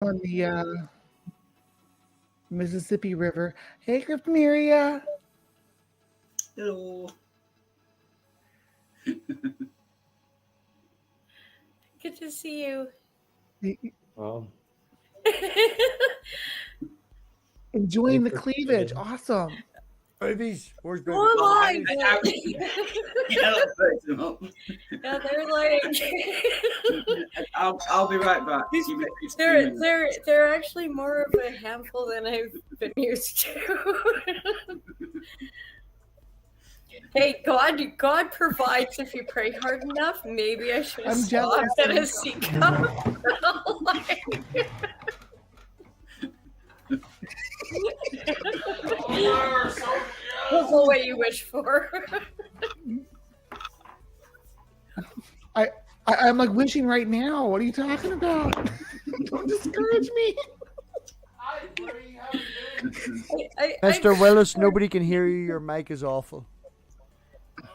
on the Mississippi River. Hey, Cryptomeria. Hello. Good to see you. Wow. Enjoying the cleavage. Awesome. Babies, where's baby? Oh my God. Yeah, they're like. I'll be right back. They're actually more of a handful than I've been used to. Hey, God provides if you pray hard enough. Maybe I should have stopped at a C cup. Careful what you wish for. I'm like wishing right now. What are you talking about? Don't discourage me. Mr. Willis, nobody can hear you. Your mic is awful. I'm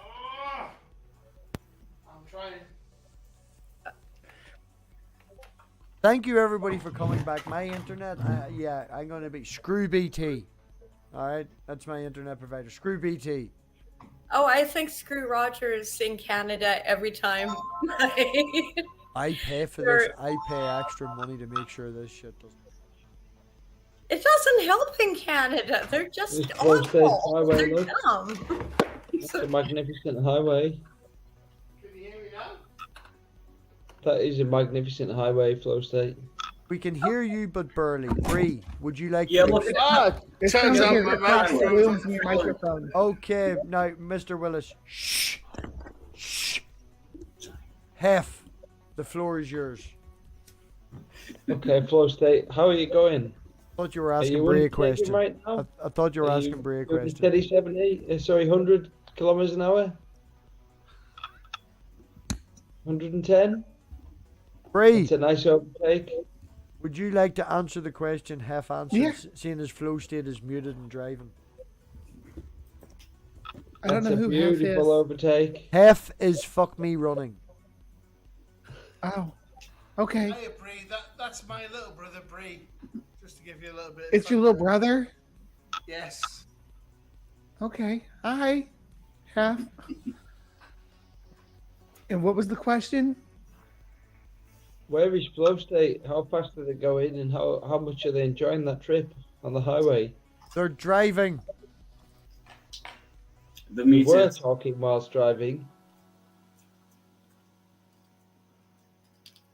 trying. Thank you, everybody, for coming back. My internet, yeah, I'm going to be screw BT. All right, that's my internet provider. Screw BT. Oh, I think Screw Rogers in Canada every time. I pay for this. I pay extra money to make sure this shit doesn't. It doesn't help in Canada. They're just awful. They're dumb. It's a magnificent highway. Can you hear me now? That is a magnificent highway, Flow State. We can hear you, but barely. Bree, would you like Yeah, to... look at It turns out my microphone. Okay, now, Mr. Willis, shh. Shh. Hef, the floor is yours. Okay, Flow State, how are you going? I thought you were asking Bree a question. Right now? I thought you were asking Bree a question. Steady 100 kilometers an hour? 110? Bree, It's a nice overtake. would you like to answer the question Hef answered, Yeah. seeing as Flow State is muted and driving? I don't know That's who a Hef beautiful is. overtake. Hef is fuck me running. Oh, okay. Hey, Bree, that's my little brother, Bree. Just to give you a little bit. It's your little brother? Yes. Okay. Hi, Hef. And what was the question? Where is Flow State? How fast are they going and how much are they enjoying that trip on the highway? They're driving. the We were meters. talking whilst driving.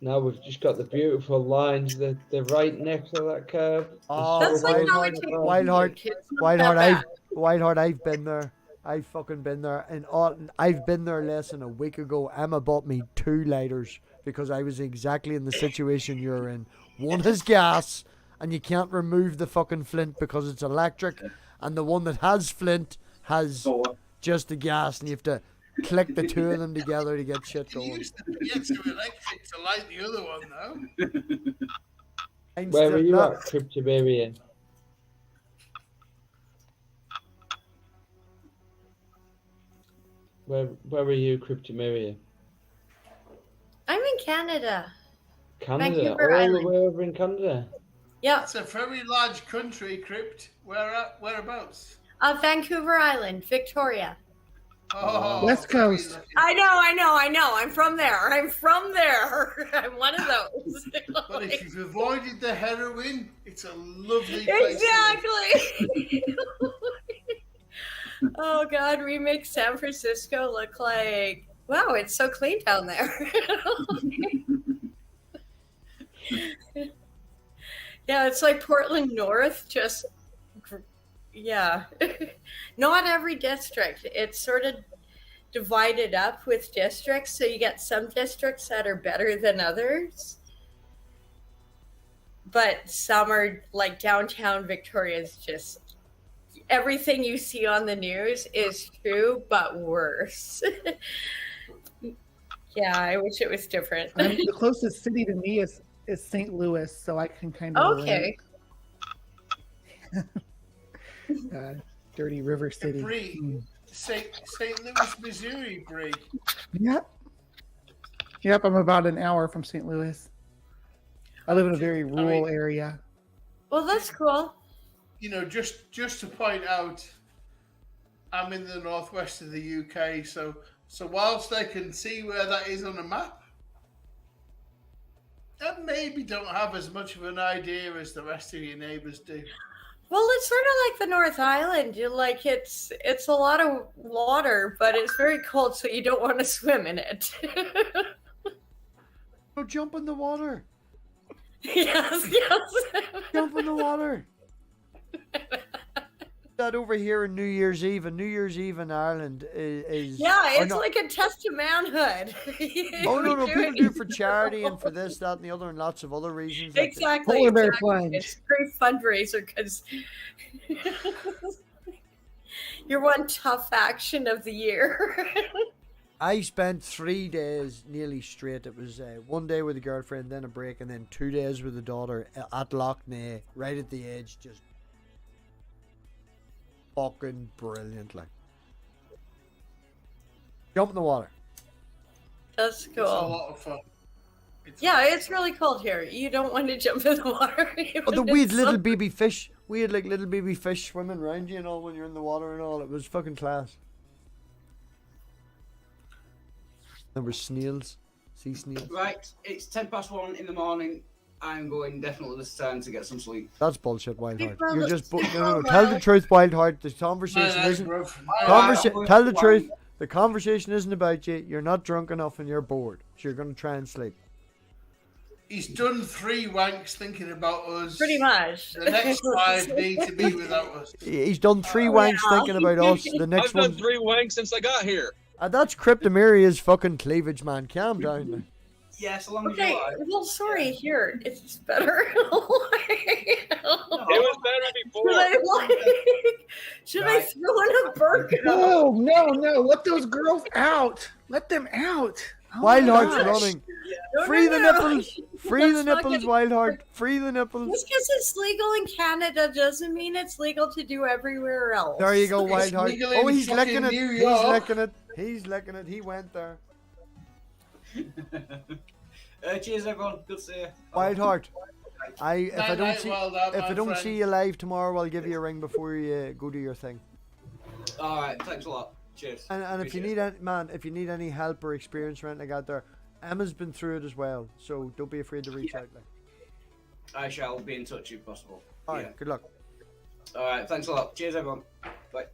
Now we've just got the beautiful lines. They're right next to that curve. Oh, That's like how I Wildheart, take Wildheart, kids. Wildheart, I've been there. I've fucking been there. And I've been there less than a week ago. Emma bought me 2 lighters because I was exactly in the situation you're in. One is gas, and you can't remove the fucking flint because it's electric. And the one that has flint has just the gas, and you have to click the 2 of them together to get shit You going. used to get to electric to light the other one, though. I'm Where still are you not- at, Cryptobarian? Where are you, Cryptomeria? I'm in Canada. Canada? Vancouver All Island. the way over in Canada? Yeah, It's a very large country, Crypt. Whereabouts? Vancouver Island, Victoria. Oh, West very Coast. lucky. I know. I'm from there. I'm one of those. But if you've avoided the heroin, it's a lovely place. to live. Exactly. Oh God, we make San Francisco look like, wow, it's so clean down there. Yeah, it's like Portland North, just, yeah. Not every district. It's sort of divided up with districts, so you get some districts that are better than others. But some are like downtown Victoria is just, everything you see on the news is true, but worse. Yeah, I wish it was different. The closest city to me is St. Louis, so I can kind of Okay. Dirty River City. Bree, St. Louis, Missouri, Bree. Yep. Yep, I'm about an hour from St. Louis. I live in a very rural area. Well, that's cool. You know, just to point out, I'm in the northwest of the UK, so whilst I can see where that is on a map, I maybe don't have as much of an idea as the rest of your neighbours do. Well, it's sort of like the North Island. You like it's a lot of water, but it's very cold, so you don't want to swim in it. Go jump in the water. Yes. Jump in the water. That over here in New Year's Eve, and New Year's Eve in Ireland is it's like a test of manhood. Oh no, people do it for charity and for this, that, and the other, and lots of other reasons. Exactly. Polar bear plunge. It's a great fundraiser because you're one tough action of the year. I spent 3 days nearly straight. It was 1 day with a girlfriend, then a break, and then 2 days with the daughter at Loch Ness, right at the edge, just fucking brilliant. Like, jump in the water. That's cool. It's a lot of fun. It's really cold here. You don't want to jump in the water. Oh, we had little baby fish. We had like little baby fish swimming around you and all when you're in the water and all. It was fucking class. There were snails, sea snails. Right, it's 1:10 in the morning. I'm going definitely this time to get some sleep. That's bullshit, Wildheart. Well, You're just well, no. Tell the truth, Wildheart. The conversation isn't. Tell the truth. The conversation isn't about you. You're not drunk enough and you're bored, so you're going to try and sleep. He's done 3 wanks thinking about us. Pretty much. The next 5 need to be without us. He's done 3 wanks thinking about us. The next I've done one. 3 wanks since I got here. That's Cryptomeria's fucking cleavage, man. Calm down, man. Yeah, so long as Okay, you like. well, sorry, here, it's better. It was better before. Should I throw in a burger? No. Let those girls out. Let them out. Oh my Wildheart's gosh. running. No, Free no, the no. nipples. Free the Let's not nipples, get- Wildheart. Free the nipples. Just because it's legal in Canada doesn't mean it's legal to do everywhere else. There you go, It's Wildheart. legal Oh, in he's licking fucking it. New He's York. licking it. He's licking it. He went there. Cheers, everyone. Good to see you. Wildheart. If I don't Night, see well done, if my I don't friend. see you live tomorrow, I'll give you a ring before you go do your thing. All right, thanks a lot. Cheers. And if you Appreciate need if you need any help or experience or anything like that, there, Emma's been through it as well, so don't be afraid to reach out. Like. I shall be in touch if possible. All right, good luck. All right, thanks a lot. Cheers, everyone. Bye.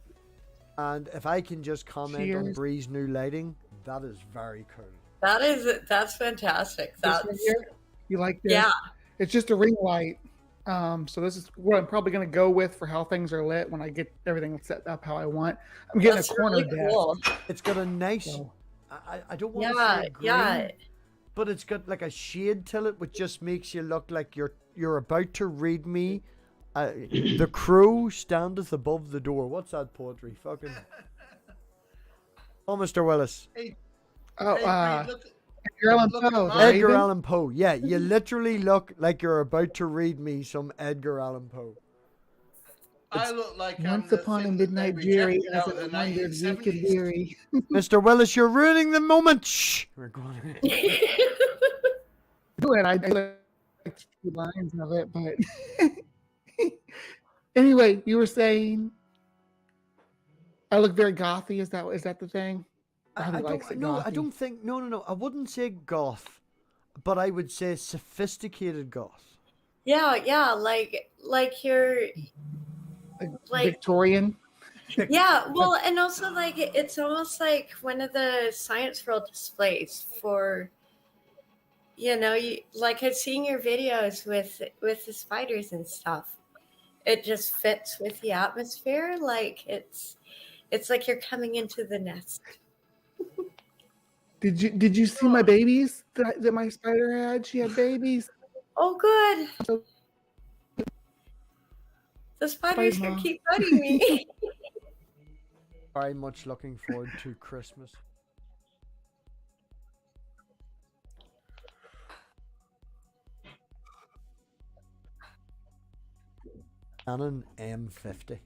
And if I can just comment on Cheers. Bree's new lighting, that is very cool. That's fantastic. This That's one here? You like this? yeah. It's just a ring light. So this is what I'm probably going to go with for how things are lit when I get everything set up how I want. I'm getting That's a corner really desk. cool. It's got a nice. So, I don't want to Yeah, say green, yeah. but it's got like a shade to it, which just makes you look like you're about to read me. The crow standeth above the door. What's that poetry? Fucking. Oh, Mr. Willis. oh, Hey, Bree, look, Edgar Allan look at Poe, mine. the Edgar Raven. Allan Poe. Yeah, you literally look like you're about to read me some Edgar Allan Poe. I look like I'm Once the upon a thing that they midnight Jerry, rejected as out of it the wondered weak and 1970s. weary. Mr. Willis, you're ruining the moment. Shh. We're going. Do it. I like 2 lines of it, but anyway, you were saying I look very gothy. Is that the thing? Probably likes it No, I gothy. don't think. No. I wouldn't say goth, but I would say sophisticated goth. Yeah, like you're like Victorian. yeah, well, and also like it's almost like one of the Science World displays for you like I've seen your videos with the spiders and stuff. It just fits with the atmosphere, like it's like you're coming into the nest. Did you see my babies that my spider had? She had babies. Oh, good. The spiders Spider-Man. keep biting me. Very much looking forward to Christmas. Canon M50.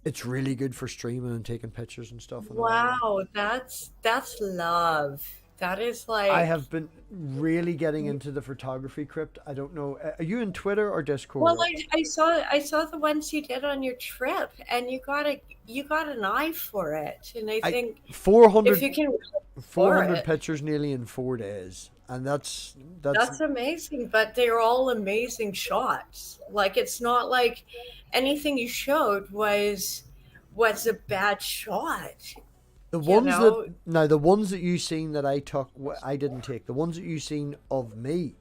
It's really good for streaming and taking pictures and stuff. And all. Wow, that's love. That is like I have been really getting into the photography crypt. I don't know. Are you in Twitter or Discord? well, I saw the ones you did on your trip, and you got an eye for it, and I think 400, if you can 400 it. pictures nearly in 4 days, and that's amazing. But they're all amazing shots. Like it's not like anything you showed was a bad shot. the you ones know? that now the ones that you seen that I took. I didn't take the ones that you seen of me.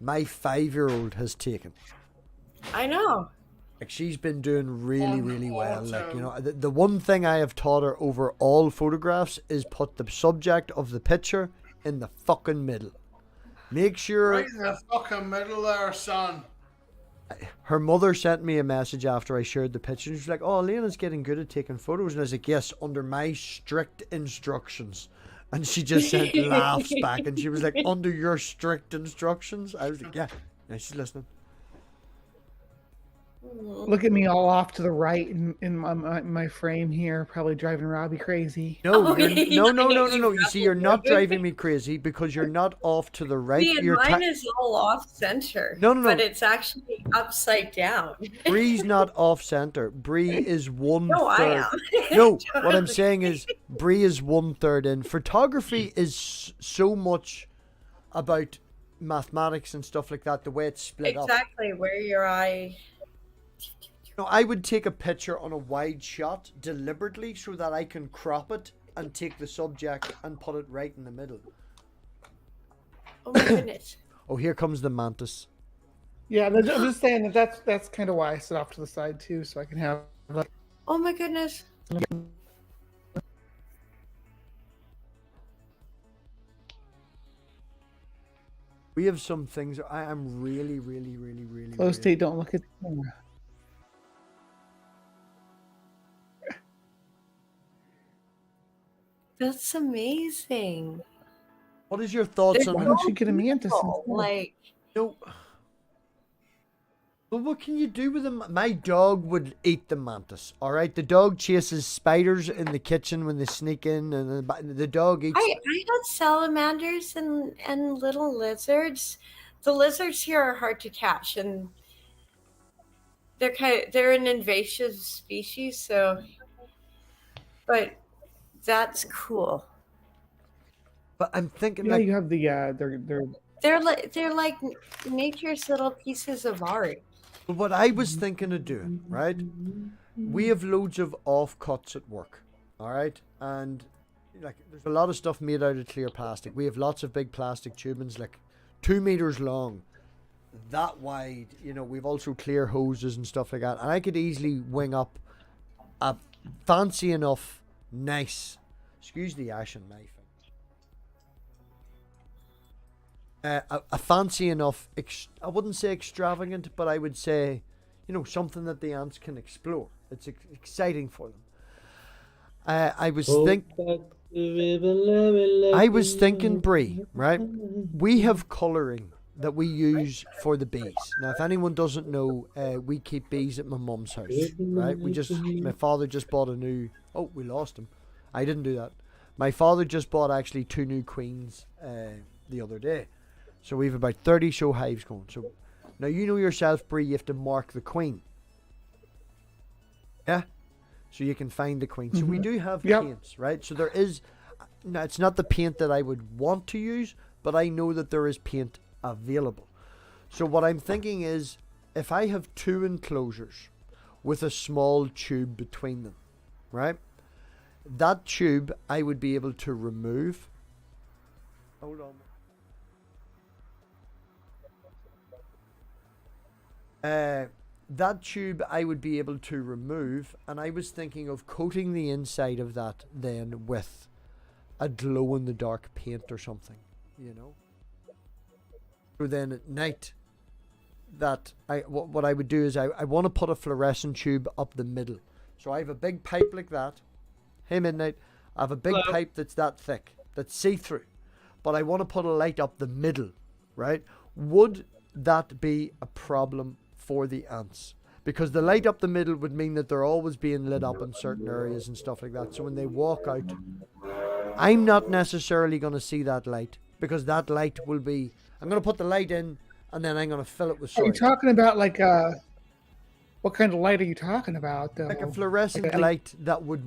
My 5-year-old has taken. I know. Like she's been doing really, really well. Like awesome. you know, the one thing I have taught her over all photographs is put the subject of the picture in the fucking middle. Make sure. Right in the fucking middle there, son. Her mother sent me a message after I shared the picture. She was like, "Oh, Lena's getting good at taking photos," and I was like, "Yes, under my strict instructions." And she just sent laughs back, and she was like, "Under your strict instructions?" I was like, "Yeah, yeah, she's listening." Look at me all off to the right in my frame here, probably driving Robbie crazy. No, Oh, no. You see, you're not driving me crazy because you're not off to the right. See, and You're mine is all off center. No. But it's actually upside down. Bree's not off center. Bree is 1/3. No, I am. No, what I'm saying is Bree is 1/3 in. Photography is so much about mathematics and stuff like that, the way it's split up. Exactly where your eye. You know, I would take a picture on a wide shot deliberately so that I can crop it and take the subject and put it right in the middle. Oh my goodness. Oh, here comes the mantis. Yeah, I'm just saying that's kind of why I sit off to the side too, so I can have like. Oh my goodness. We have some things I am really Close state, don't look at the camera. That's amazing. What is your thoughts Why on don't you get a mantis? Like No. Well, what can you do with them? My dog would eat the mantis. All right, the dog chases spiders in the kitchen when they sneak in, and the dog eats. I had salamanders and little lizards. The lizards here are hard to catch, and they're an invasive species. So, but that's cool. But I'm thinking, Yeah, like, you have the They're like nature's little pieces of art. what I was thinking of doing, right? We have loads of offcuts at work, all right, and like there's a lot of stuff made out of clear plastic. We have lots of big plastic tubings, like 2 meters long, that wide. You know, we've also clear hoses and stuff like that. And I could easily wing up a fancy enough, nice, excuse the ashen knife. A fancy enough, I wouldn't say extravagant, but I would say, you know, something that the ants can explore. It's exciting for them. I was thinking, Bree, right? We have colouring that we use for the bees. Now, if anyone doesn't know, we keep bees at my mum's house, right? My father just bought a new. Oh, we lost him. I didn't do that. My father just bought actually 2 new queens the other day. So we have about 30 show hives going. So now you know yourself, Bree, you have to mark the queen. Yeah? So you can find the queen. So we do have paints, right? So there is, now it's not the paint that I would want to use, but I know that there is paint available. So what I'm thinking is, if I have 2 enclosures with a small tube between them, right? That tube I would be able to remove. Hold on. That tube I would be able to remove, and I was thinking of coating the inside of that then with a glow-in-the-dark paint or something, you know. So then at night, that what I would do is I want to put a fluorescent tube up the middle. So I have a big pipe like that. Hey Midnight, I have a big pipe that's that thick, that's see-through, but I want to put a light up the middle, right? Would that be a problem for the ants? because the light up the middle would mean that they're always being lit up in certain areas and stuff like that. So when they walk out, I'm not necessarily going to see that light, because that light will be, I'm going to put the light in and then I'm going to fill it with Are soil. you talking about like what kind of light are you talking about though? Like a fluorescent Like- light that would...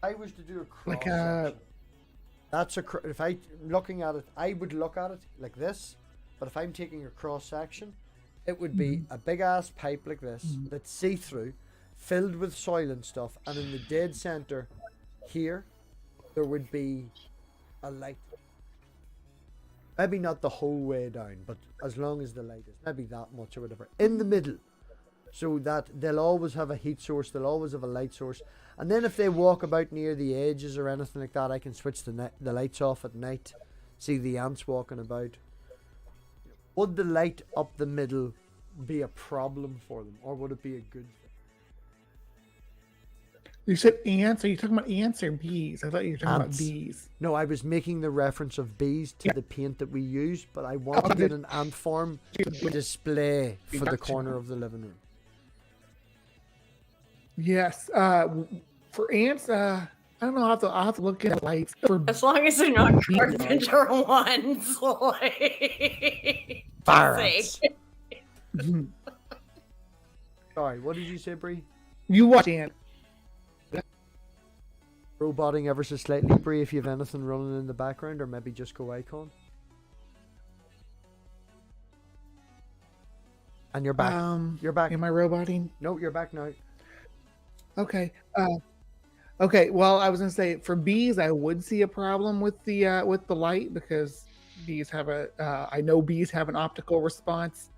I was to do a cross Like section. That's if I looking at it, I would look at it like this, but if I'm taking a cross section, it would be a big ass pipe like this that's see through, filled with soil and stuff, and in the dead center here, there would be a light. Maybe not the whole way down, but as long as the light is maybe that much or whatever in the middle, so that they'll always have a heat source, they'll always have a light source. And then if they walk about near the edges or anything like that, I can switch the lights off at night. See the ants walking about. Would the light up the middle be a problem for them, or would it be a good thing? You said ants? Are you talking about ants or bees? I thought you were talking Ants. about bees. No, I was making the reference of bees to the paint that we use, but I wanted it in ant form to display for the corner of the living room. Yes. For ants, I don't know. I'll have to look at lights. For As long as they're not carpenter ones. Like, Fire say. ants. Sorry, what did you say, Bree? you watch ants. Roboting ever so slightly, Bree, if you have anything running in the background, or maybe just go icon. And you're back. You're back. Am I roboting? No, you're back now. Okay. Okay. Well, I was gonna say for bees, I would see a problem with the light, because bees have I know bees have an optical response,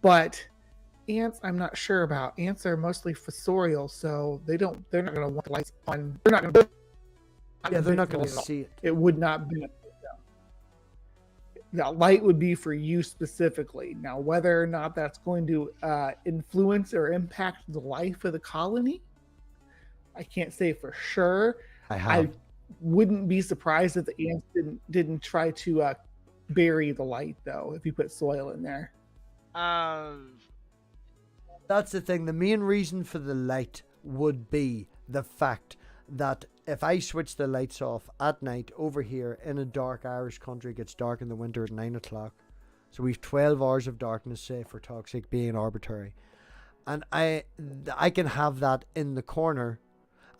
but ants, I'm not sure about. Ants are mostly fossorial, so they're not gonna want the lights on. They're not gonna. Yeah, they're not going to at all. see it. It would not be. That light would be for you specifically. Now, whether or not that's going to influence or impact the life of the colony, I can't say for sure. I wouldn't be surprised if the ants didn't try to bury the light, though, if you put soil in there. That's the thing. The main reason for the light would be the fact that if I switch the lights off at night over here in a dark Irish country, it gets dark in the winter at 9 o'clock. So we've 12 hours of darkness, say, for toxic being arbitrary. And I can have that in the corner,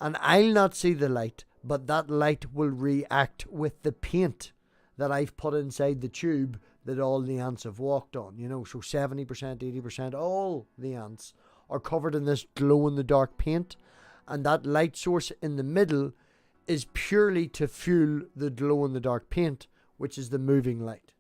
and I'll not see the light, but that light will react with the paint that I've put inside the tube that all the ants have walked on. You know, so 70%, 80%, all the ants are covered in this glow-in-the-dark paint. And that light source in the middle is purely to fuel the glow-in-the-dark paint, which is the moving light.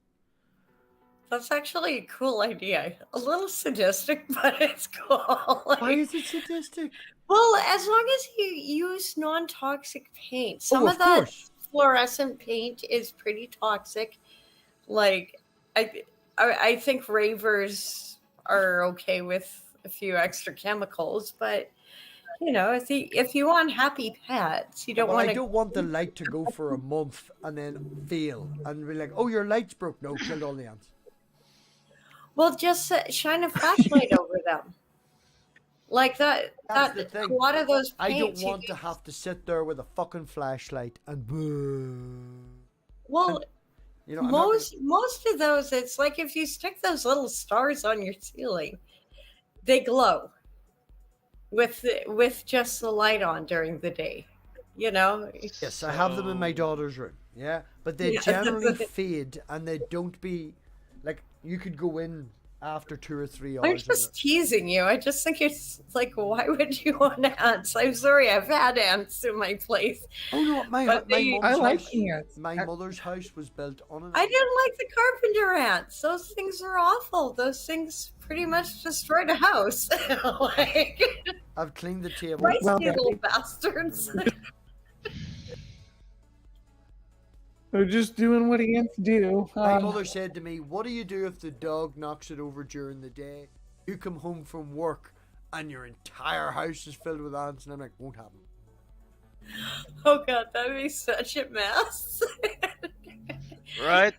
That's actually a cool idea. A little sadistic, but it's cool. Like, Why is it sadistic? well, as long as you use non-toxic paint. Some of that course. fluorescent paint is pretty toxic. Like, I think ravers are okay with a few extra chemicals, but you know, if you want happy pets, you don't Well, want I to. don't want the light to go for a month and then fail and be like, oh, your light's broke. No, killed all the ants. Well, just shine a flashlight over them. Like that. That's the That thing. a lot of those. I don't paints, want to have to sit there with a fucking flashlight and Well, you know, I'm not most of those, it's like if you stick those little stars on your ceiling, they glow with just the light on during the day. You know. Yes, I have them in my daughter's room. Yeah, but they Yeah. generally fade and they don't be like you could go in after 2 or 3 hours. I'm and just teasing you. I just think it's like, why would you want ants? I'm sorry, I've had ants in my place. oh no, my But my they- mum's I like house, ants. my mother's house was built on an. I didn't like the carpenter ants. Those things are awful. Those things pretty much destroyed a house. Like, I've cleaned the table. right, Well, little bastards. They're just doing what ants do. My mother said to me, "What do you do if the dog knocks it over during the day? You come home from work and your entire house is filled with ants." And I'm like, "Won't happen." Oh god, that'd be such a mess. right?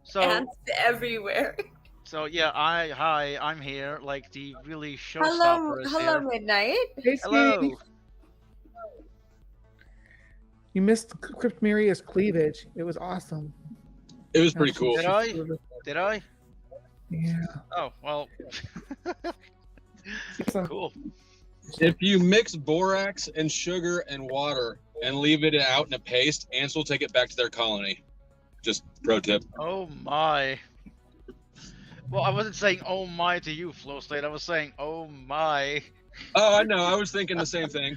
So Ants everywhere. so yeah, I'm here, like the really Hello, showstopper is hello, here. Midnight. Hey, Hello. Steve. You missed Cryptmeria's cleavage. It was awesome. It was pretty cool. Did I? Did I? Yeah. Oh well. Some- Cool. If you mix borax and sugar and water and leave it out in a paste, ants will take it back to their colony. Just pro tip. Oh my. Well, I wasn't saying oh my to you, Flow State. I was saying oh my. Oh, I know. I was thinking the same thing.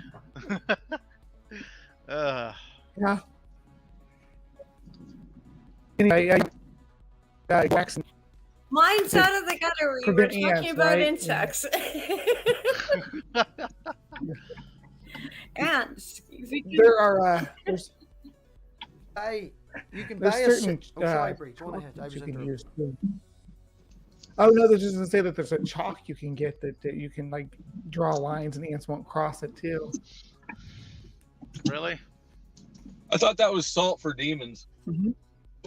Yeah. Anyway, Jackson. Mine's out of the gutter. We were Prevent talking ants, about right? insects. Ants. There are there's You can there's buy a certain sorry, Bree, go on ahead. I was you can interrupting. use too. Oh no, there's just to say that there's a chalk you can get that you can like draw lines and ants won't cross it too. Really? I thought that was salt for demons.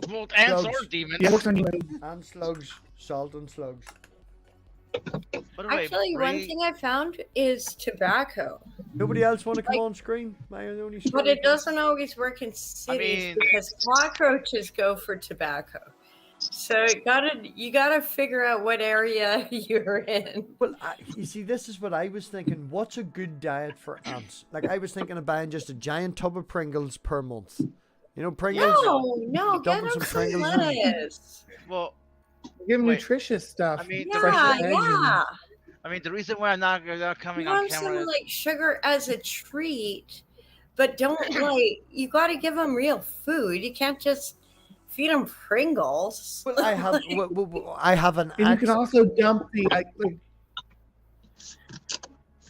Well, ants Slugs. or demons. Yeah, it works on you. And slugs, salt and slugs. By the way, Actually, one Bree- thing I found is tobacco, Nobody else want to come on screen? Am I the only but screen? it doesn't always work in cities mean- because cockroaches go for tobacco. So you gotta figure out what area you're in. Well, you see, this is what I was thinking. What's a good diet for ants? Like, I was thinking of buying just a giant tub of Pringles per month. You know, Pringles? No, get Dumping them some some Pringles in. lettuce. well, Give them Wait. nutritious stuff. I mean, the fresh Yeah, eggs and- yeah. I mean, the reason why I'm not coming You on want some camera is like sugar as a treat, but don't like. You got to give them real food. You can't just feed them Pringles. Well, I have an And you can axe. also dump the like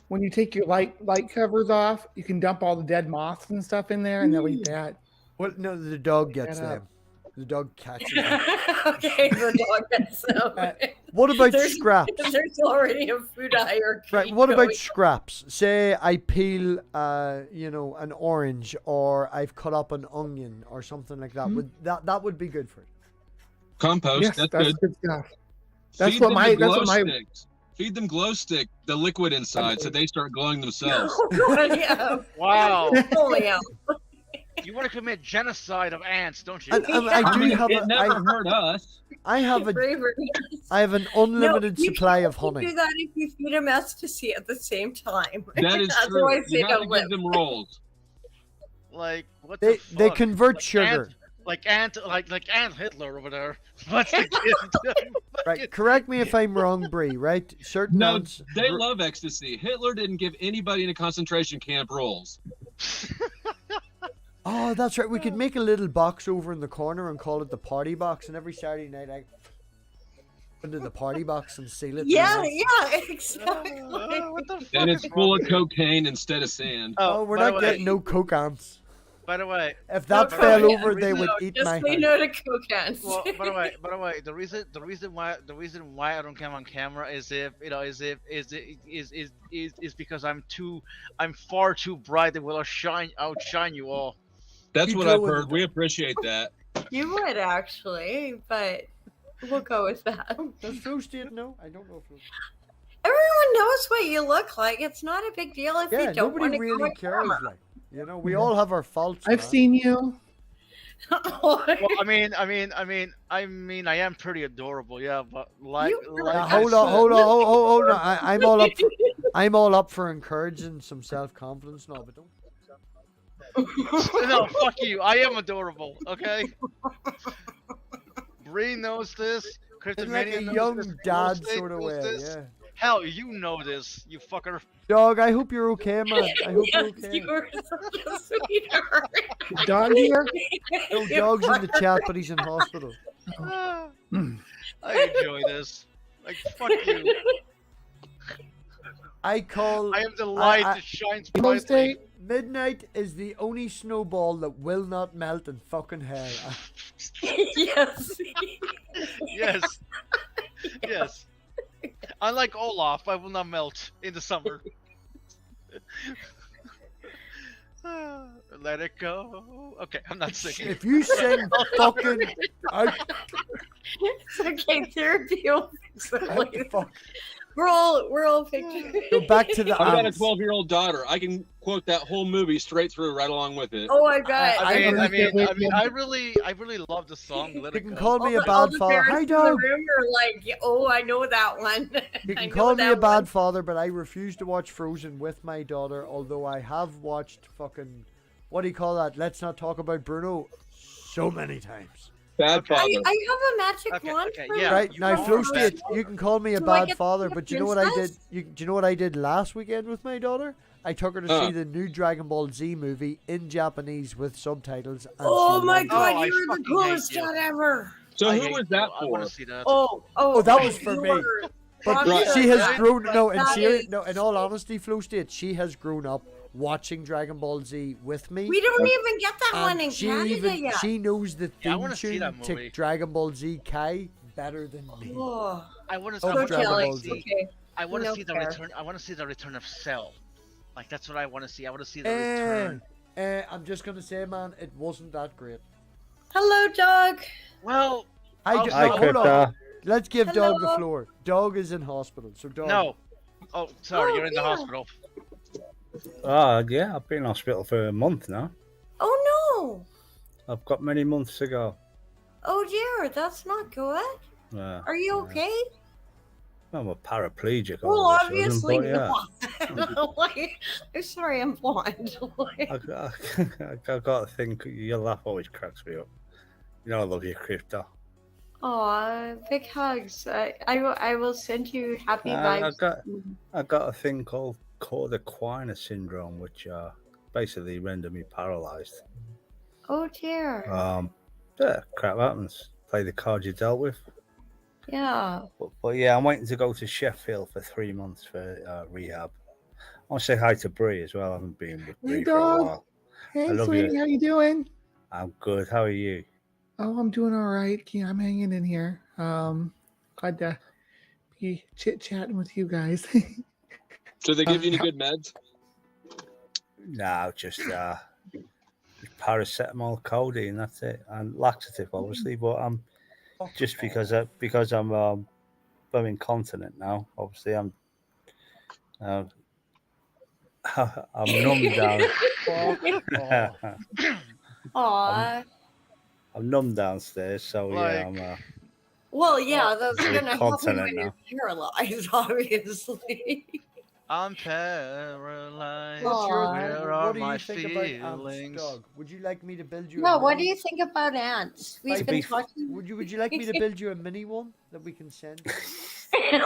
when you take your light covers off, you can dump all the dead moths and stuff in there, and they'll eat that. Well, no, the dog gets Get up. them. The dog catches them. Okay, the dog gets them. What about There's- scraps? There's already a food hierarchy. Right, what about going. scraps? Say I peel, an orange, or I've cut up an onion, or something like that. Would that would be good for it? Compost. Yes, that's that's good. good stuff. That's Feed what them my the that's glow what my sticks. Feed them glow stick, the liquid inside, so they start glowing themselves. Oh, God, yeah. wow. Holy hell. You want to commit genocide of ants, don't you? And, I do have It never hurt us. I have Bravery. an unlimited No, you supply can of honey. do that if you feed them ecstasy at the same time. That is true. Otherwise, they You have don't to live. give them rolls. Like what They the they fuck? convert Like sugar. like Ant Hitler over there. What's the gift? Right, correct me if I'm wrong, Bree. Right, certain No, ants. they love ecstasy. Hitler didn't give anybody in a concentration camp rolls. Oh, that's right. We could make a little box over in the corner and call it the party box. And every Saturday night, I into the party box and seal it. Yeah, yeah, exactly. What the fuck And it's is full wrong of cocaine instead of sand. Oh, we're by not the way- getting no coke ants. By the way, If that No fell coke over, ants. they would No, eat just my say house. no to coke ants. well, by the way, the reason why I don't come on camera is because I'm far too bright and will outshine you all. That's You what go I've with heard. it. We appreciate that. You would actually, but we'll go with that. Does Flo State know? I don't know if Flo. Everyone knows what you look like. It's not a big deal if Yeah, you don't want nobody to really go on cares. camera. Like, you know, we all have our faults. I've man. seen you. Well, I mean, I am pretty adorable, yeah, but like, You like Now, I hold said- on, hold on. I'm all up for encouraging some self-confidence. No, but don't. No, fuck you. I am adorable, okay? Bree knows this. In like a young dad sort of way, yeah. Hell, you know this, you fucker. Dog, I hope you're okay, man. I hope you're Yes, okay. you were such a sweetheart. The dog here. No, You dog's in the fucker. chat, but he's in hospital. I enjoy this. Like, fuck you. I call I am the light I- that shines Flow brightly. State. midnight is the only snowball that will not melt in fucking hell. Yes. Yes. Yes. Unlike Olaf, I will not melt in the summer. Let it go. Okay, I'm not singing. If you sing fucking out, It's okay, therapy will fix it out the later. fuck, We're all picturing. go back to the I've got a ants. 12-year-old daughter. I can quote that whole movie straight through, right along with it. Oh my god! I really love the song. Let You It can Go. call me a all bad the father. parents Hi, in the dog. room are like, oh, I know that one. You I can know call me a that bad one. father, but I refuse to watch Frozen with my daughter, although I have watched fucking, what do you call that? Let's not talk about Bruno so many times. Bad Okay. father. I have a magic Okay, wand. okay, for yeah. Right, you. now are Flo bad State, father. you can call me a Do I bad get to father, be a but do you know what I did? princess? Do you know what I did last weekend with my daughter? I took her to see the new Dragon Ball Z movie in Japanese with subtitles. And Oh she my loved it. god, Oh, I you're the fucking coolest hate you. dad ever. So I who hate was you. that I want for? to see that. Oh, that was for you me. are But rock she star, has right? grown. No, in That serious, is- no. In all honesty, Flo State, she has grown up watching Dragon Ball Z with me. We don't even get that one And in she Canada even yet. she knows the Yeah, I theme wanna see tune that to movie. Dragon Ball Z Kai better than me. Oh, I want Oh, so Dragon Kelly. Ball Z. Okay. I want to No see the fair. return. I want to see the return of Cell. Like that's what I want to see. I want to see the return. I'm just gonna say, man, it wasn't that great. Hello, dog. Well, I Oh, no, hi, hold on. Crypto. Let's give Dog the Hello. floor. Dog is in hospital, so Dog. no. Oh, sorry, Oh, you're in the yeah. hospital. Yeah, I've been in hospital for a month now. Oh no. I've got many months to go. Oh dear, that's not good. Yeah, Are you okay? I'm a paraplegic. Well, all of a sudden, obviously but yeah. not. Like, I'm sorry, I'm blonde. Like, I got to think your laugh always cracks me up. You know I love you, Crypto. aw, big hugs. I will send you happy I vibes. got a thing called Corder-Quiner syndrome, which basically render me paralysed. Oh dear. Yeah, crap happens. Play the cards you're dealt with. Yeah. But yeah, I'm waiting to go to Sheffield for 3 months for rehab. I want to say hi to Bree as well. I haven't been with Bree for a dog. while. Hey, I love sweetie, you. how you doing? I'm good. How are you? Oh, I'm doing all right. Yeah, I'm hanging in here. Glad to be chit-chatting with you guys. Do they give you any good meds? No, just paracetamol, codeine. That's it, and laxative, obviously. But I'm just because I'm incontinent now. Obviously, I'm numb down. Aw. I'm numb downstairs, so yeah, I'm. Well, yeah, that's I'm gonna help you incontinent when you're now. paralyzed, obviously. I'm paralyzed. What's your- Where what are do my you think about ants, feelings? Dog? Would you like me to build you? No, a what do mini- you think about ants? We've I'd been be- talking. Would you like me to build you a mini one that we can send?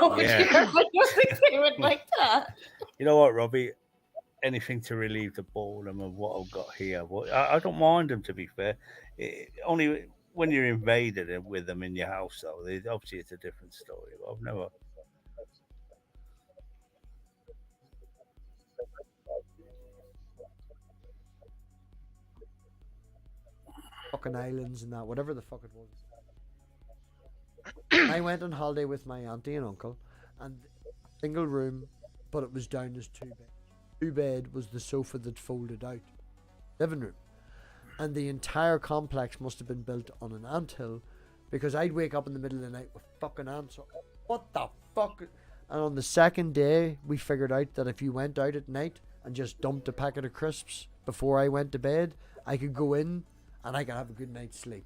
Oh, Yeah. dear, I don't think they would like that. You know what, Robbie? Anything to relieve the boredom of what I've got here. But I don't mind them, to be fair. Only when you're invaded with them in your house, though. Obviously, it's a different story. But I've never. Fucking islands and that, whatever the fuck it was. I went on holiday with my auntie and uncle, and single room, but it was down as 2 beds. 2 bed was the sofa that folded out, living room, and the entire complex must have been built on an anthill, because I'd wake up in the middle of the night with fucking ants. What the fuck? And on the second day, we figured out that if you went out at night and just dumped a packet of crisps before I went to bed, I could go in and I could have a good night's sleep.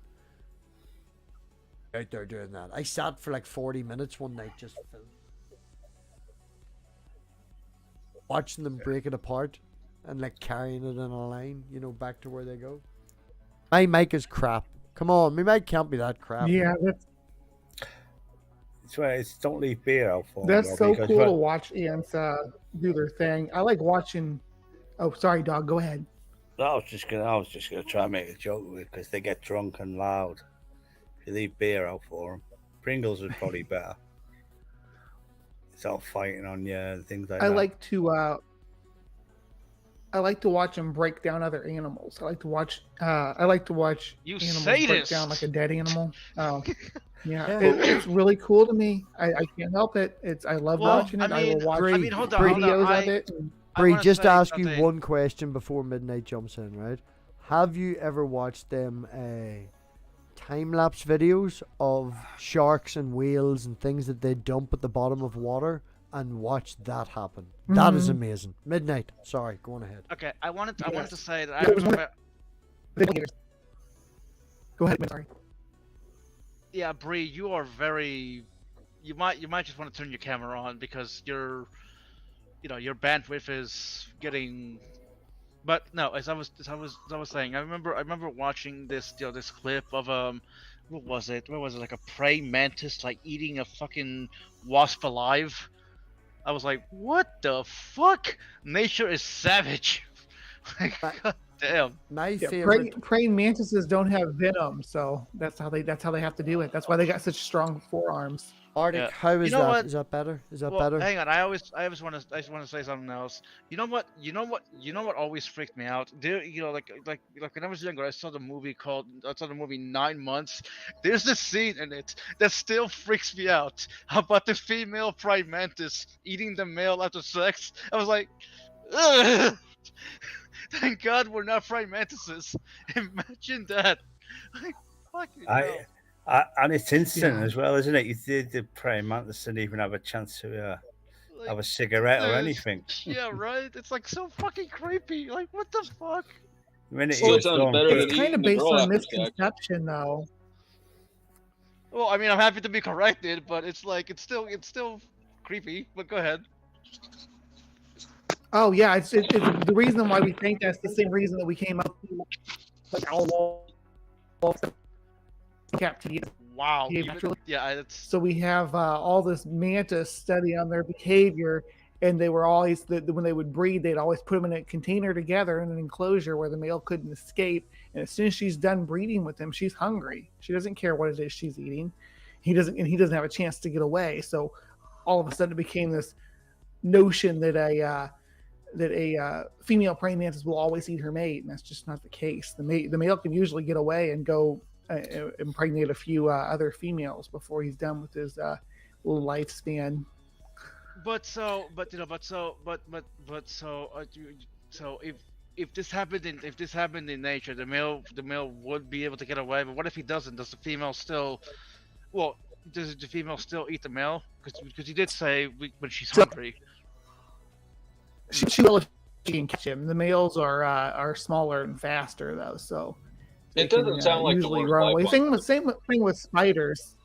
Out there doing that. I sat for like 40 minutes one night just filming. Watching them break it apart and like carrying it in a line, you know, back to where they go. My mic is crap. Come on, my mic can't be that crap. Yeah, It's don't leave beer out for that's me, so Robbie, 'cause cool to watch ants do their thing. I like watching. Oh, sorry, dog. Go ahead. I was just gonna try and make a joke with it because they get drunk and loud. If you leave beer out for them, Pringles is probably better. It's all fighting on you and things like I that. like to watch them break down other animals. I like to watch. I like to watch You animals break sadist. down like a dead animal. Yeah, Yeah. it's really cool to me. I can't help it. I love Well, watching it. I will watch hold on, videos of I- it. I Bree, wanna just say ask you something. one question before midnight jumps in, right? have you ever watched them time-lapse videos of sharks and whales and things that they dump at the bottom of water and watch that happen? That is amazing. Midnight. Sorry, go on ahead. Okay, I wanted to say that I Yeah, it was remember. Go ahead, sorry. Yeah, Bree, you are very. You might just want to turn your camera on because your bandwidth is getting. But no, as I was saying, I remember watching this this clip of what was it? What was it, like a praying mantis like eating a fucking wasp alive? I was like, what the fuck? Nature is savage. Like, God damn. My favorite. Praying mantises don't have venom, so that's how they have to do it. That's why they got such strong forearms. Arctic, Yeah. how is You know that? what? Is that better? Is that Well, better? hang on. I just want to say something else. You know what always freaked me out? Like when I was younger, I saw the movie 9 Months. There's this scene in it that still freaks me out about the female praying mantis eating the male after sex. I was like, ugh! Thank God we're not praying mantises. Imagine that. Like, fucking hell. And it's instant Yeah. as well, isn't it? The praying mantis didn't even have a chance to have a cigarette or anything. Yeah, right. It's like so fucking creepy. Like, what the fuck? I mean, Still it's sounds done. better It's than kind eating of the based girl on after sex. misconception, though. Well, I mean, I'm happy to be corrected, but it's like it's still creepy. But go ahead. Oh yeah, it's the reason why we think that's the same reason that we came up with like all captivity. Wow. Yeah, even- naturally. yeah, it's So we have all this mantis study on their behavior, and they were always when they would breed, they'd always put them in a container together in an enclosure where the male couldn't escape. And as soon as she's done breeding with him, she's hungry. She doesn't care what it is she's eating. He doesn't have a chance to get away. So all of a sudden, it became this notion that a female praying mantis will always eat her mate, and that's just not the case. The male can usually get away and go impregnate a few other females before he's done with his little lifespan. so if this happened in nature, the male would be able to get away. But what if he doesn't? Does the female still? Well, does the female still eat the male? Because you did say when she's hungry. She will if she can catch him. The males are smaller and faster though, so It they doesn't sound like the usually worst run life away. on Same thing with spiders.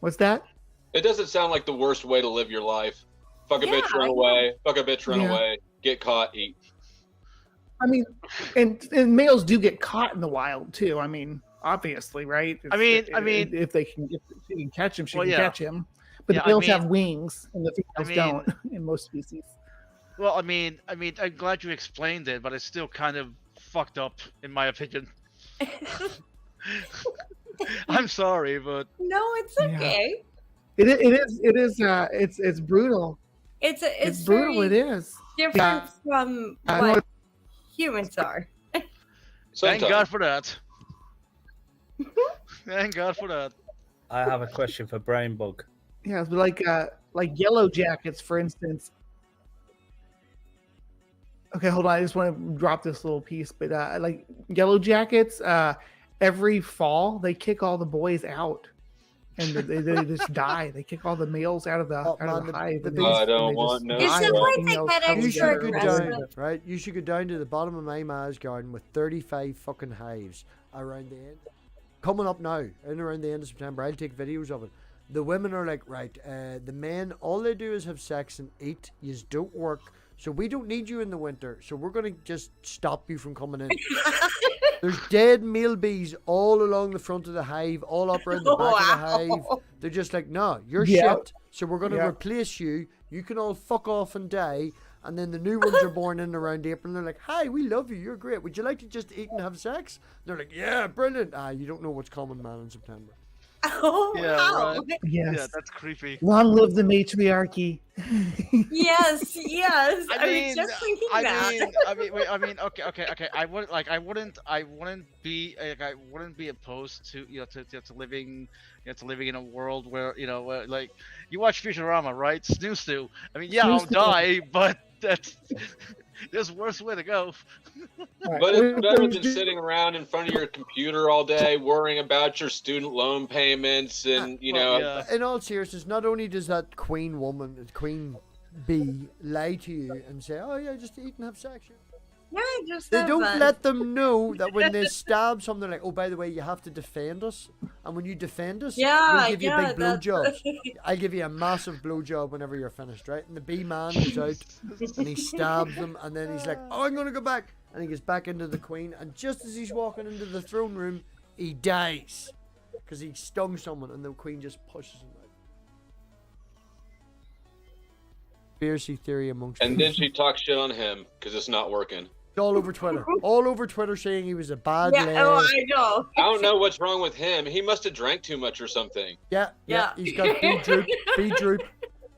What's that? It doesn't sound like the worst way to live your life. Fuck a Yeah, bitch, run I away. Fuck a bitch, run Yeah. away. Get caught, eat. I mean, and males do get caught in the wild too. I mean, obviously, right? I mean, if they can catch him, she Well, can yeah. catch him. But Yeah, the males I mean- have wings, and the females mean- don't in most species. Well, I mean, I'm glad you explained it, but it's still kind of fucked up in my opinion. I'm sorry, but No, it's Yeah. okay. It's brutal. It's brutal. very It is. different Yeah. from I know what humans are. thank Sometimes. God for that. Thank God for that. I have a question for BrainBug. Yeah, it's like yellow jackets, for instance. Okay, hold on. I just want to drop this little piece, but like yellow jackets, every fall they kick all the boys out, and they just die. They kick all the males out of the hive. And I don't want no Is it like they females get come You extra should go together. down, right? You should go down to the bottom of my ma's garden with 35 fucking hives around the end. Coming up now, and around the end of September, I'll take videos of it. The women are like, right, the men, all they do is have sex and eat. You don't work, so we don't need you in the winter. So we're going to just stop you from coming in. There's dead male bees all along the front of the hive, all up around the back of the hive. Wow. They're just like, no, you're Yeah. shit. So we're going to Yeah. replace you. You can all fuck off and die. And then the new ones are born in around April. And they're like, hi, we love you. You're great. Would you like to just eat and have sex? They're like, yeah, brilliant. You don't know what's coming, man, in September. Oh, Yeah, wow. right. Yes. Yeah, that's creepy. Long live the matriarchy. Yes, yes. I mean, was just thinking I that. mean, okay. I wouldn't be opposed to to living in a world where where, like you watch Futurama, right? Snoo. I mean, yeah, I'll Snoo. die, but There's worse way to go. All But right, it's better than just- sitting around in front of your computer all day worrying about your student loan payments and, you know. Yeah. In all seriousness, not only does that queen bee lie to you and say, "Oh yeah, just eat and have sex," Yeah, just they have don't fun. let them know that when they stab something, they're like, "Oh, by the way, you have to defend us, and when you defend us, Yeah, we'll give you yeah, big that's- blowjobs. I'll give you a massive blowjob whenever you're finished, right?" And the bee man goes out and he stabs them, and then he's like, "Oh, I'm gonna go back," and he goes back into the queen, and just as he's walking into the throne room, he dies because he stung someone, and the queen just pushes him out. Conspiracy theory amongst And them. then she talks shit on him because it's not working. All over Twitter. All over Twitter saying he was a bad Yeah, lad. oh, I know. I don't know what's wrong with him. He must have drank too much or something. Yeah. Yeah. He's got B droop.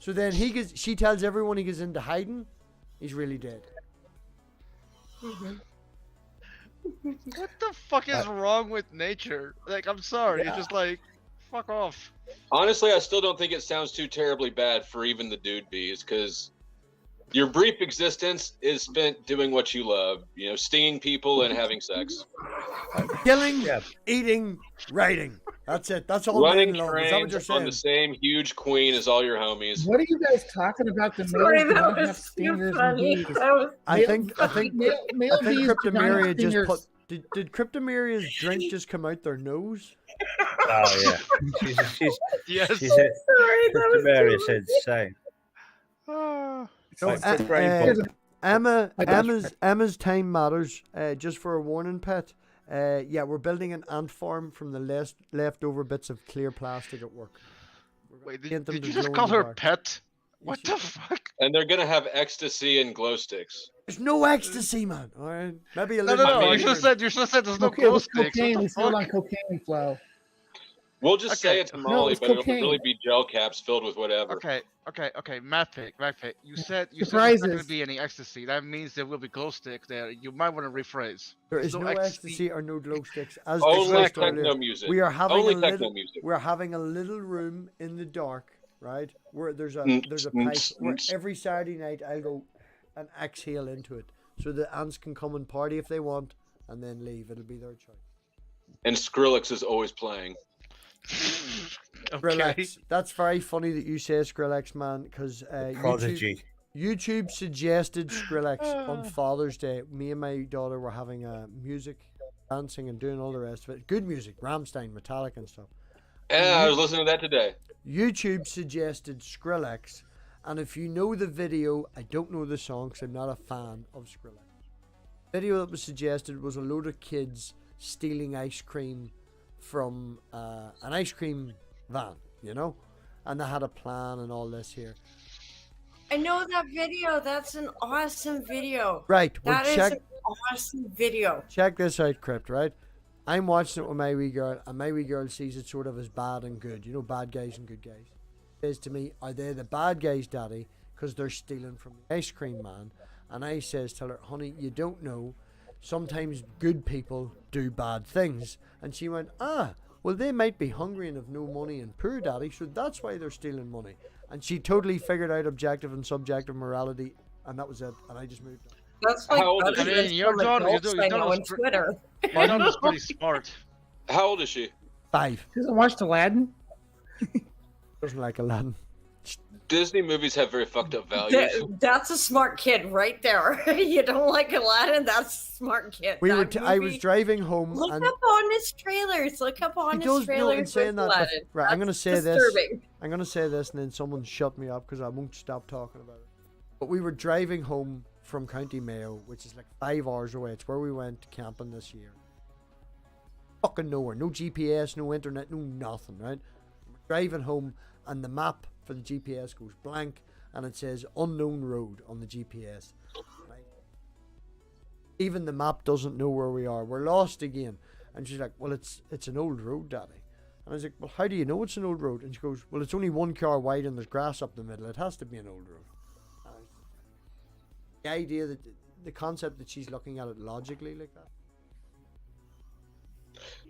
So then she tells everyone he goes into hiding. He's really dead. What the fuck is wrong with nature? Like, I'm sorry. It's just like, fuck off. Honestly, I still don't think it sounds too terribly bad for even the dude bees because your brief existence is spent doing what you love, you know, stinging people and having sex. Killing, eating, writing. That's it. That's all Running men love. Is that what you're trains on saying? the same huge queen as all your homies. What are you guys talking about? The Sorry, males do that not have was too stingers and funny. bees. That was I think Male bees do not have Cryptomeria just stingers. put. Did Cryptomeria's drink just come out their nose? Oh yeah, she's Yes. she's a sorry. That was Cryptomeria too said same. Ah. So, Like the brain Here's bug. Emma's time matters. Just for a warning, pet. Yeah, we're building an ant farm from the leftover bits of clear plastic at work. Wait, Get them did to you just glow in call the her dark. pet? What the fuck? And they're going to have ecstasy and glow sticks. There's no ecstasy, man. All right, maybe a No, little. no, no. mean- You should have said there's no Okay, glow with sticks. What cocaine, the we still on fuck? cocaine flow. We'll just say Okay. it's No, Molly, it's but it'll cocaine. really be gel caps filled with whatever. Okay. MathPig. You said there's not going to Surprises. be any ecstasy. That means there will be glow stick there. You might want to rephrase. There There's is no ecstasy or no glow sticks. As Only discussed techno earlier, music. we are having Only a techno little. music. We're having a little room in the dark, right? Where there's a pipe. Where every Saturday night I'll go and exhale into it, so the ants can come and party if they want, and then leave. It'll be their choice. And Skrillex is always playing. Okay. Skrillex. That's very funny that you say Skrillex, man, because Prodigy. YouTube suggested Skrillex on Father's Day. Me and my daughter were having music, dancing, and doing all the rest of it. Good music, Rammstein, Metallica, and stuff. Yeah, I was listening to that today. YouTube suggested Skrillex, and if you know the video, I don't know the song because I'm not a fan of Skrillex. The video that was suggested was a load of kids stealing ice cream from an ice cream van, you know, and they had a plan and all this here. I know that video. That's an awesome video. Right, well, That is check an awesome video. check this out, Crypt, right? I'm watching it with my wee girl, and my wee girl sees it sort of as bad and good, you know, bad guys and good guys. Says to me, "Are they the bad guys, Daddy? Because they're stealing from the ice cream man." And I says, "Tell her, honey, you don't know. Sometimes good people do bad things." And she went, well, they might be hungry and have no money and poor, Daddy, so that's why they're stealing money. And she totally figured out objective and subjective morality, and that was it. And I just moved on. That's like How old is better she? than I mean, your some daughter- adults your I daughter's know on pre- Twitter. My daughter's pretty smart. How old is she? 5. She hasn't watched Aladdin. Doesn't like Aladdin. Disney movies have very fucked up values. That's a smart kid right there. You don't like Aladdin? That's a smart kid. That I was movie- driving home, Look and up on his trailers. Look up on he his does know. In trailers saying with that, Aladdin. right? I'm gonna That's say this. disturbing. I'm gonna say this, and then someone shut me up because I won't stop talking about it. But we were driving home from County Mayo, which is like 5 hours away. It's where we went camping this year. Fucking nowhere. No GPS, no internet, no nothing, right? We're driving home, and the map for the GPS goes blank, and it says unknown road on the GPS. Right? Even the map doesn't know where we are. We're lost again. And she's like, well, it's an old road, Daddy. And I was like, well, how do you know it's an old road? And she goes, well, it's only 1 car wide and there's grass up the middle. It has to be an old road. The idea that the concept that she's looking at it logically like that.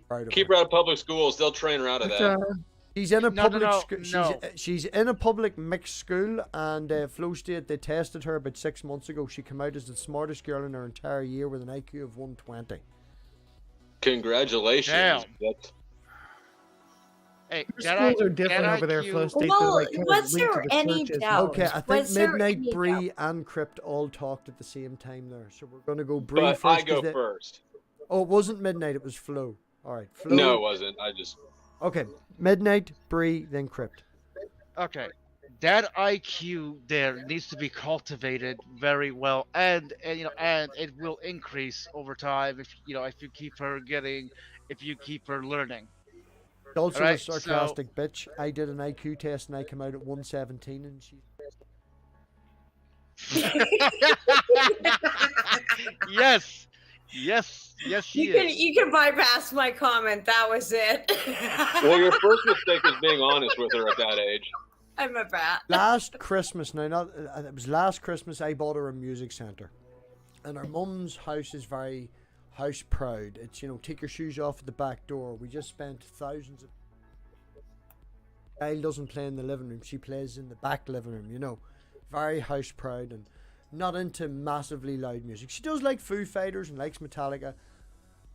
Proud of Keep her. her out of public schools. They'll train her out of But, that. She's in a No, public no, school. no. She's in a public mixed school, and Flow State, they tested her about 6 months ago. She came out as the smartest girl in her entire year with an IQ of 120. Congratulations. Damn. But Hey, Schools are different over there, Flow State. Well, They're, like, kind of was linked to there the any churches. doubt? Okay, I think Was there Midnight, any Bree, doubt? and Crypt all talked at the same time there. So we're going to go Bree but first. I 'cause go they- first. Oh, it wasn't Midnight, it was Flo. All right, Flo. No, it wasn't. I just. Okay, Midnight, Bree, then Crypt. Okay, that IQ there needs to be cultivated very well, and and it will increase over time if if you keep her learning. Also Alright, a sarcastic bitch. I did an IQ test and I came out at 117 and she... Yes, she is. You can bypass my comment. That was it. Well, your first mistake was being honest with her at that age. I'm a brat. Last Christmas, now not, it was last Christmas, I bought her a music centre. And her mum's house is very house proud. It's, take your shoes off at the back door. We just spent thousands of... Child doesn't play in the living room. She plays in the back living room, Very house proud and not into massively loud music. She does like Foo Fighters and likes Metallica.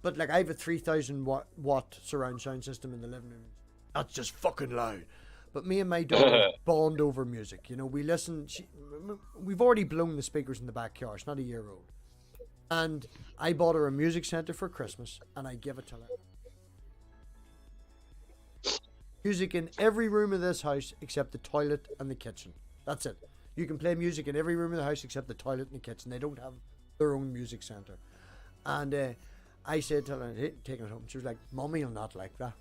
But, I have a 3,000 watt surround sound system in the living room. That's just fucking loud. But me and my daughter bond over music. We listen. We've already blown the speakers in the backyard. It's not a year old. And I bought her a music centre for Christmas, and I give it to her. Music in every room of this house except the toilet and the kitchen. That's it. You can play music in every room of the house except the toilet and the kitchen. They don't have their own music centre. And I said to her, hey, taking it home. She was like, Mummy will not like that.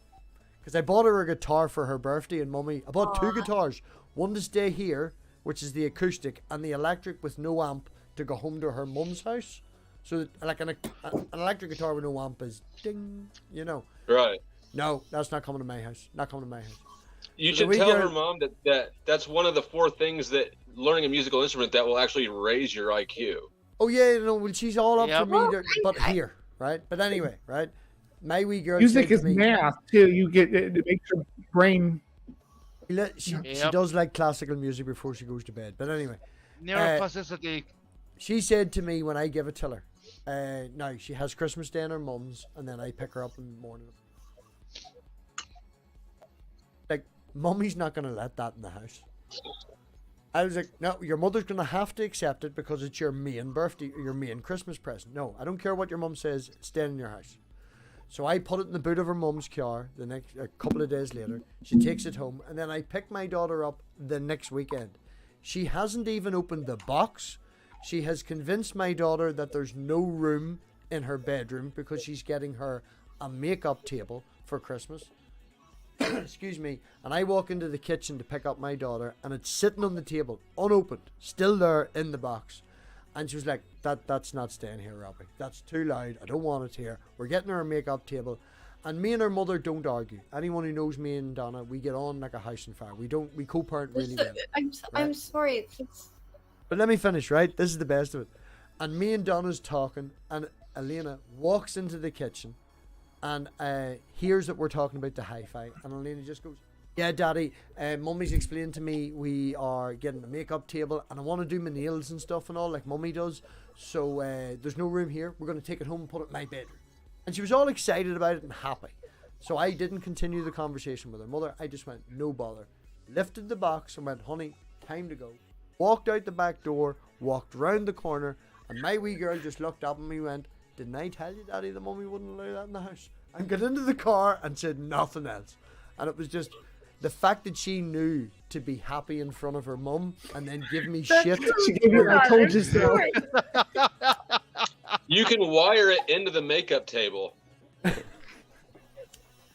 Because I bought her a guitar for her birthday, and Mummy, I bought two guitars. One to stay here, which is the acoustic, and the electric with no amp to go home to her mum's house. So, an electric guitar with no amp is ding, Right. No, that's not coming to my house. Not coming to my house. You So should tell her girl- mom that's one of the 4 things that learning a musical instrument that will actually raise your IQ. Oh yeah, well she's all up Yep. for me, but here, right? But anyway, right? My wee girl Music said is to me, math too. You get it makes your brain. she Yep. does like classical music before she goes to bed. But anyway, Neuroplasticity. she said to me when I give it to her, now she has Christmas Day in her mum's, and then I pick her up in the morning. Like, Mummy's not gonna let that in the house. I was like, no, your mother's gonna have to accept it because it's your main birthday, your main Christmas present. No, I don't care what your mum says, it's staying in your house. So I put it in the boot of her mum's car a couple of days later. She takes it home, and then I pick my daughter up the next weekend. She hasn't even opened the box. She has convinced my daughter that there's no room in her bedroom because she's getting her a makeup table for Christmas. Excuse me. And I walk into the kitchen to pick up my daughter, and it's sitting on the table, unopened, still there in the box. And she was like, that's not staying here, Robbie. That's too loud. I don't want it here. We're getting her a makeup table. And me and her mother don't argue. Anyone who knows me and Donna, we get on like a house on fire. We co-parent really well. I'm sorry. But let me finish, right? This is the best of it. And me and Donna's talking, and Elena walks into the kitchen and hears that we're talking about the hi-fi. And Elena just goes, yeah, Daddy, Mummy's explained to me we are getting a makeup table, and I want to do my nails and stuff and all like Mummy does. So there's no room here. We're going to take it home and put it in my bedroom. And she was all excited about it and happy. So I didn't continue the conversation with her mother. I just went, no bother. Lifted the box and went, honey, time to go. Walked out the back door, walked round the corner, and my wee girl just looked up at me and went, didn't I tell you, Daddy, that Mummy wouldn't allow that in the house? And got into the car and said nothing else. And it was just the fact that she knew to be happy in front of her mum and then give me shit. She gave you I told you so. You can wire it into the makeup table.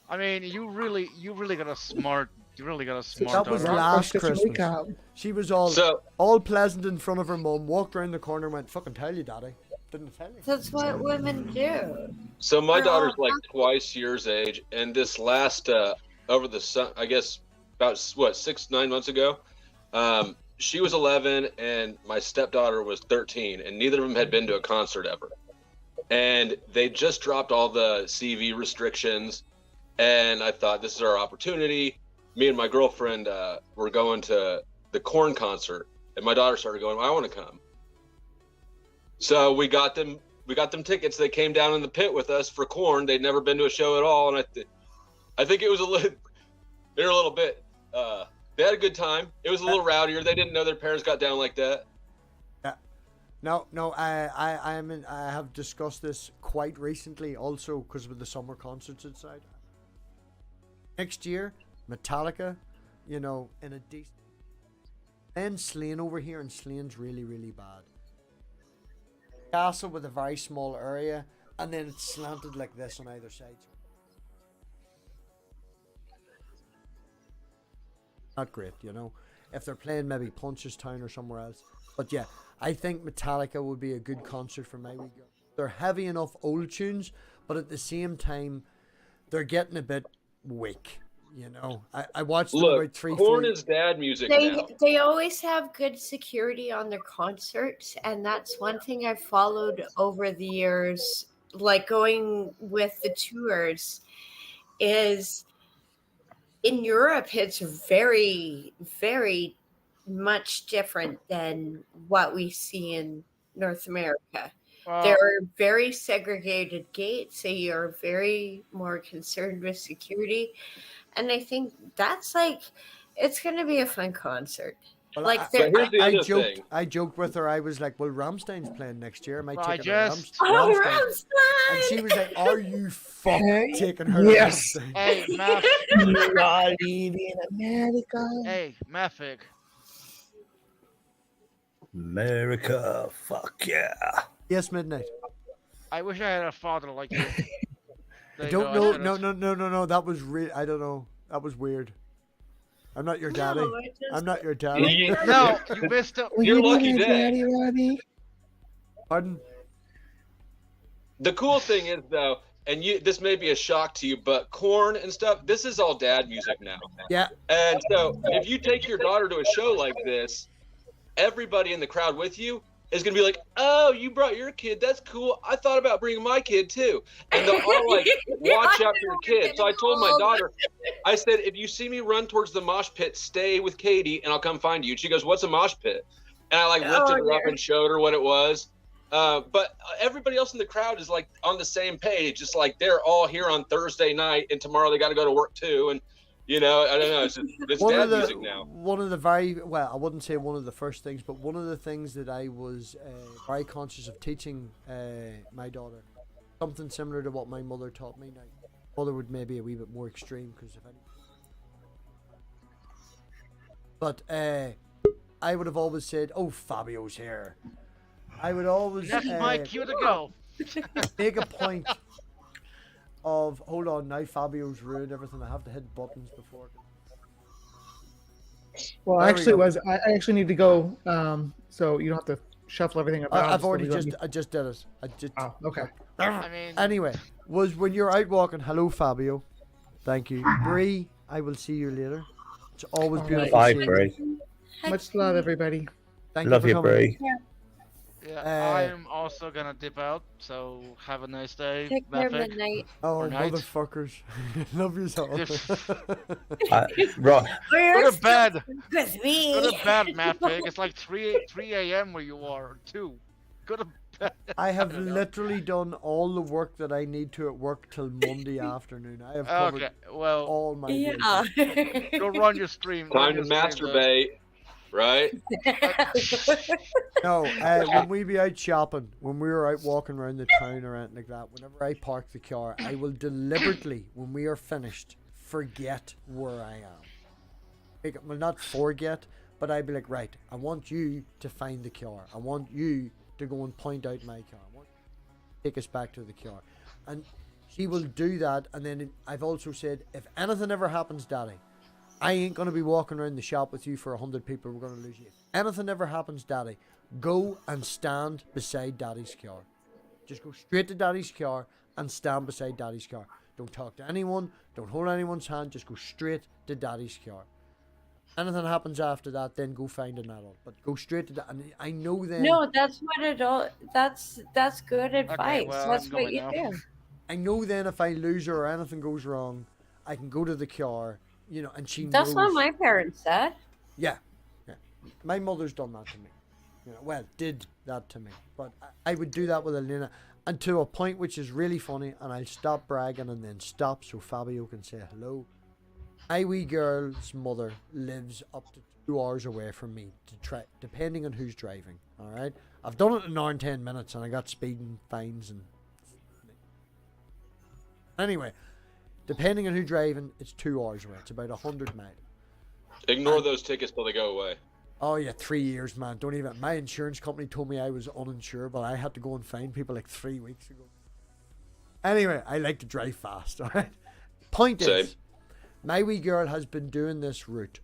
I mean, you really got a smart. You really got a smart. That was daughter. last Just Christmas. makeup. She was all pleasant in front of her mum, walked around the corner and went, fucking tell you, Daddy. Didn't tell you. That's what women do. So my They're daughter's all like twice years age, and this last over the sun, I guess about 6-9 months ago, she was 11 and my stepdaughter was 13, and neither of them had been to a concert ever. And they just dropped all the CV restrictions, and I thought, this is our opportunity. me and my girlfriend were going to the Korn concert, and my daughter started going, I want to come. So we got them tickets. They came down in the pit with us for Korn. They'd never been to a show at all, and I think it was they were a little bit. They had a good time. It was a little rowdier. They didn't know their parents got down like that. No. I have discussed this quite recently, also because of the summer concerts inside. Next year, Metallica, in a decent. And SANE over here, and SANE's really, really bad. Castle with a very small area, and then it's slanted like this on either side. Not great, if they're playing maybe Punchestown or somewhere else. But yeah, I think Metallica would be a good concert for my wee girl. They're heavy enough old tunes, but at the same time, they're getting a bit weak. I watched them about Korn is dad music now. They always have good security on their concerts, and that's one thing I've followed over the years, like going with the tours, is in Europe it's very, very much different than what we see in North America. There are very segregated gates, so you're very more concerned with security. And I think that's it's going to be a fun concert. Well, I joked with her. I was like, well, Rammstein's playing next year. Am I taking her Rammstein? And she was like, are you fucking taking her Yes. to Rammstein? Hey, Math. in America. Hey, MathPig. America, fuck yeah. Yes, Midnight. I wish I had a father like you. I don't know. No. That was I don't know. That was weird. I'm not your daddy. I'm not your daddy. No, you missed it. You're lucky, Daddy Rodney. Pardon? The cool thing is, though, and this may be a shock to you, but Korn and stuff, this is all dad music now. Yeah. And so if you take your daughter to a show like this, everybody in the crowd with you is going to be like, oh, you brought your kid. That's cool. I thought about bringing my kid, too. And they'll all, watch out for your kid. So I told my daughter, I said, if you see me run towards the mosh pit, stay with Katie, and I'll come find you. And she goes, what's a mosh pit? And I, lifted her up and showed her what it was. But everybody else in the crowd is, on the same page. It's they're all here on Thursday night, and tomorrow they got to go to work, too. And I don't know. It's dad music now. One of the I wouldn't say one of the first things, but one of the things that I was very conscious of teaching my daughter, something similar to what my mother taught me. Now, mother would maybe a wee bit more extreme because of any. But I would have always said, "Oh, Fabio's here." I would always. That's my cue to go. Make a point. Hold on, now Fabio's ruined everything. I have to hit buttons before. Well, I actually need to go. So you don't have to shuffle everything up. I just did it. Oh, okay. Anyway, when you're out walking. Hello, Fabio. Thank you, Bree. I will see you later. It's always beautiful. Bye, Bree. Much love, everybody. Thank Love you, you, Bree. Yeah, I'm also gonna dip out, so have a nice day. Take care, Midnight. Oh, night. Motherfuckers. Love you so. Right. Go to bed. With me. Go to bed, MathPig. It's 3 a.m. where you are, or 2. Go to bed. I have literally done all the work that I need to at work till Monday afternoon. I have covered all my days. Go run your stream. Time to masturbate. Right? No, when we be out shopping, when we were out walking around the town or anything like that, whenever I park the car, I will deliberately, when we are finished, forget where I am. Well, not forget, but I'd be like, right, I want you to find the car. I want you to go and point out my car. I want you to take us back to the car. And she will do that, and then I've also said, if anything ever happens, Daddy, I ain't going to be walking around the shop with you for 100 people. We're going to lose you. If anything ever happens, Daddy, go and stand beside Daddy's car. Just go straight to Daddy's car and stand beside Daddy's car. Don't talk to anyone. Don't hold anyone's hand. Just go straight to Daddy's car. Anything happens after that, then go find an adult. But go straight to that. And I know then. No, that's what it all. That's good advice. Okay, well, that's what you do. I know then if I lose her or anything goes wrong, I can go to the car, you know, and she That's knows. what my parents said. Yeah, yeah. My mother's done that to me. You know, well, did that to me. But I would do that with Elena, and to a point which is really funny. And I'll stop bragging and then stop so Fabio can say hello. My wee girl's mother lives up to 2 hours away from me, depending on who's driving. All right, I've done it in an hour and 10 minutes, and I got speeding fines and. Anyway, depending on who's driving, it's 2 hours away. It's about 100 miles. Ignore those tickets till they go away. Oh yeah, 3 years, man. Don't even. My insurance company told me I was uninsurable. I had to go and find people like 3 weeks ago. Anyway, I like to drive fast. All right. Point is, my wee girl has been doing this route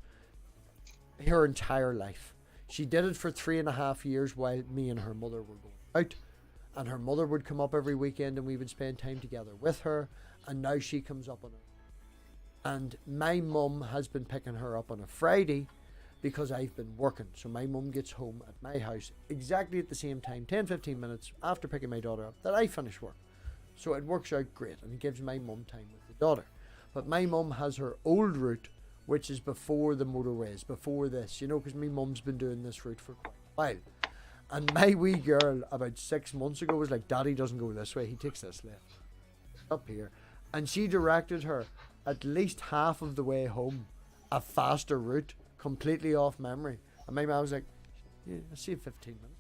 her entire life. She did it for 3.5 years while me and her mother were going out, and her mother would come up every weekend, and we would spend time together with her. And now she comes up on it, and my mum has been picking her up on a Friday. Because I've been working. So my mum gets home at my house exactly at the same time, 10-15 minutes after picking my daughter up, that I finish work. So it works out great, and it gives my mum time with the daughter. But my mum has her old route, which is before the motorways, before this, you know, because my mum's been doing this route for quite a while. And my wee girl about 6 months ago was like, Daddy doesn't go this way, he takes this left up here. And she directed her at least half of the way home, a faster route, completely off memory. And my mom was like, yeah, I'll see you in 15 minutes.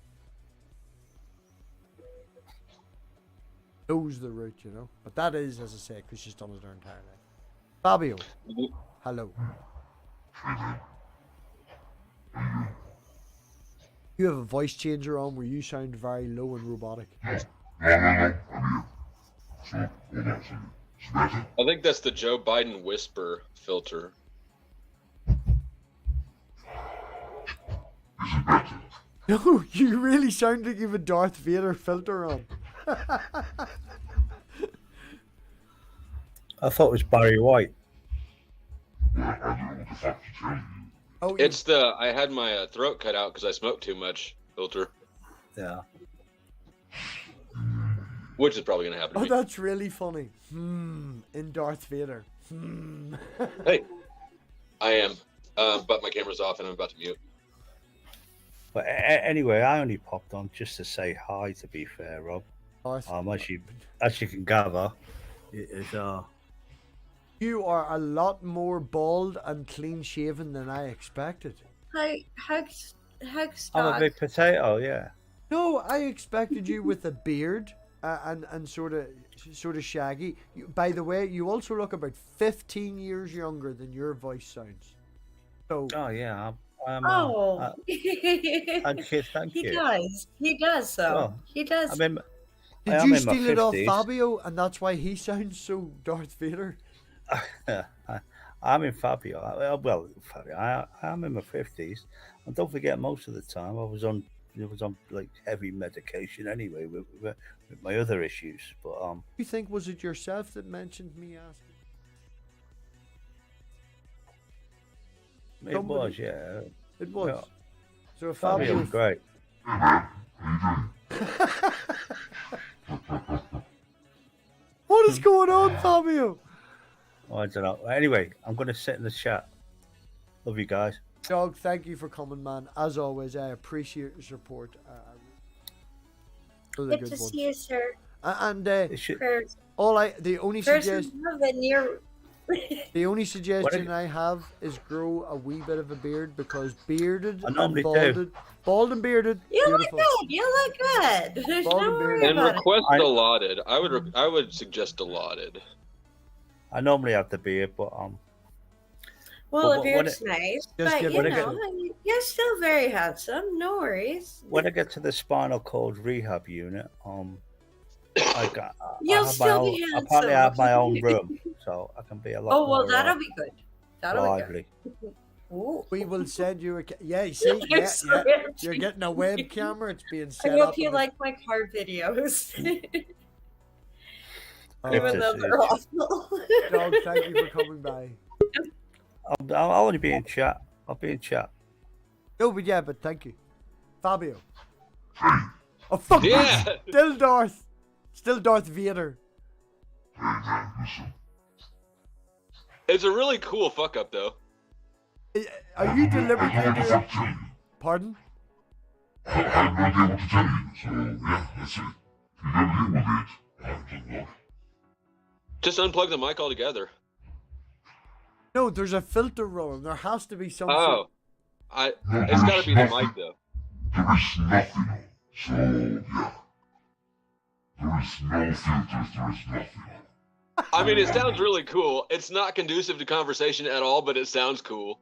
Knows the route, you know. But that is, as I say, because she's done it her entire life. Fabio, hello. You have a voice changer on where you sound very low and robotic. I think that's the Joe Biden whisper filter. No, you really sound like you have a Darth Vader filter on. I thought it was Barry White. Oh, It's the I had my throat cut out because I smoked too much filter, Yeah. which is probably gonna happen. oh, To me. that's really funny. In Darth Vader. Hey, I am, but my camera's off and I'm about to mute. But anyway, I only popped on just to say hi. To be fair, Rob. Darth. As you can gather, it is You are a lot more bald and clean shaven than I expected. Hug I'm a stock. big potato. Yeah. No, I expected you with a beard and sort of shaggy. By the way, you also look about 15 years younger than your voice sounds. So. Oh yeah. Oh. Thank you. He does. He does, though. Well, he does. I mean, Did you steal it off Fabio, and that's why he sounds so Darth Vader? I'm in Fabio. I'm in my 50s, and don't forget, most of the time I was on like heavy medication anyway with my other issues. But You think was it yourself that mentioned me asking? it was, yeah. It was. Yeah. So if Fabio Fabio was great. What is going on, Fabio? Oh, I don't know. Anyway, I'm going to sit in the chat. Love you guys. Dog, thank you for coming, man. As always, I appreciate your support. Really Good to one. see you, sir. And Prayers- the only prayers suggestion. of love and your- The only suggestion I have is grow a wee bit of a beard, because bearded I and normally balded, bald and bearded, You beautiful. look good. You look good. There's Bald no and worry And about it. request allotted. I would suggest allotted. I normally have the beard, but Well, But a beard's nice, Just but give you it a know, go. you're still very handsome. No worries. when I get to the spinal cord rehab unit, You'll still be I probably handsome. have my own room, so I can be a lot Oh well, more that'll be good. That'll be lively. good. Ooh. We will send you a. Yeah, you see, You're yeah, so yeah. empty. You're getting a web camera. It's being I set hope up. you and like my car videos, Oh, even though they're awful. Dog, thank you for coming by. I'll only be in chat. I'll be in chat. No, but yeah, but thank you, Fabio. Oh fuck! Yeah. Still Darth Vader. It's a really cool fuck up, though. Are you deliberately doing? Pardon? I'm not able to tell you, so yeah, that's it. You gotta deal with it. Just unplug the mic altogether. No, there's a filter rolling. There has to be some. Oh, it's got to be the mic, though. There is nothing on. So yeah, there is no filters. There is nothing on. I mean, it sounds really cool. It's not conducive to conversation at all, but it sounds cool.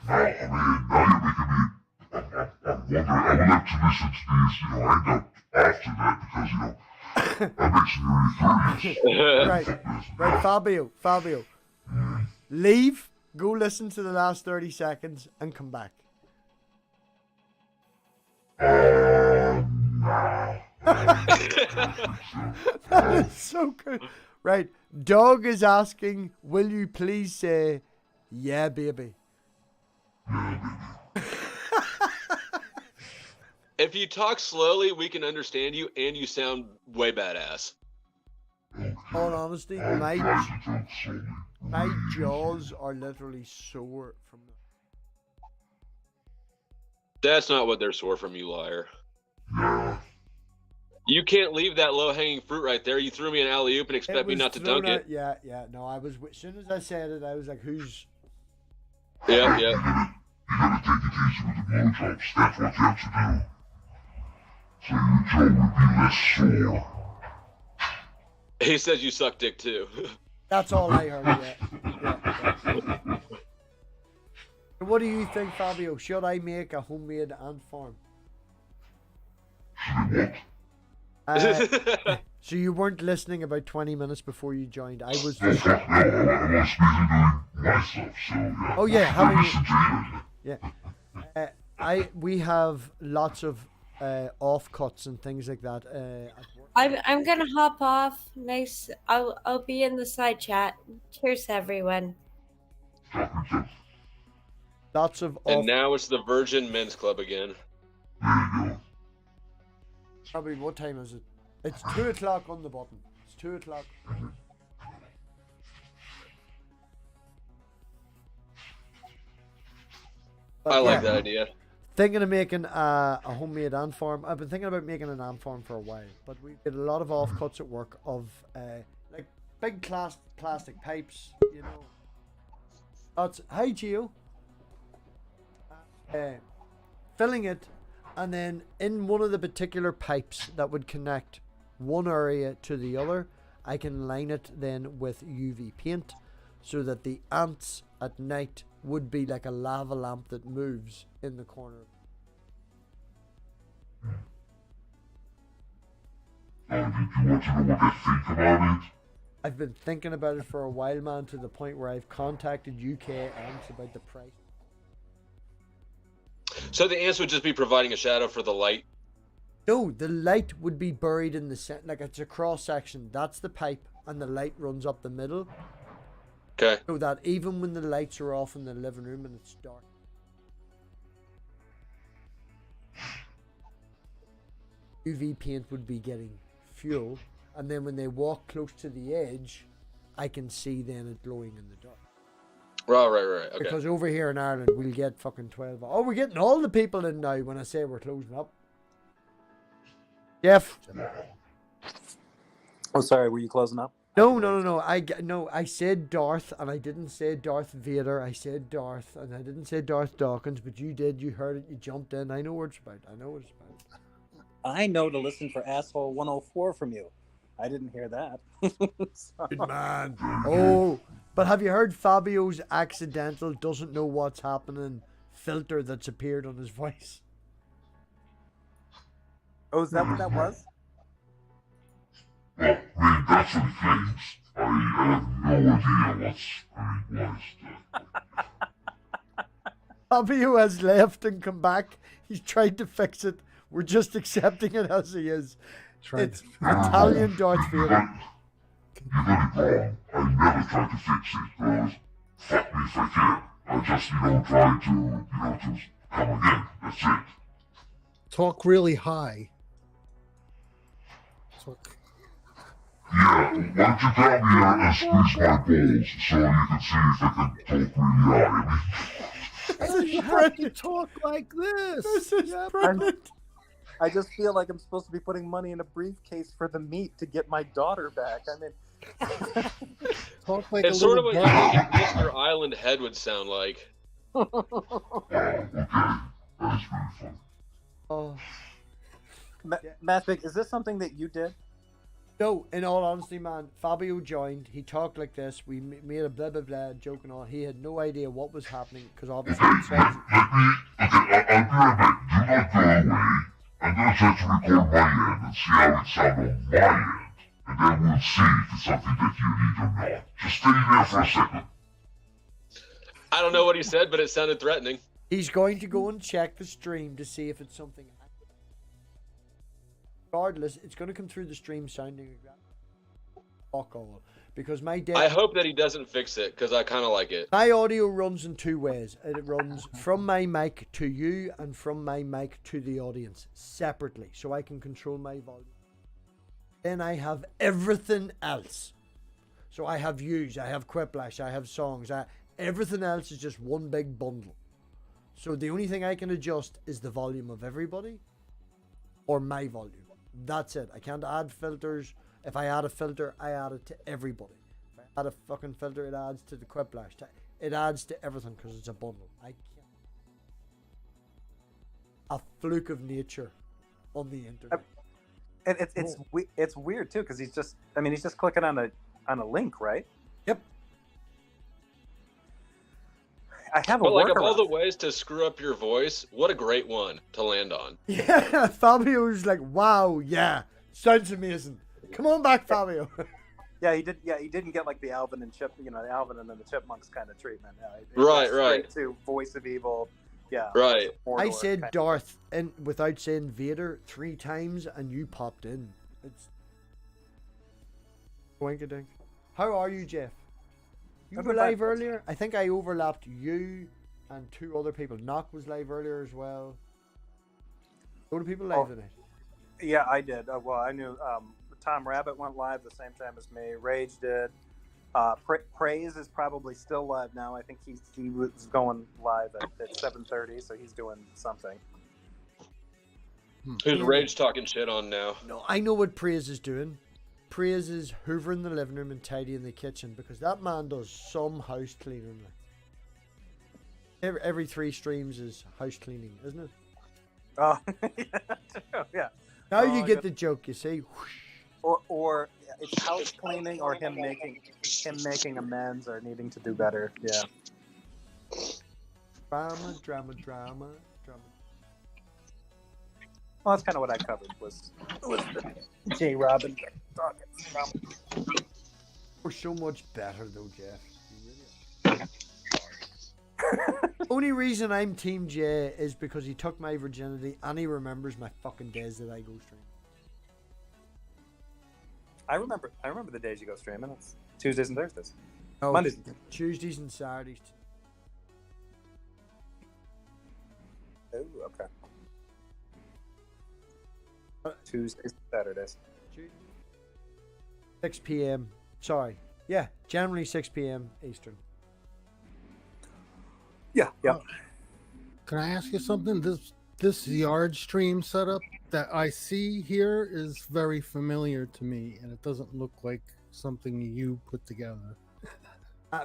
No, I mean, now you're making me. I wonder. I would like to listen to this. You know, hang out after that because you know that makes me really curious. Right, Fabio. Leave. Go listen to the last 30 seconds and come back. Nah. That is so good. Right, Doug is asking, will you please say, yeah, baby? If you talk slowly, we can understand you, and you sound way badass. All honesty, my jaws are literally sore from them. That's not what they're sore from, you liar. You can't leave that low-hanging fruit right there. You threw me an alley-oop and expect me not to dunk it. Yeah. No, I was. As soon as I said it, I was like, "Who's?" Yeah. You gotta take it easy with the blowjobs. That's what you have to do. So your jaw would be less sore. He says you suck dick too. That's all I heard. Yeah. What do you think, Fabio? Should I make a homemade ant farm? So you weren't listening about 20 minutes before you joined. I was. No, I was busy doing my stuff, so yeah. Oh yeah, having yeah. We have lots of offcuts and things like that. I'm gonna hop off. Nice. I'll be in the side chat. Cheers, everyone. Lots of. And now it's the Virgin Men's Club again. Probably what time is it? It's 2 o'clock on the button. It's 2 o'clock. I like that idea. Thinking of making a homemade ant farm. I've been thinking about making an ant farm for a while, but we did a lot of offcuts at work of like big plastic pipes, you know. That's hi Geo. Filling it, and then in one of the particular pipes that would connect one area to the other, I can line it then with UV paint, so that the ants at night would be like a lava lamp that moves in the corner. Did you want to know what I think about it? I've been thinking about it for a while, man, to the point where I've contacted UK ants about the price. So the ants would just be providing a shadow for the light? No, the light would be buried in the center, like it's a cross section. That's the pipe, and the light runs up the middle. Okay. So that even when the lights are off in the living room and it's dark, UV paint would be getting fuel, and then when they walk close to the edge, I can see then it glowing in the dark. Right. Okay. Because over here in Ireland, we'll get fucking 12. Oh, we're getting all the people in now when I say we're closing up. Jeff. Oh, sorry. Were you closing up? No. I said Darth, and I didn't say Darth Vader. I said Darth, and I didn't say Darth Dawkins, but you did. You heard it. You jumped in. I know what it's about. I know to listen for asshole 104 from you. I didn't hear that. Good man. Oh, but have you heard Fabio's accidental doesn't know what's happening filter that's appeared on his voice? Oh, is that what that was? Well, I mean, that's what he claims. I have no idea what's. Fabio has left and come back. He's tried to fix it. We're just accepting it as he is. It's Italian Darth Vader. You got it wrong. I never tried to fix it, because fuck me if I can. I just, try to, just come again. That's it. Talk really high. Yeah, don't you come here and squeeze my balls so you can see if I can talk really high? You have to talk like this. This is Yeah, brilliant. I just feel like I'm supposed to be putting money in a briefcase for the meat to get my daughter back. I mean, talk like It's a sort of little what girl. you think Mr. Island Head would sound like. Oh. MathPig, is this something that you did? No, in all honesty, man, Fabio joined. He talked like this. We made a blah blah blah joke and all. He had no idea what was happening because obviously it says. I'll be right back. Do not go away. I'm going to try to record my end and see how it sounds on my end. And then we'll see if it's something that you need or not. Just stay there for a second. I don't know what he said, but it sounded threatening. He's going to go and check the stream to see if it's something. Regardless, it's going to come through the stream sounding exactly fuck all. Because my dad. I hope that he doesn't fix it, because I kind of like it. My audio runs in two ways. It runs from my mic to you and from my mic to the audience separately, so I can control my volume. Then I have everything else. So I have views, I have Quiplash, I have songs. Everything else is just one big bundle. So the only thing I can adjust is the volume of everybody or my volume. That's it. I can't add filters. If I add a filter, I add it to everybody. If I add a fucking filter, it adds to the Quiplash. It adds to everything because it's a bundle. I can't. A fluke of nature on the internet. It's weird too because he's just clicking on a link, right? Yep. I have a But like of all workaround. the ways to screw up your voice, what a great one to land on. Yeah, Fabio was like, wow, yeah, sounds amazing. Come on back, Fabio. Yeah, he did. Yeah, he didn't get like the Alvin and Chip, the Alvin and then the Chipmunks kind of treatment. Yeah, it Right, went right. straight to Voice of Evil. Yeah. Right. I Mordor said kind of- Darth and without saying Vader 3 times, and you popped in. It's Winkadink. How are you, Jeff? You I'm were good, live thanks. earlier. I think I overlapped you and 2 other people. Knock was live earlier as well. What are people live tonight? Yeah, I did. Well, I knew Tom Rabbit went live the same time as me. Rage did. Praise is probably still live now. I think he was going live at 7:30, so he's doing something. Who's Rage talking shit on now? No, I know what Praise is doing. Praise is hoovering the living room and tidying the kitchen because that man does some house cleaning. Every 3 streams is house cleaning, isn't it? Oh, yeah. Now Oh, you I get got- the joke, you see. Or it's house cleaning, or him making amends, or needing to do better. Yeah. Drama. Well, that's kind of what I covered was the J. Robin talking. We're so much better though, Jeff. You really are. Only reason I'm Team J is because he took my virginity and he remembers my fucking days that I go stream. I remember the days you go streaming. It's Tuesdays and Thursdays. Oh, Mondays. Tuesdays and Saturdays. Oh, okay. Tuesdays and Saturdays. 6 p.m. Sorry. Yeah, generally 6 p.m. Eastern. Yeah. Can I ask you something? This yard stream setup that I see here is very familiar to me, and it doesn't look like something you put together.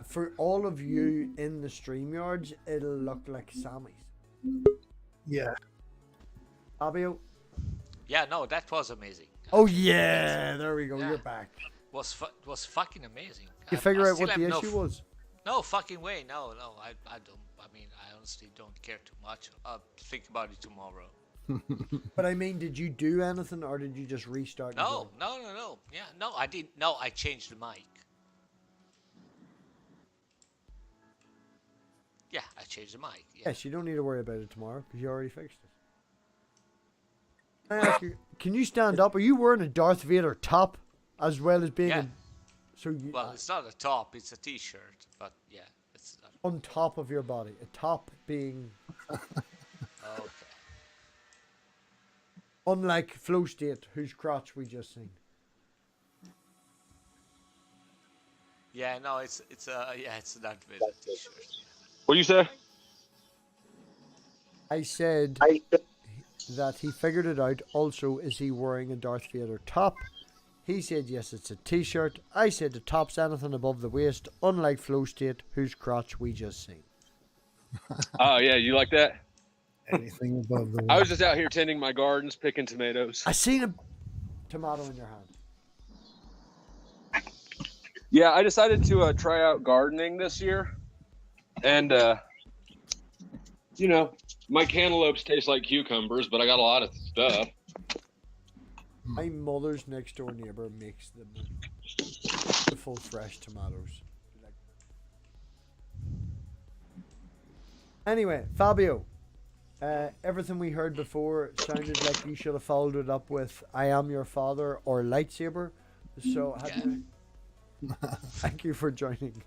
For all of you in the StreamYards, it'll look like Sammy's. Yeah. Fabio? Yeah, no, that was amazing. Oh yeah, there we go. Yeah. You're back. Was fucking amazing. You I figure out still what the have issue was? No fucking way. No, I don't. I mean, I honestly don't care too much. I'll think about it tomorrow. But I mean, did you do anything, or did you just restart? the No, game? no. Yeah, no, I did. No, I changed the mic. Yeah, I changed the mic. Yeah. Yes, you don't need to worry about it tomorrow because you already fixed it. Can I ask you, can you stand up? Are you wearing a Darth Vader top as well as being Yeah. so you, Well, it's not a top; it's a T-shirt. But yeah, it's on top of your body? A top being okay. unlike Flow State, whose crotch we just seen. Yeah, no, it's a Darth Vader T-shirt. What do you say? I said that he figured it out. Also, is he wearing a Darth Vader top? He said yes, it's a t-shirt. I said the top's anything above the waist, unlike Flow State, whose crotch we just seen. Oh yeah, you like that? Anything above the I was just out here tending my gardens, picking tomatoes. I seen a tomato in your hand. Yeah, I decided to try out gardening this year, and you know, my cantaloupes taste like cucumbers, but I got a lot of stuff. My mother's next door neighbor makes the beautiful fresh tomatoes. Anyway, Fabio, everything we heard before sounded like you should have followed it up with "I am your father" or lightsaber. So, thank you for joining.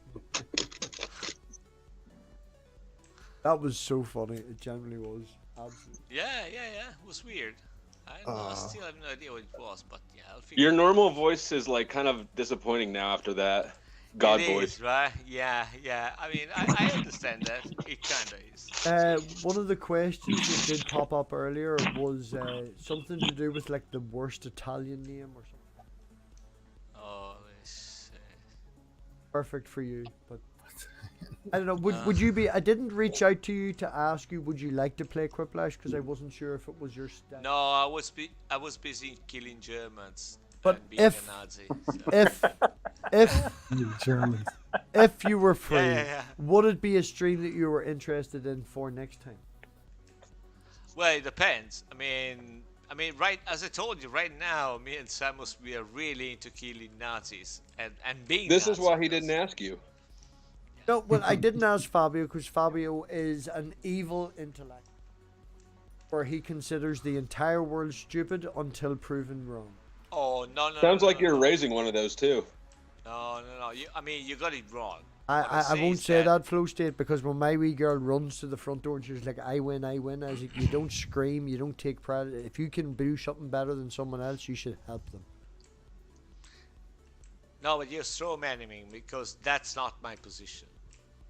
That was so funny. It genuinely was. Absolutely. Yeah. It was weird. I still have no idea what it was, but yeah, I'll figure Your it out. normal voice is like kind of disappointing now after that God It voice. is, right? Yeah. I mean, I understand that. It kinda is. One of the questions that did pop up earlier was something to do with like the worst Italian name or something. Oh, this. Perfect for you, but I don't know. Would you be? I didn't reach out to you to ask you. Would you like to play Quiplash? Because I wasn't sure if it was your style. No, I was busy killing Germans. But and being a Nazi. So. if Germans. if you were free, Yeah. would it be a stream that you were interested in for next time? Well, it depends. I mean, right as I told you, right now, me and Samus, we are really into killing Nazis and being. This is Nazis. why he didn't ask you. No, well, I didn't ask Fabio because Fabio is an evil intellect, where he considers the entire world stupid until proven wrong. Oh no! Sounds no, like no, you're no. raising one of those too. No. You got it wrong. I won't say that, Flow State, because when my wee girl runs to the front door and she's like, I win, I was like, you don't scream, you don't take pride. If you can do something better than someone else, you should help them. No, but you're straw manning me because that's not my position.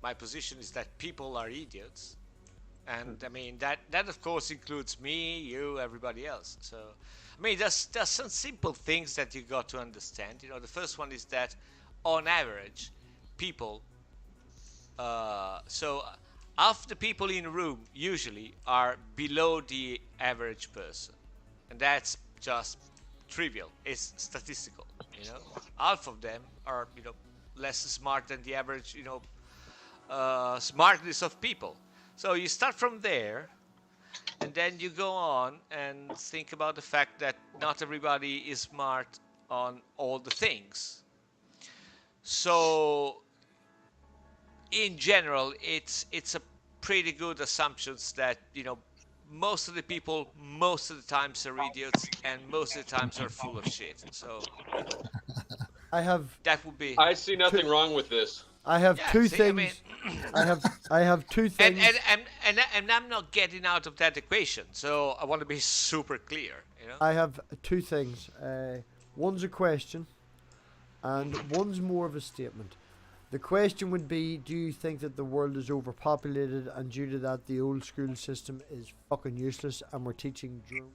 My position is that people are idiots, and I mean that of course includes me, you, everybody else. So, I mean, there's some simple things that you got to understand. You know, the first one is that, on average, people. So, half the people in a room usually are below the average person, and that's just trivial. It's statistical. You know, half of them are less smart than the average. Smartness of people. So you start from there, and then you go on and think about the fact that not everybody is smart on all the things. So in general, it's a pretty good assumptions that most of the people most of the times are idiots and most of the times are full of shit. So that would be. I see nothing wrong with this. I have two see, things. I have two things. And I'm not getting out of that equation, so I want to be super clear. I have two things. One's a question, and one's more of a statement. The question would be, do you think that the world is overpopulated, and due to that, the old school system is fucking useless, and we're teaching drone?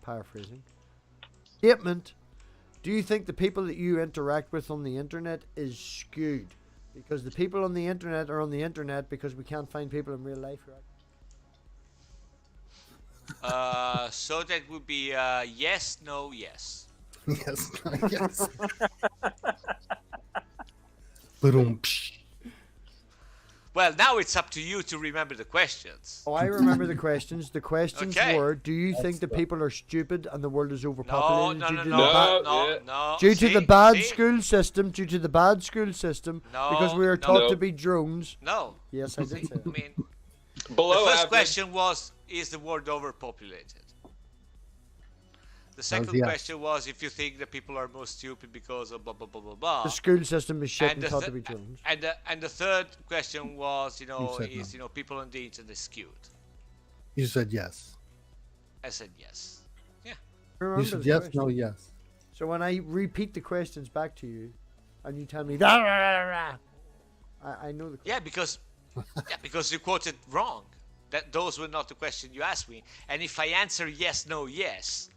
Paraphrasing. Statement. Do you think the people that you interact with on the internet is skewed? Because the people on the internet are on the internet because we can't find people in real life, right? So that would be yes, no, yes. Yes, yes. Boom. Well, now it's up to you to remember the questions. Oh, I remember the questions. The questions were, do you think the people are stupid and the world is overpopulated due to the bad school system, because we were taught to be drones? No. Yes, I did say that. I mean, Below the first average. question was, is the world overpopulated? The second yes. question was if you think that people are more stupid because of blah blah blah blah blah. The school system is shit and the taught to be drones. And the third question was, said is people on the internet skewed? You said yes. I said yes. Yeah. You said yes, no, yes. So when I repeat the questions back to you, and you tell me that, I know the question. because you quoted wrong. That those were not the question you asked me. And if I answer yes, no, yes,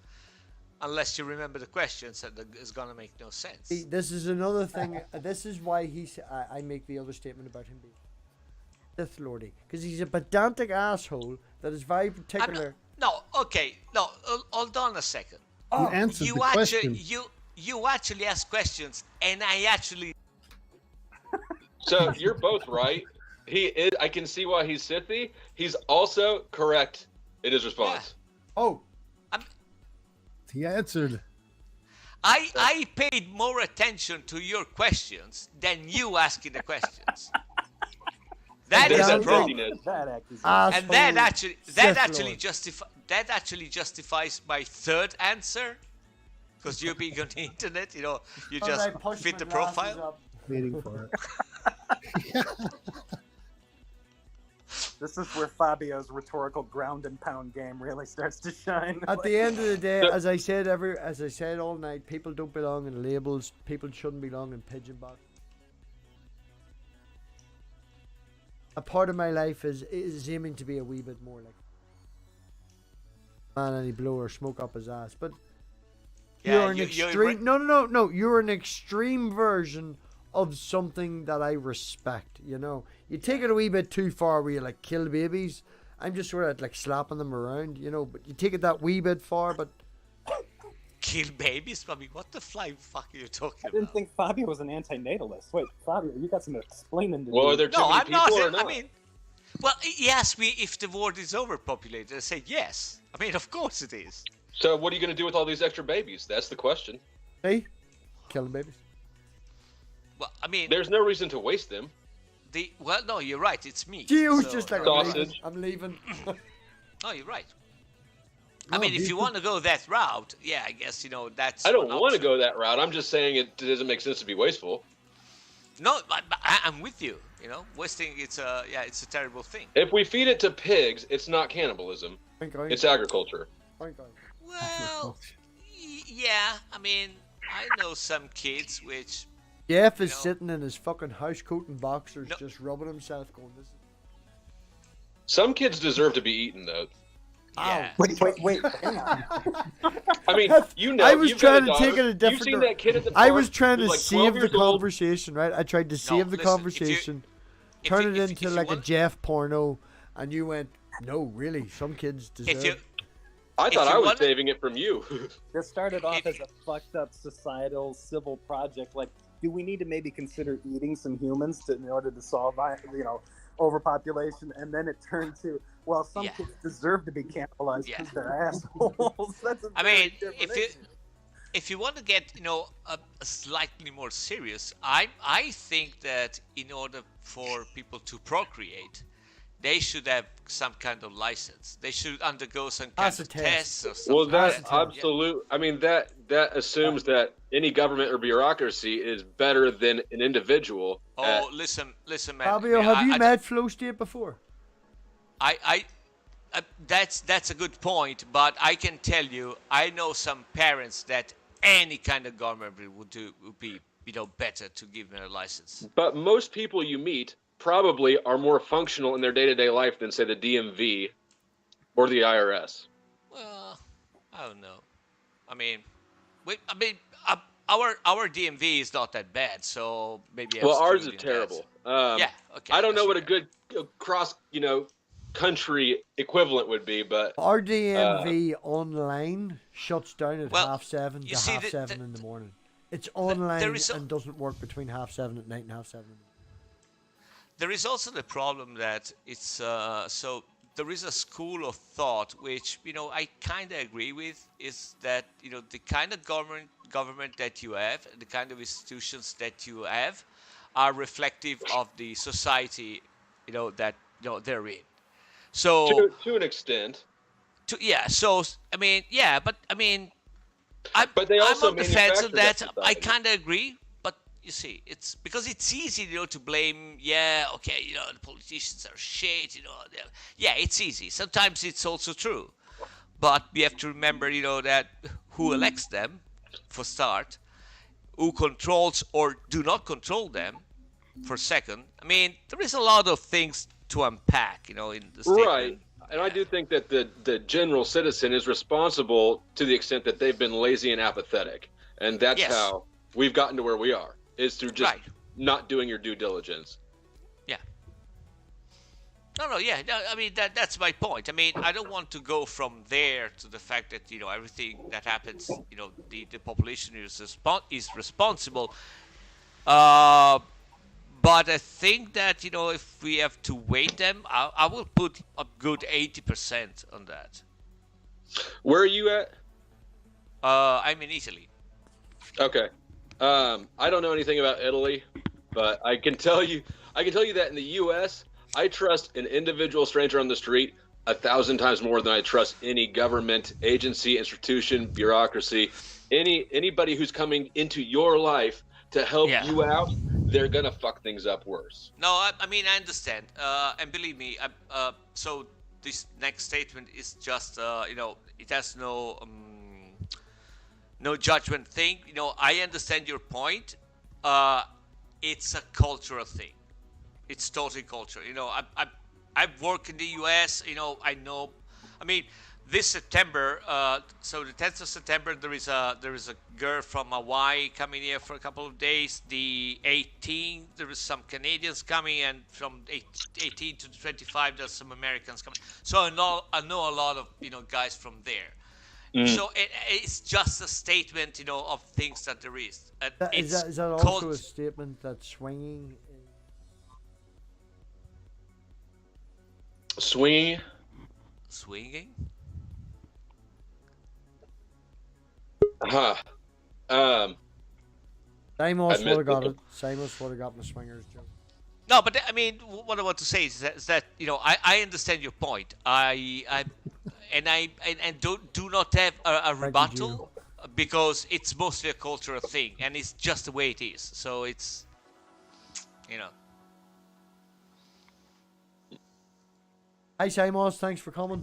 unless you remember the questions, that is gonna make no sense. See, this is another thing. This is why I make the other statement about him being Sith Lordy, because he's a pedantic asshole that is very particular. Hold on a second. You answered the question. You actually ask questions, and I actually. So you're both right. He is. I can see why he's Sithy. He's also correct in his response. Yeah. Oh. He answered. I paid more attention to your questions than you asking the questions. That is a problem. And that actually justifies my third answer, because you being on the internet, you just fit the profile. Waiting for it. This is where Fabio's rhetorical ground and pound game really starts to shine. At the end of the day, as I said all night, people don't belong in labels. People shouldn't belong in pigeon boxes. A part of my life is aiming to be a wee bit more like man, and he blow or smoke up his ass. But you're an extreme. No. You're an extreme version of something that I respect. You take it a wee bit too far where you like kill babies. I'm just sort of like slapping them around, but you take it that wee bit far. But kill babies? I mean, what the flying fuck are you talking about? I didn't think Fabio was an anti-natalist. Wait, Fabio, you got some explaining to do. Well, are there too many people or not? I mean, well, he asked me if the world is overpopulated. I said yes. I mean, of course it is. So what are you going to do with all these extra babies? That's the question. Hey, killing babies. Well, I mean, there's no reason to waste them. No, you're right. It's me. Gio's just like sausage. I'm leaving. No, you're right. I mean, if you want to go that route, yeah, I guess that's. I don't want to go that route. I'm just saying it doesn't make sense to be wasteful. No, I'm with you. Wasting it's a terrible thing. If we feed it to pigs, it's not cannibalism. It's agriculture. Well, yeah. I mean, I know some kids which. Jeff is sitting in his fucking house coat and boxers, just rubbing himself, going, "This." Some kids deserve to be eaten, though. Yeah. Wait. Hang on. I mean, I was trying to take it a different. You've seen that kid at the I park was trying to who's like save the 12 years old? conversation, right? I tried to save the conversation, turn it into like a Jeff porno, and you went, "No, really, some kids deserve." I thought I was saving it from you. This started off as a fucked up societal civil project. Like, do we need to maybe consider eating some humans in order to solve, overpopulation? And then it turned to, well, some kids deserve to be cannibalized because they're assholes. That's if you want to get a slightly more serious, I think that in order for people to procreate, they should have some kind of license. They should undergo some kind of tests or something. Well, that's absolute. I mean, that assumes that any government or bureaucracy is better than an individual. Oh, listen, man. Fabio, have you met Flow State before? That's a good point, but I can tell you, I know some parents that any kind of government would be better to give them a license. But most people you meet probably are more functional in their day-to-day life than, say, the DMV or the IRS. Well, I don't know. I mean, our DMV is not that bad, so maybe. Well, ours is terrible. Okay. I don't know what a good cross, country equivalent would be, but our DMV online shuts down at 7:30 to 7:30 in the morning. It's online and doesn't work between 7:30 at night and 7:30 in the morning. There is also the problem that it's there is a school of thought which I kind of agree with, is that the kind of government that you have, the kind of institutions that you have, are reflective of the society that they're in. So to an extent. But they also I'm on the fence of that. society. I kind of agree. You see, it's because it's easy, to blame. The politicians are shit. It's easy. Sometimes it's also true, but we have to remember, that who elects them for start, who controls or do not control them for second. I mean, there is a lot of things to unpack, in the statement. Right. And I do think that the general citizen is responsible to the extent that they've been lazy and apathetic. And that's how we've gotten to where we are, is through just not doing your due diligence. Yeah. No, I mean, that's my point. I mean, I don't want to go from there to the fact that, everything that happens, the population is responsible. But I think that, if we have to weight them, I will put a good 80% on that. Where are you at? I'm in Italy. Okay. I don't know anything about Italy, but I can tell you that in the U.S., I trust an individual stranger on the street 1,000 times more than I trust any government agency, institution, bureaucracy, anybody who's coming into your life to help you out. They're gonna fuck things up worse. No, I mean, I understand, and believe me. So this next statement is just, it has no judgment thing. I understand your point. It's a cultural thing. It's totally cultural. I've worked in the U.S. I know. I mean, this September, so the 10th of September, there is a girl from Hawaii coming here for a couple of days. The 18th, there is some Canadians coming, and from 18 to 25, there's some Americans coming. So I know a lot of guys from there. So it's just a statement, of things that there is. Is that also a statement that swinging? Swinging? Simos would have got it. Simos would have got the swingers joke. No, but I mean, what I want to say is that I understand your point. I do not have a rebuttal because it's mostly a cultural thing and it's just the way it is. So it's Hi Simos, thanks for coming.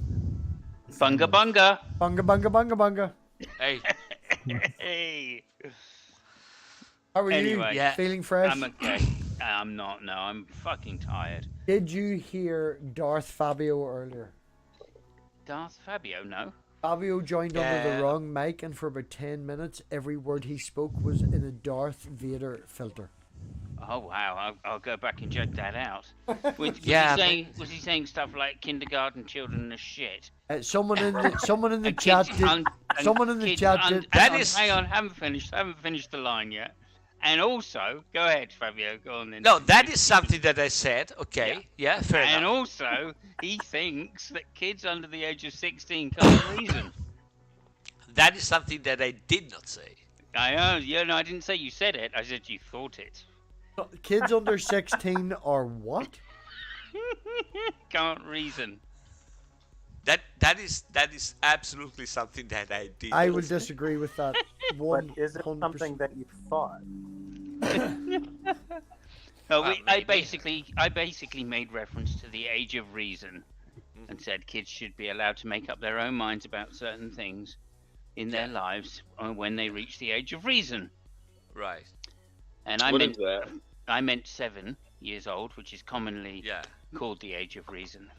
Bunga bunga. Bunga bunga bunga bunga. Hey. Hey. How are you? Yeah. Feeling fresh? I'm okay. I'm not. No, I'm fucking tired. Did you hear Darth Fabio earlier? Darth Fabio? No. Fabio joined under the wrong mic, and for about 10 minutes, every word he spoke was in a Darth Vader filter. Oh wow! I'll go back and check that out. Was he saying stuff like kindergarten children are shit? Someone in the chat did. Someone in the chat did. Hang on, haven't finished the line yet. And also, go ahead, Fabio. Go on then. No, that is something that I said. Okay, yeah, fair enough. And also, he thinks that kids under the age of 16 can't reason. That is something that I did not say. I know. Yeah, no, I didn't say you said it. I said you thought it. Kids under 16 are what? Can't reason. That is absolutely something that I did. I would disagree with that. But is it something that you thought? No, I basically made reference to the age of reason, and said kids should be allowed to make up their own minds about certain things in their lives when they reach the age of reason. Right. And I meant 7 years old, which is commonly called the age of reason.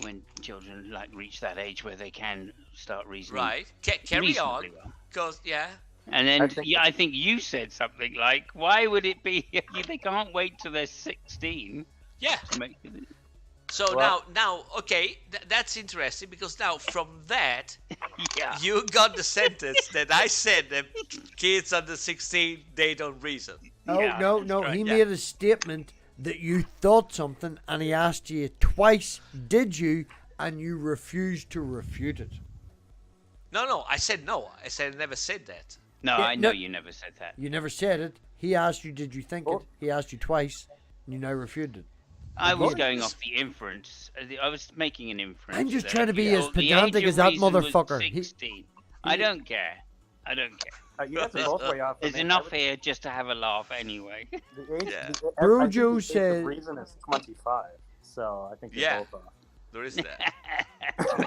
When children reach that age where they can start reasoning. Right. Carry on. Because And then I think you said something like, "Why would it be? They can't wait till they're 16." Yeah. So now, okay, that's interesting because now from that, you got the sentence that I said that kids under 16 they don't reason. No. He made a statement that you thought something, and he asked you twice, "Did you?" and you refused to refute it. No, I said no. I said I never said that. No, I know you never said that. You never said it. He asked you, "Did you think it?" He asked you twice, and you now refuted it. I was going off the inference. I was making an inference. I'm just trying to be as pedantic as that motherfucker. 16. I don't care. You guys are both way off. There's enough here just to have a laugh anyway. Brojo said reason is 25, so I think you're both off. There is that.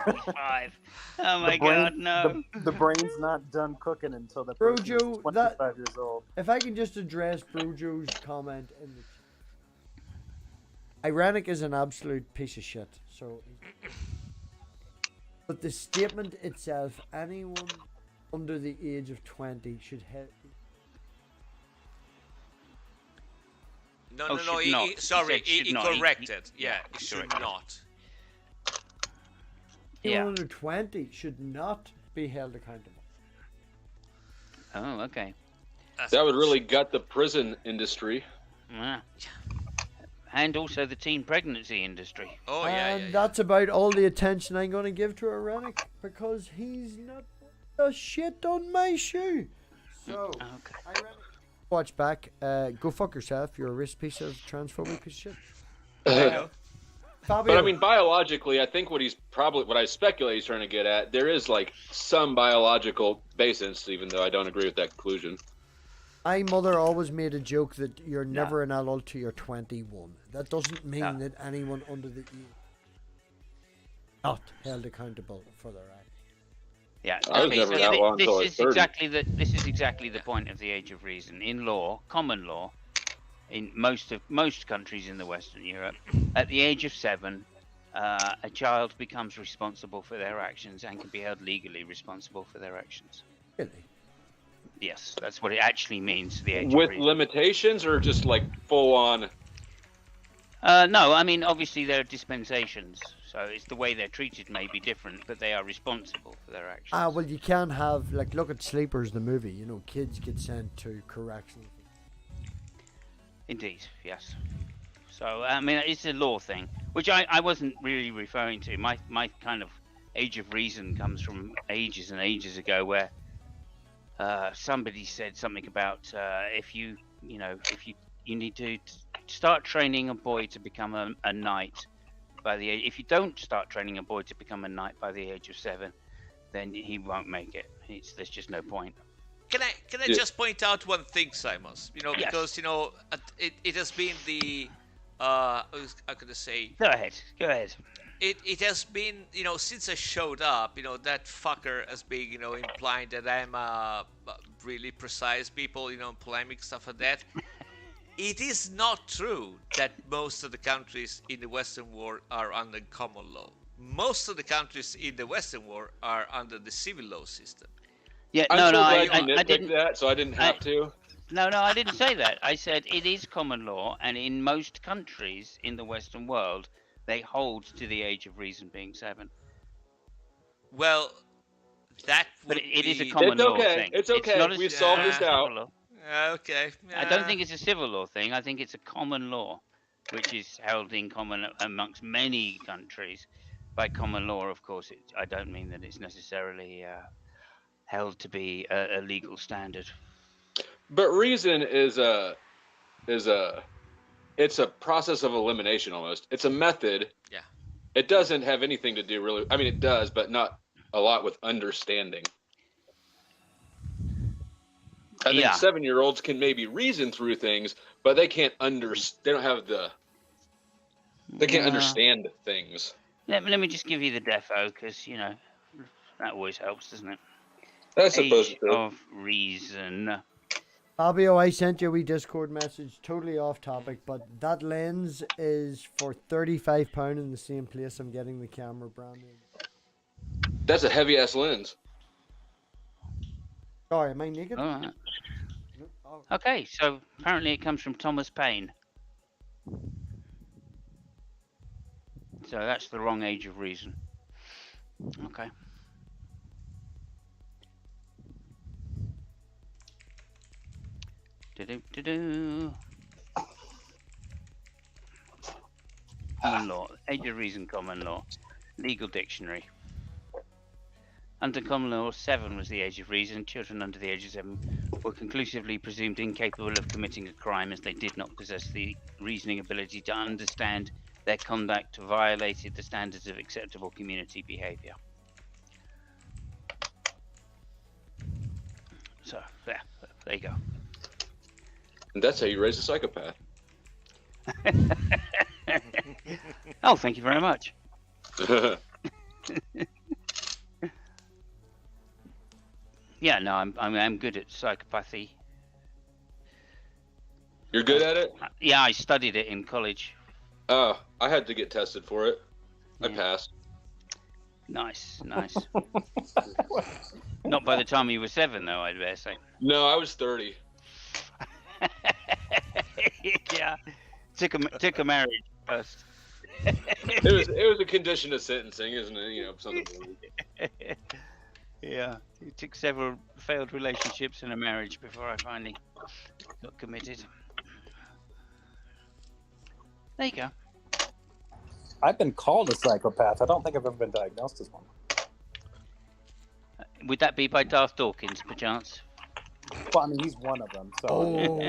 25. Oh my The brain- god, no. The brain's not done cooking until the Bro person Joe, is 25 years old. If I can just address Bro Joe's comment in the Ironic is an absolute piece of shit. So, but the statement itself, anyone under the age of 20 should hit. No, Oh, no, no. should not. He Sorry, said should he not. He- corrected. he- Yeah, yeah, it should corrected. not. Anyone under 20 should not be held accountable. Oh, okay. That would really gut the prison industry. Yeah. And also the teen pregnancy industry. Oh, And that's about all the attention I'm going to give to Ironic because he's not the shit on my shoe. So, Ironic, watch back. Go fuck yourself. You're a racist piece of transphobic piece of shit. But I mean, biologically, I think what I speculate he's trying to get at, there is like some biological basis, even though I don't agree with that conclusion. My mother always made a joke that you're never an adult till you're 21. That doesn't mean that anyone under the age not held accountable for their acts. Yeah, I was never that long until I was 30. This is exactly the point of the age of reason. In law, common law, in most countries in the Western Europe, at the age of 7, a child becomes responsible for their actions and can be held legally responsible for their actions. Really? Yes, that's what it actually means. The age With of reason. limitations or just like full on? No, I mean obviously there are dispensations, so it's the way they're treated may be different, but they are responsible for their actions. Well, you can have, like, look at Sleepers, the movie. You know, kids get sent to correctional. Indeed, yes. So, I mean, it's a law thing, which I wasn't really referring to. My kind of age of reason comes from ages and ages ago where somebody said something about if you need to start training a boy to become a knight by the age. If you don't start training a boy to become a knight by the age of 7, then he won't make it. There's just no point. Can I just point out one thing, Simons? Yes. Because it has been the how can I say? Go ahead. It has been, since I showed up, that fucker has been, implying that I'm really precise people, polemic stuff like that. It is not true that most of the countries in the Western world are under common law. Most of the countries in the Western world are under the civil law system. Yeah, I'm no, so no, glad you I nitpicked didn't. that, so I didn't have to. No, I didn't say that. I said it is common law, and in most countries in the Western world, they hold to the age of reason being 7. Well, that but would it is a be- common It's law okay. thing. It's okay. not a- We've solved not a this civil out. law. Okay. I don't think it's a civil law thing. I think it's a common law, which is held in common amongst many countries. By common law, of course, I don't mean that it's necessarily held to be a legal standard. But reason is it's a process of elimination almost. It's a method. Yeah. It doesn't have anything to do really. I mean, it does, but not a lot with understanding. I think 7-year-olds can maybe reason through things, but they can't They don't have the. They can't understand things. Let me just give you the defo, because that always helps, doesn't it? I suppose Age it does. of reason. Fabio, I sent you a wee Discord message, totally off topic, but that lens is for £35 in the same place I'm getting the camera brand new. That's a heavy ass lens. Sorry, am I naked? All right. Okay, so apparently it comes from Thomas Paine. So that's the wrong age of reason. Okay. Common law. Age of reason, common law. Legal dictionary. Under common law, 7 was the age of reason. Children under the age of 7 were conclusively presumed incapable of committing a crime as they did not possess the reasoning ability to understand their conduct violated the standards of acceptable community behavior. So, there you go. And that's how you raise a psychopath. Oh, thank you very much. Yeah, no, I'm good at psychopathy. You're good at it? Yeah, I studied it in college. Oh, I had to get tested for it. I passed. Nice. Not by the time you were 7, though, I'd better say. No, I was 30. Yeah, took a marriage first. It was a condition of sentencing, isn't it? You know, something. Yeah, it took several failed relationships and a marriage before I finally got committed. There you go. I've been called a psychopath. I don't think I've ever been diagnosed as one. Would that be by Darth Dawkins, perchance? Well, I mean, he's one of them. So.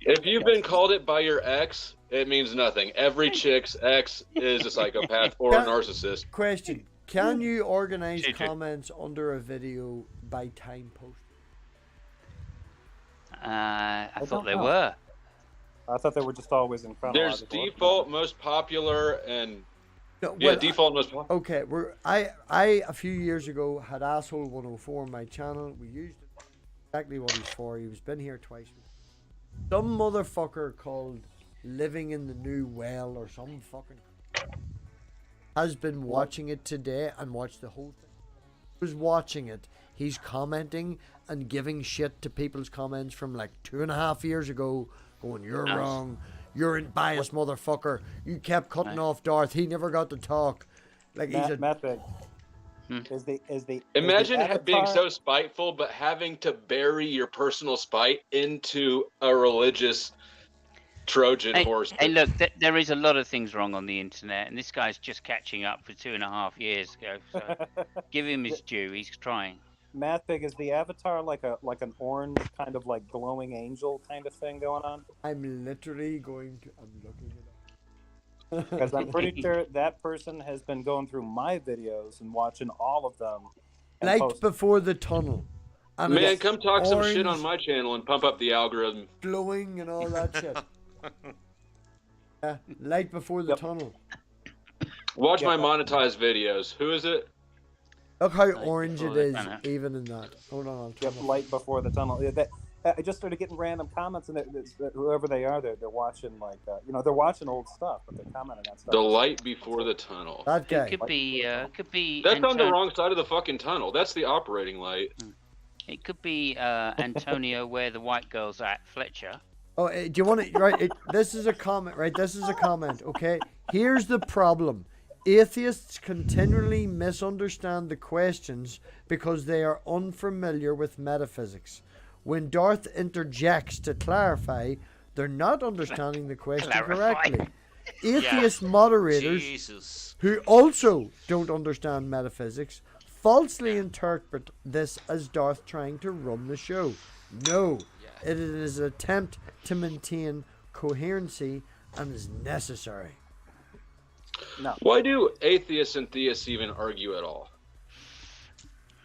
If you've been called it by your ex, it means nothing. Every chick's ex is a psychopath or a narcissist. Question: can you organize comments under a video by time post? I thought they know. were. I thought they were just always in There's chronological. default, most popular, and No, yeah, well, default, most popular. Okay, I a few years ago had Asshole 104 on my channel. We used it exactly what he's for. He's been here twice. Some motherfucker called Living in the New Well or some fucking has been watching it today and watched the whole thing. He was watching it. He's commenting and giving shit to people's comments from like 2.5 years ago, going, "You're wrong. You're a biased motherfucker. You kept cutting off Darth. He never got to talk." Like he's a MathPig. Is the Imagine being Avatar- so spiteful, but having to bury your personal spite into a religious Trojan horse. Hey, look, there is a lot of things wrong on the internet, and this guy's just catching up for 2.5 years ago. So give him his due. He's trying. MathPig, is the Avatar like an orange kind of like glowing angel kind of thing going on? I'm literally going to. I'm looking it up. Because I'm pretty sure that person has been going through my videos and watching all of them. And Like posting. before the tunnel. And Man, it's come talk some shit on orange, my channel and pump up the algorithm. glowing and all that shit. Yeah, light before the tunnel. Watch my monetized videos. Who is it? Look how orange it before the is, tunnel. even in that. Hold on, I'll turn Yep, light before the tunnel. Yeah, I just started getting random comments, and whoever they are, they're watching like they're watching old stuff, but they're commenting on stuff. The light before the tunnel. That guy. It could be. That's on the wrong side of the fucking tunnel. That's the operating light. It could be Antonio, where the white girl's at, Fletcher. Oh, do you want it right? This is a comment, right? This is a comment, okay? Here's the problem. Atheists continually misunderstand the questions because they are unfamiliar with metaphysics. When Darth interjects to clarify, they're not understanding the question correctly. Atheist moderators who also don't understand metaphysics falsely interpret this as Darth trying to run the show. No, it is an attempt to maintain coherency and is necessary. No. Why do atheists and theists even argue at all?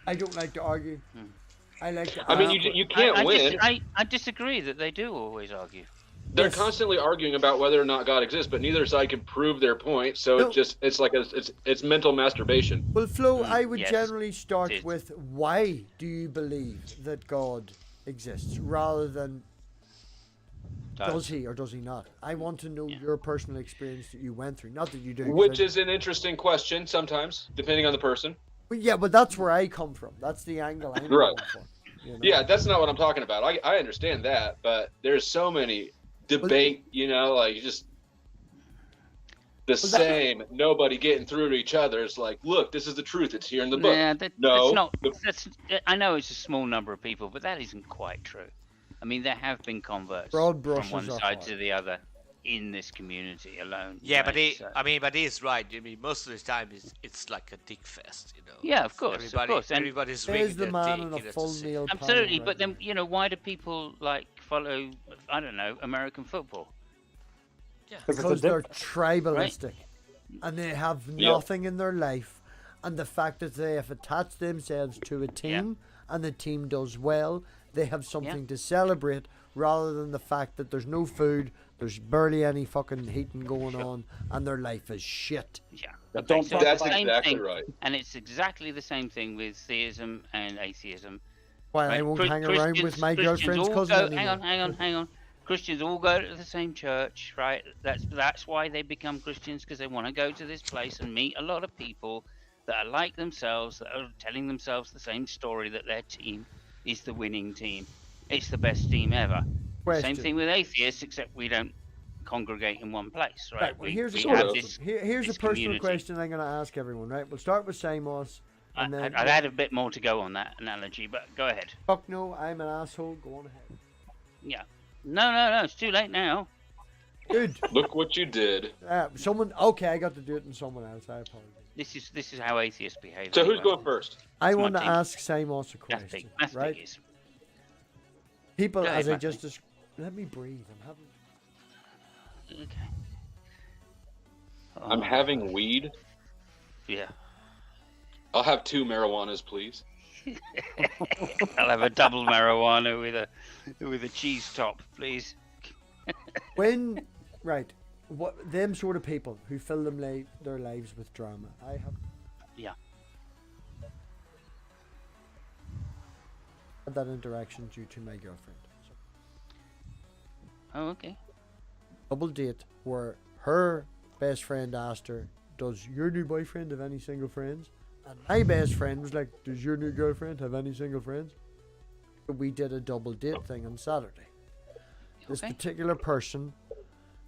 I don't like to argue. I like to. I mean, you can't win. I disagree that they do always argue. They're constantly arguing about whether or not God exists, but neither side can prove their point. So it's mental masturbation. Well, Flo, I would yes, generally start with why do you believe that God exists, rather than does he or does he not? I want to know your personal experience that you went through, not that you do. Which is an interesting question sometimes, depending on the person. Well, yeah, but that's where I come from. That's the angle I'm Right. going for. You know? Yeah, that's not what I'm talking about. I understand that, but there's so many debate, like just the same. Nobody getting through to each other. It's like, look, this is the truth. It's here in the book. Yeah, no, that's not. I know it's a small number of people, but that isn't quite true. I mean, there have been converts Broad from brushes one are side hard. to the other in this community alone. Yeah, but right? So- he's right. I mean, most of the time it's like a dick fest, you know. Yeah, of course, Everybody, of course. And everybody's There's ringing the their man dick, in a you know, full to see- meal. Absolutely, but then why do people follow? I don't know, American football. Because they're tribalistic, and they have Yeah. nothing in their life, and the fact that they have attached themselves to a team and the team does well, they have something to celebrate rather than the fact that there's no food, there's barely any fucking heating going on, and their life is shit. Yeah. That's Same exactly thing, right. And it's exactly the same thing with theism and atheism. Why I won't hang around with my girlfriend's cousin anymore. Hang on. Christians all go to the same church, right? That's why they become Christians, because they want to go to this place and meet a lot of people that are like themselves, that are telling themselves the same story, that their team is the winning team. It's the best team ever. Same thing with atheists, except we don't congregate in one place, right? Well, here's a personal community. question I'm going to ask everyone, right? We'll start with Samos. And then I'd add a bit more to go on that analogy, but go ahead. Fuck no, I'm an asshole. Go on ahead. Yeah. No, it's too late now. Good. Look what you did. Okay, I got to do it in someone else. I apologize. This is how atheists behave. So who's going first? I want to ask Samos a question. MathPig right? is. People, Go ahead, as I MathPig. just let me breathe. Okay. I'm having weed. Yeah. I'll have 2 marijuanas, please. I'll have a double marijuana with a cheese top, please. Right, what them sort of people who fill their lives with drama. I have. Yeah. Had that interaction due to my girlfriend. Oh, okay. Double date where her best friend asked her, "Does your new boyfriend have any single friends?" And my best friend was like, "Does your new girlfriend have any single friends?" We did a double date thing on Saturday. This particular person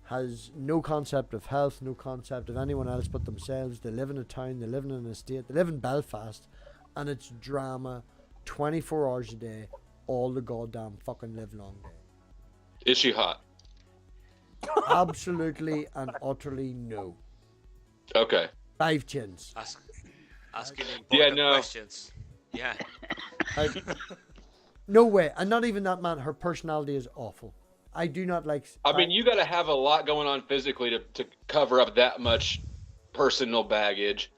has no concept of health, no concept of anyone else but themselves. They live in a town, they live in an estate, they live in Belfast, and it's drama 24 hours a day, all the goddamn fucking live long day. Is she hot? Absolutely and utterly no. Okay. 5 chins. Asking important questions. Yeah. No way. And not even that, man. Her personality is awful. I do not like. I mean, you got to have a lot going on physically to cover up that much personal baggage.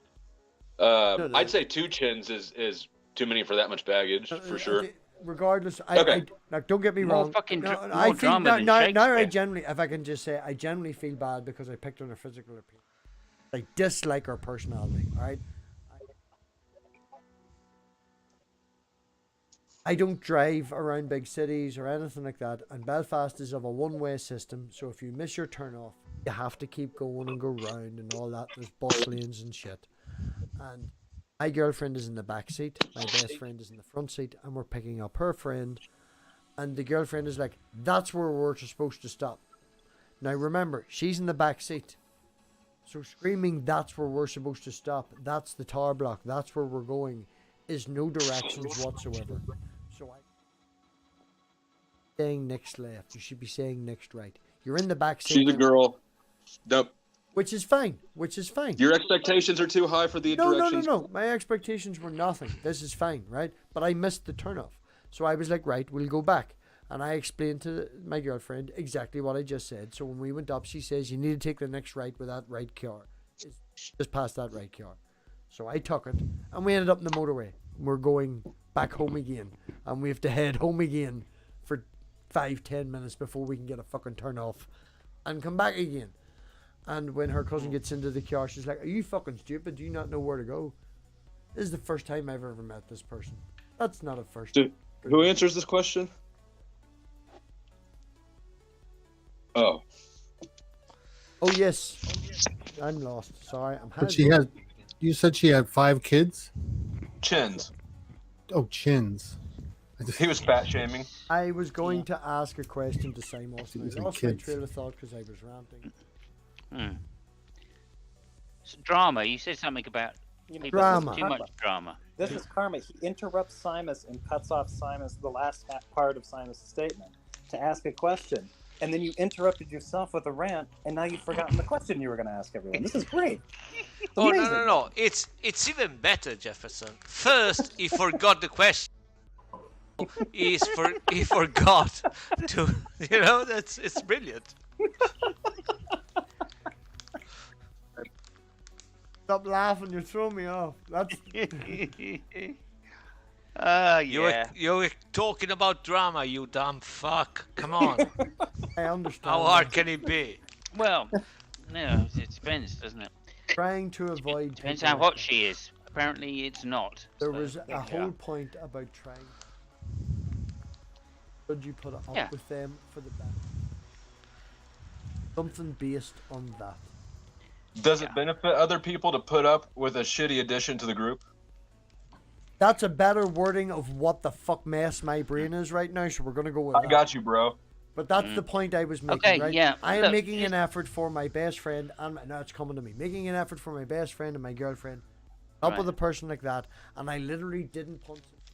No. I'd say 2 chins is too many for that much baggage, for sure. Regardless, Okay. Like, don't get me More wrong. fucking No, more I feel drama than now I Shakespeare. genuinely, if I can just say, I genuinely feel bad because I picked on her physical appearance. I dislike her personality. All right. I don't drive around big cities or anything like that, and Belfast is of a one-way system, so if you miss your turn off, you have to keep going and go round and all that. There's bus lanes and shit. And my girlfriend is in the back seat, my best friend is in the front seat, and we're picking up her friend, and the girlfriend is like, "That's where we're supposed to stop." Now remember, she's in the back seat, so screaming, "That's where we're supposed to stop, that's the tower block, that's where we're going," is no directions whatsoever. So I saying next left, you should be saying next right. You're in the back seat. She's a girl. Nope. Which is fine. Your expectations are too high for the directions. No. My expectations were nothing. This is fine, right? But I missed the turnoff. So I was like, right, we'll go back. And I explained to my girlfriend exactly what I just said. So when we went up, she says, "You need to take the next right with that right car. It's just past that right car." So I took it, and we ended up in the motorway. We're going back home again, and we have to head home again for 5-10 minutes before we can get a fucking turn off and come back again. And when her cousin gets into the car, she's like, "Are you fucking stupid? Do you not know where to go?" This is the first time I've ever met this person. That's not a first. Who answers this question? Oh. Oh yes. I'm lost. Sorry, I'm. But she had. You said she had 5 kids. Chins. Oh, chins. He was fat shaming. I was going to ask a question to Simon. I These are lost my kids. trail of thought because I was ranting. So drama. You said something about people Drama. too much drama. This is karma. He interrupts Simus and cuts off Simus, the last part of Simus' statement, to ask a question. And then you interrupted yourself with a rant, and now you've forgotten the question you were going to ask everyone. This is great. It's Oh amazing. no! It's even better, Jefferson. First, he forgot the question. He forgot to. It's brilliant. Stop laughing! You're throwing me off. That's. Yeah. You're talking about drama, you dumb fuck. Come on. I understand. How hard can it be? Well, no, it depends, doesn't it? Trying to avoid. Depends people how like hot that. she is. Apparently, it's not. There so was there a you whole go. point about trying. Should you put up Yeah. with them for the best? Something based on that. Does it benefit other people to put up with a shitty addition to the group? That's a better wording of what the fuck mess my brain is right now, so we're gonna go with I got you, bro. But that's the point I was making, Okay, right? yeah, I am look, making an effort for my best friend, and now it's coming to me. Making an effort for my best friend and my girlfriend. Up Right. with a person like that, and I literally didn't punch it.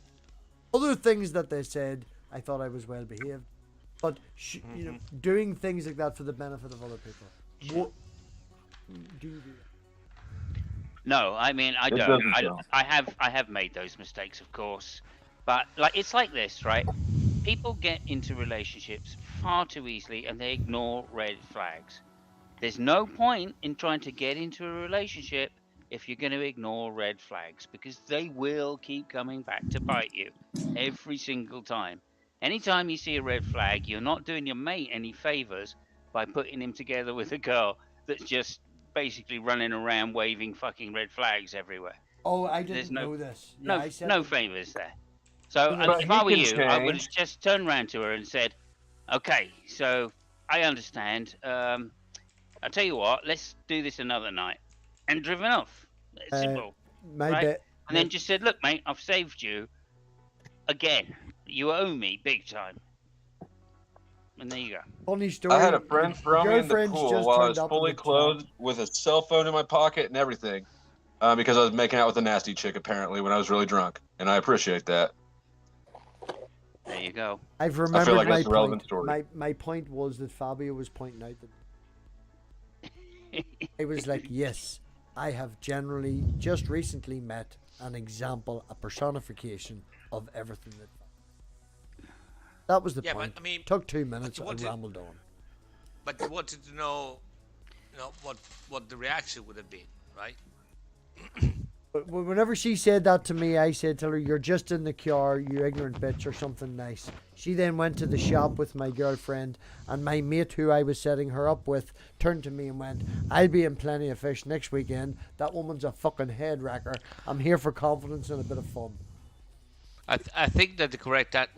Other things that they said, I thought I was well behaved, but you know, doing things like that for the benefit of other people. What do you do? No, I mean I It don't. doesn't sound. I have made those mistakes, of course, but like it's like this, right? People get into relationships far too easily, and they ignore red flags. There's no point in trying to get into a relationship if you're going to ignore red flags, because they will keep coming back to bite you every single time. Anytime you see a red flag, you're not doing your mate any favors by putting him together with a girl that's just basically running around waving fucking red flags everywhere. Oh, I There's didn't know this. Yeah, No, I said no that. favors there. So But if I he were can you, I would change. have just turned around to her and said, "Okay, so I understand. I'll tell you what. Let's do this another night," and driven off. It's simple, My right? bet. And then just said, "Look, mate, I've saved you again. You owe me big time." And there you go. Funny story. I had a friend throw me in the Girlfriend's pool just while I turned was up fully in the clothed with a cell phone in my pocket and everything, because I was making out with a nasty chick apparently when I was really drunk, and I appreciate that. There you go. I've remembered like my that's a relevant point. story. My point was that Fabio was pointing out that I was like, yes, I have generally just recently met an example, a personification of everything that was the Yeah, point. but I mean, Took 2 minutes you and wanted- rambled on. But you wanted to know, what the reaction would have been, right? But whenever she said that to me, I said to her, "You're just in the car, you ignorant bitch," or something nice. She then went to the shop with my girlfriend, and my mate who I was setting her up with turned to me and went, "I'll be in Plenty of Fish next weekend. That woman's a fucking head wrecker. I'm here for confidence and a bit of fun." I think that the correct at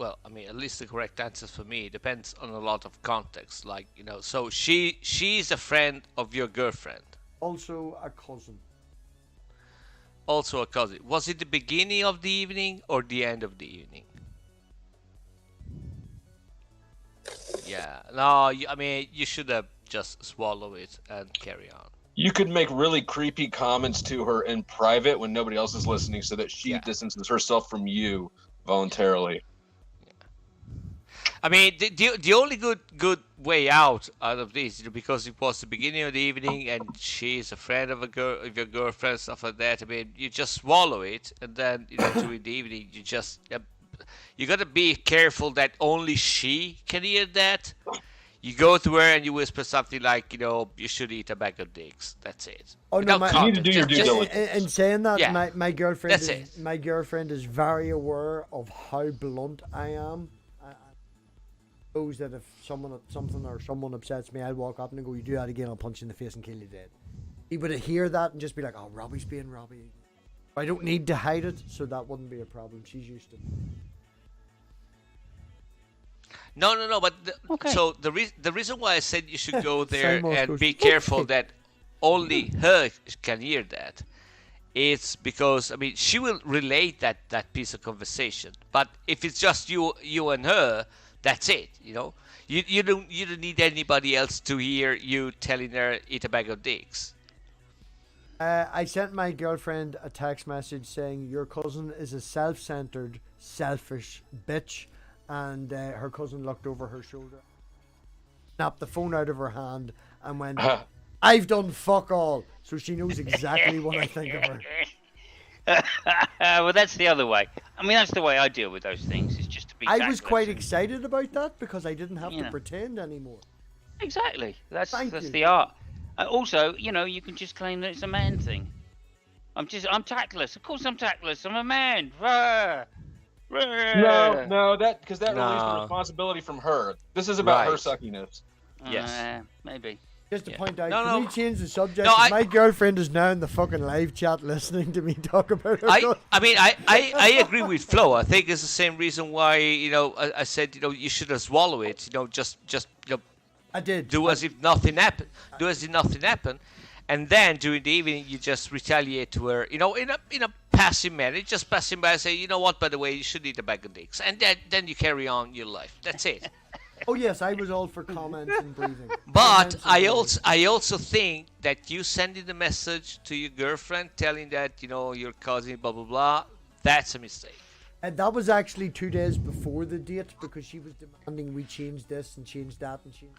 least the correct answer for me depends on a lot of context. Like, so she's a friend of your girlfriend, Also a cousin. also a cousin. Was it the beginning of the evening or the end of the evening? Yeah, no, you should have just swallowed it and carry on. You could make really creepy comments to her in private when nobody else is listening, so that she distances herself from you voluntarily. I mean, the only good way out of this, because it was the beginning of the evening and she's a friend of your girlfriend, stuff like that. I mean, you just swallow it, and then during the evening you just you gotta be careful that only she can hear that. You go to her and you whisper something like, you should eat a bag of dicks. That's it. Oh no, Without context, in saying that, Yeah, my girlfriend that's is, my girlfriend is very aware of how blunt I am. I knows that if someone upsets me, I'll walk up and go, "You do that again, I'll punch you in the face and kill you dead." He would hear that and just be like, "Oh, Robbie's being Robbie." I don't need to hide it, so that wouldn't be a problem. She's used to it. No. But so the reason why I said you should go there Same old and goes, be careful okay. that only her can hear that, it's because she will relate that piece of conversation. But if it's just you and her, that's it. You don't need anybody else to hear you telling her eat a bag of dicks. I sent my girlfriend a text message saying, "Your cousin is a self-centered, selfish bitch." And her cousin looked over her shoulder, snapped the phone out of her hand, and went, "I've done fuck all." So she knows exactly what I think of her. Well, that's the other way. That's the way I deal with those things. Is just to be. I was tactless. quite excited about that because I didn't have to Yeah. pretend anymore. Exactly. That's Thank you. the art. Also, you can just claim that it's a man thing. I'm tactless. Of course, I'm tactless. I'm a man. Rah! No, that because that released the No. responsibility from her. This is about her Right. suckiness. Yes. Maybe. Just to Yeah. point out, No, can no. we change the subject? No, My girlfriend is now in the fucking live chat listening to me talk about her. I mean, I agree with Flo. I think it's the same reason why, I said, you should have swallow it. just I did. do as if nothing happened. Do as if nothing happened. And then during the evening, you just retaliate to her, in a passive manner. Just passing by and say, you know what, by the way, you should eat a bag of dicks. And then you carry on your life. That's it. Oh yes, I was all for comments and breathing. But I also think that you sending the message to your girlfriend telling that, your cousin, blah, blah, blah, that's a mistake. And that was actually 2 days before the date because she was demanding we change this and change that and change.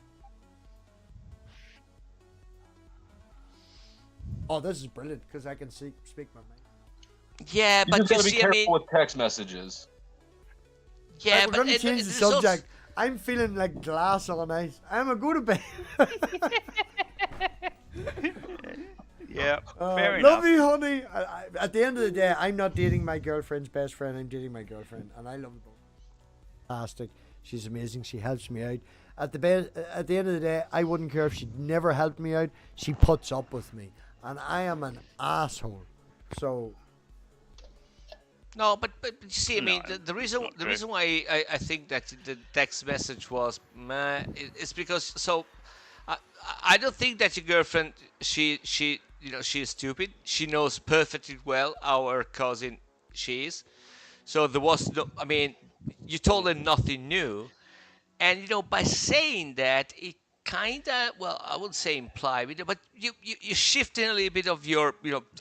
Oh, this is brilliant because I can speak my mind. Yeah, You but just gotta be see, careful with text messages. Yeah, Right, we're but going to change the there's also- subject. I'm feeling like glass on ice. I'm going to go to bed. Yeah, fair enough. Love you, honey. At the end of the day, I'm not dating my girlfriend's best friend. I'm dating my girlfriend, and I love her both. Fantastic. She's amazing. She helps me out. At the end of the day, I wouldn't care if she'd never helped me out. She puts up with me, and I am an asshole. So. No, but you see, I mean, the reason why I think that the text message was meh is because I don't think that your girlfriend she is stupid. She knows perfectly well how her cousin she is. So there was no, I mean, you told her nothing new, and by saying that it kind of, well, I wouldn't say imply, but you're shifting a little bit of your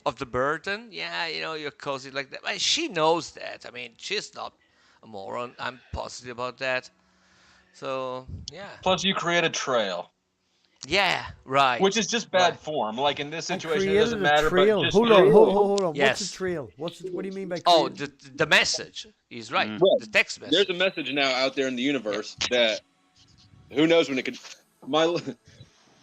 of the burden. Yeah, your cousin like that. I mean, she knows that. I mean, she's not a moron. I'm positive about that. So yeah. Plus, you create a trail. Yeah, right. Which is just bad form. Like in this situation, it Created doesn't a matter. trail. But just Hold on. Yes. What's a trail? What do you mean by? Oh, creating- the message is right. Well, The text message. There's a message now out there in the universe that who knows when it could.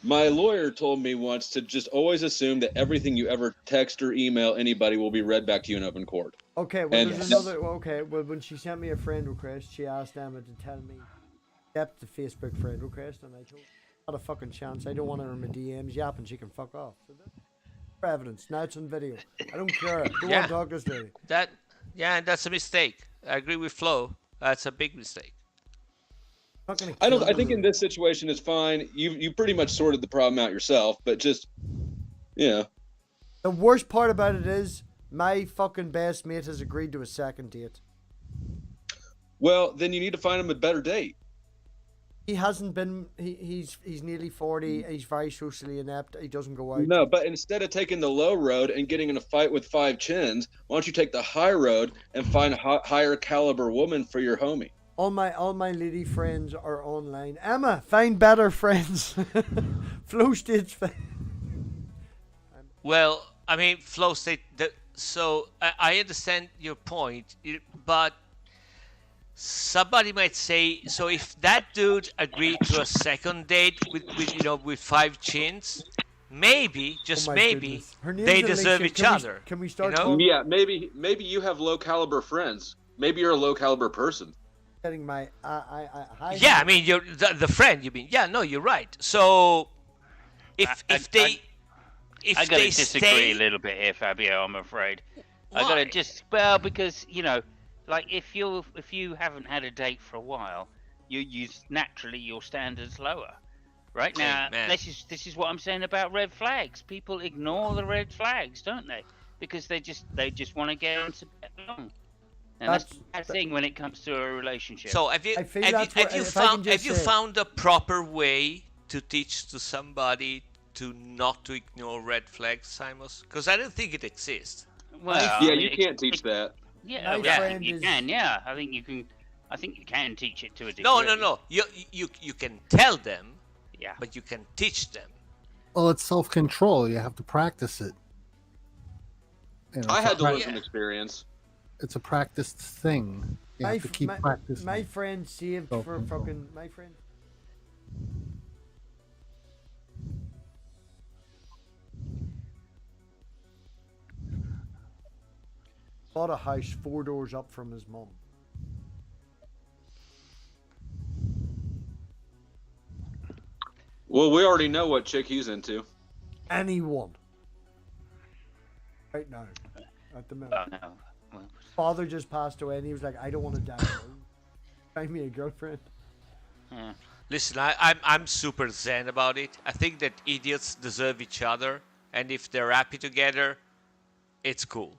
My lawyer told me once to just always assume that everything you ever text or email anybody will be read back to you in open court. Okay, well, And- there's another. Okay, well, when she sent me a friend request, she asked Emma to tell me accept the Facebook friend request, and I told her, not a fucking chance. I don't want her in my DMs yapping. She can fuck off. So that's for evidence. Now it's on video. I don't care. Don't want to talk to this lady. And that's a mistake. I agree with Flo. That's a big mistake. I think in this situation it's fine. You pretty much sorted the problem out yourself, but just The worst part about it is my fucking best mate has agreed to a second date. well, then you need to find him a better date. He hasn't been. He's nearly 40. He's very socially inept. He doesn't go out. No, but instead of taking the low road and getting in a fight with 5 chins, why don't you take the high road and find a higher caliber woman for your homie? All my lady friends are online. Emma, find better friends. Flow states. Well, I mean, Flo state that. So I understand your point, but somebody might say, so if that dude agreed to a second date with 5 chins, maybe, just Oh my maybe, goodness. Her name's they Alicia. deserve each Can we- other. can we start you know? calling- Yeah, maybe you have low caliber friends. Maybe you're a low caliber person. Getting my Yeah, I mean, you're the friend. You mean? Yeah, no, you're right. So if they I gotta they disagree stay, a little bit here, Fabio. I'm afraid. I Why? gotta because like if you haven't had a date for a while, you naturally your standards lower. Right now, Amen. this is what I'm saying about red flags. People ignore the red flags, don't they? Because they just want to get on to get along. And that's a bad thing when it comes to a relationship. So have you I feel have that's you, what- have you if I can found just have you say- found a proper way to teach to somebody to not to ignore red flags, Simos? Because I don't think it exists. Well, Yeah, you can't teach that. Yeah, My yeah, I friend think you is- can. Yeah, I think you can. I think you can teach it to a degree. No. You can tell them, Yeah. but you can teach them. Well, it's self-control. You have to practice it. You know, I it's a had to learn prac- from experience. It's a practiced thing. You have to keep practicing. My friend saved for Self-control. fucking my friend. Bought a house 4 doors up from his mum. Well, we already know what chick he's into. Anyone. Right now. At the minute. Oh, no. Well, Father just passed away and he was like, I don't want to die alone. Find me a girlfriend. yeah. Listen, I'm super zen about it. I think that idiots deserve each other, and if they're happy together, it's cool.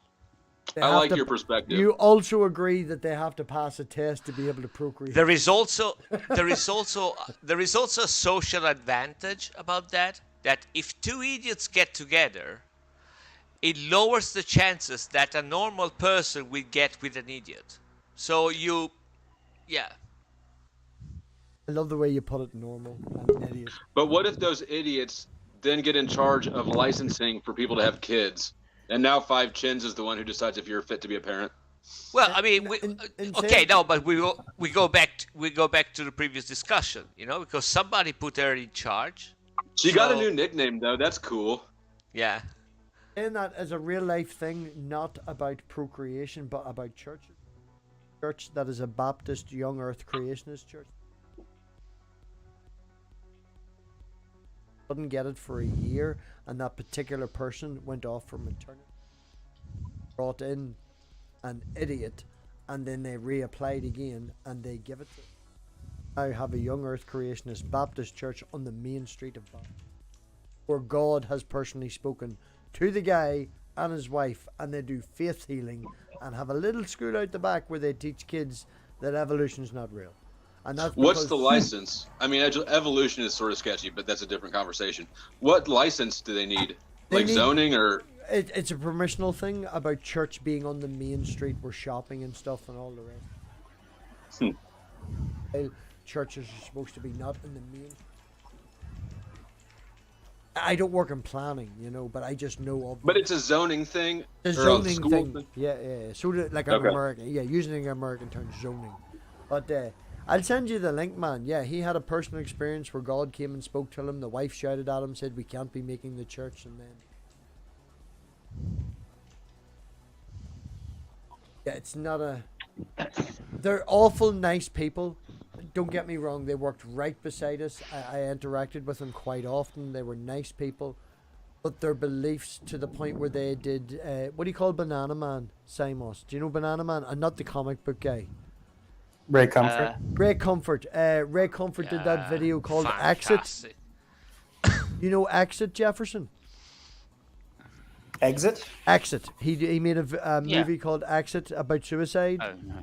They I have like to- your perspective. You also agree that they have to pass a test to be able to procreate. There is also a social advantage about that. That if two idiots get together, it lowers the chances that a normal person will get with an idiot. So yeah. I love the way you put it, normal and idiot. But what if those idiots then get in charge of licensing for people to have kids, and now Five Chins is the one who decides if you're fit to be a parent? Well, I mean, okay, no, but we go back to the previous discussion, you know, because somebody put her in charge. She got a new nickname though. That's cool. Yeah. And that as a real life thing, not about procreation, but about churches. Church that is a Baptist Young Earth Creationist church. Couldn't get it for a year, and that particular person went off for maternity. Brought in an idiot, and then they reapplied again, and they give it to them. I have a Young Earth Creationist Baptist church on the main street of Bath, where God has personally spoken to the guy and his wife, and they do faith healing and have a little school out the back where they teach kids that evolution's not real. And that's What's because- the license? I mean, evolution is sort of sketchy, but that's a different conversation. What license do they need? Like need- zoning or? It's a permissional thing about church being on the main street where shopping and stuff and all the rest. While churches are supposed to be not in the main. I don't work in planning, you know, but I just know of. But it's a zoning thing. The or a zoning school thing. Yeah. So like an Okay. American, using an American term, zoning. But I'll send you the link, man. Yeah, he had a personal experience where God came and spoke to him. The wife shouted at him, said, "We can't be making the church," and then. Yeah, it's not a. They're awful nice people. Don't get me wrong. They worked right beside us. I interacted with them quite often. They were nice people, but their beliefs to the point where they did. What do you call Banana Man? Simos. Do you know Banana Man? And not the comic book guy. Ray Comfort. Ray Comfort. Ray Comfort did that video called fantastic. Exit. You know Exit, Jefferson? Exit? Exit. He made a movie called Exit about suicide. Oh, no.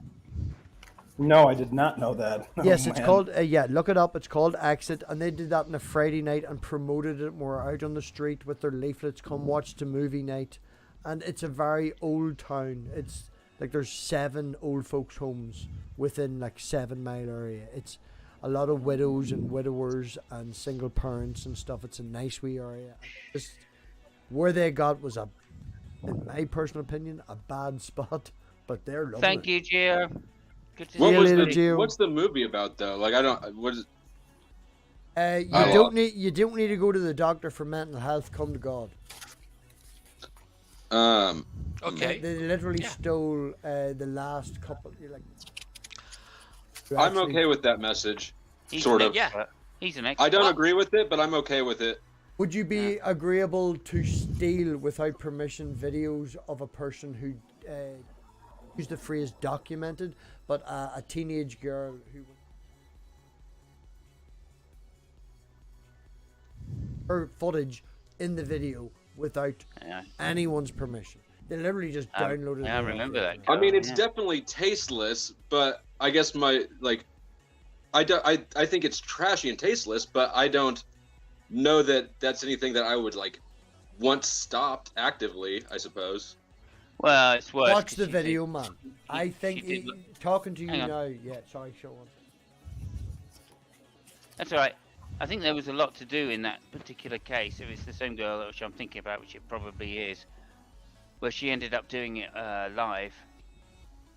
No, I did not know that. Yes, Oh, it's man. called, look it up. It's called Exit, and they did that on a Friday night and promoted it more out on the street with their leaflets, come watch the movie night. And it's a very old town. It's like there's 7 old folks' homes within like 7 mile area. It's a lot of widows and widowers and single parents and stuff. It's a nice wee area. Just where they got was in my personal opinion, a bad spot, but they're lovely. Thank you, Gio. Good to What see was you. the, what's the movie about though? Like I don't. What is? You don't need to go to the doctor for mental health. Come to God. Okay. They literally stole the last couple. I'm okay with that message. He's Sort an of. expert. He's an expert. I don't agree with it, but I'm okay with it. Would you be agreeable to steal without permission videos of a person who used the phrase documented, but a teenage girl who her footage in the video without anyone's permission? They literally just downloaded it. I remember that. I mean, it's definitely tasteless, but I guess I think it's trashy and tasteless, but I don't know that that's anything that I would want stopped actively, I suppose. Well, it's worse. Watch the video, man. I think talking to you Hang on. now. Yeah, sorry, show on. That's all right. I think there was a lot to do in that particular case. If it's the same girl which I'm thinking about, which it probably is, where she ended up doing it live,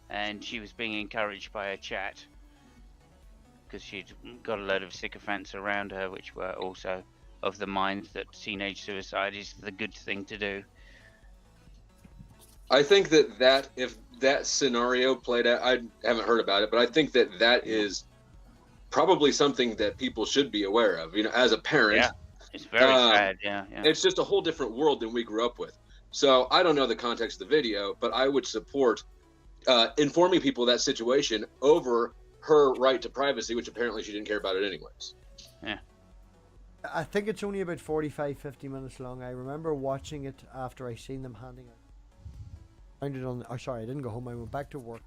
and she was being encouraged by her chat because she'd got a load of sycophants around her, which were also of the mind that teenage suicide is the good thing to do. I think that if that scenario played out, I haven't heard about it, but I think that is probably something that people should be aware of. You know, as a parent, Yeah, it's very sad. Yeah, yeah. it's just a whole different world than we grew up with. So I don't know the context of the video, but I would support informing people of that situation over her right to privacy, which apparently she didn't care about it anyways. Yeah. I think it's only about 45, 50 minutes long. I remember watching it after I seen them handing it. Found it on. Oh, sorry, I didn't go home. I went back to work.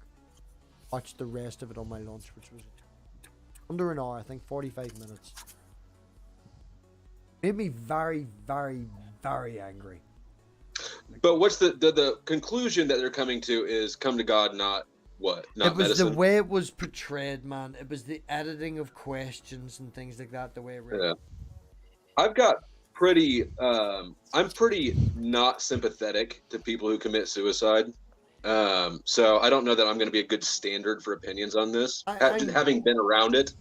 Watched the rest of it on my lunch, which was under an hour. I think 45 minutes. Made me very, very, very angry. But what's the conclusion that they're coming to is come to God, not what? Not it was medicine. the way it was portrayed, man. It was the editing of questions and things like that. The way it Yeah. I've got pretty. I'm pretty not sympathetic to people who commit suicide. So I don't know that I'm going to be a good standard for opinions on this. Having been around it,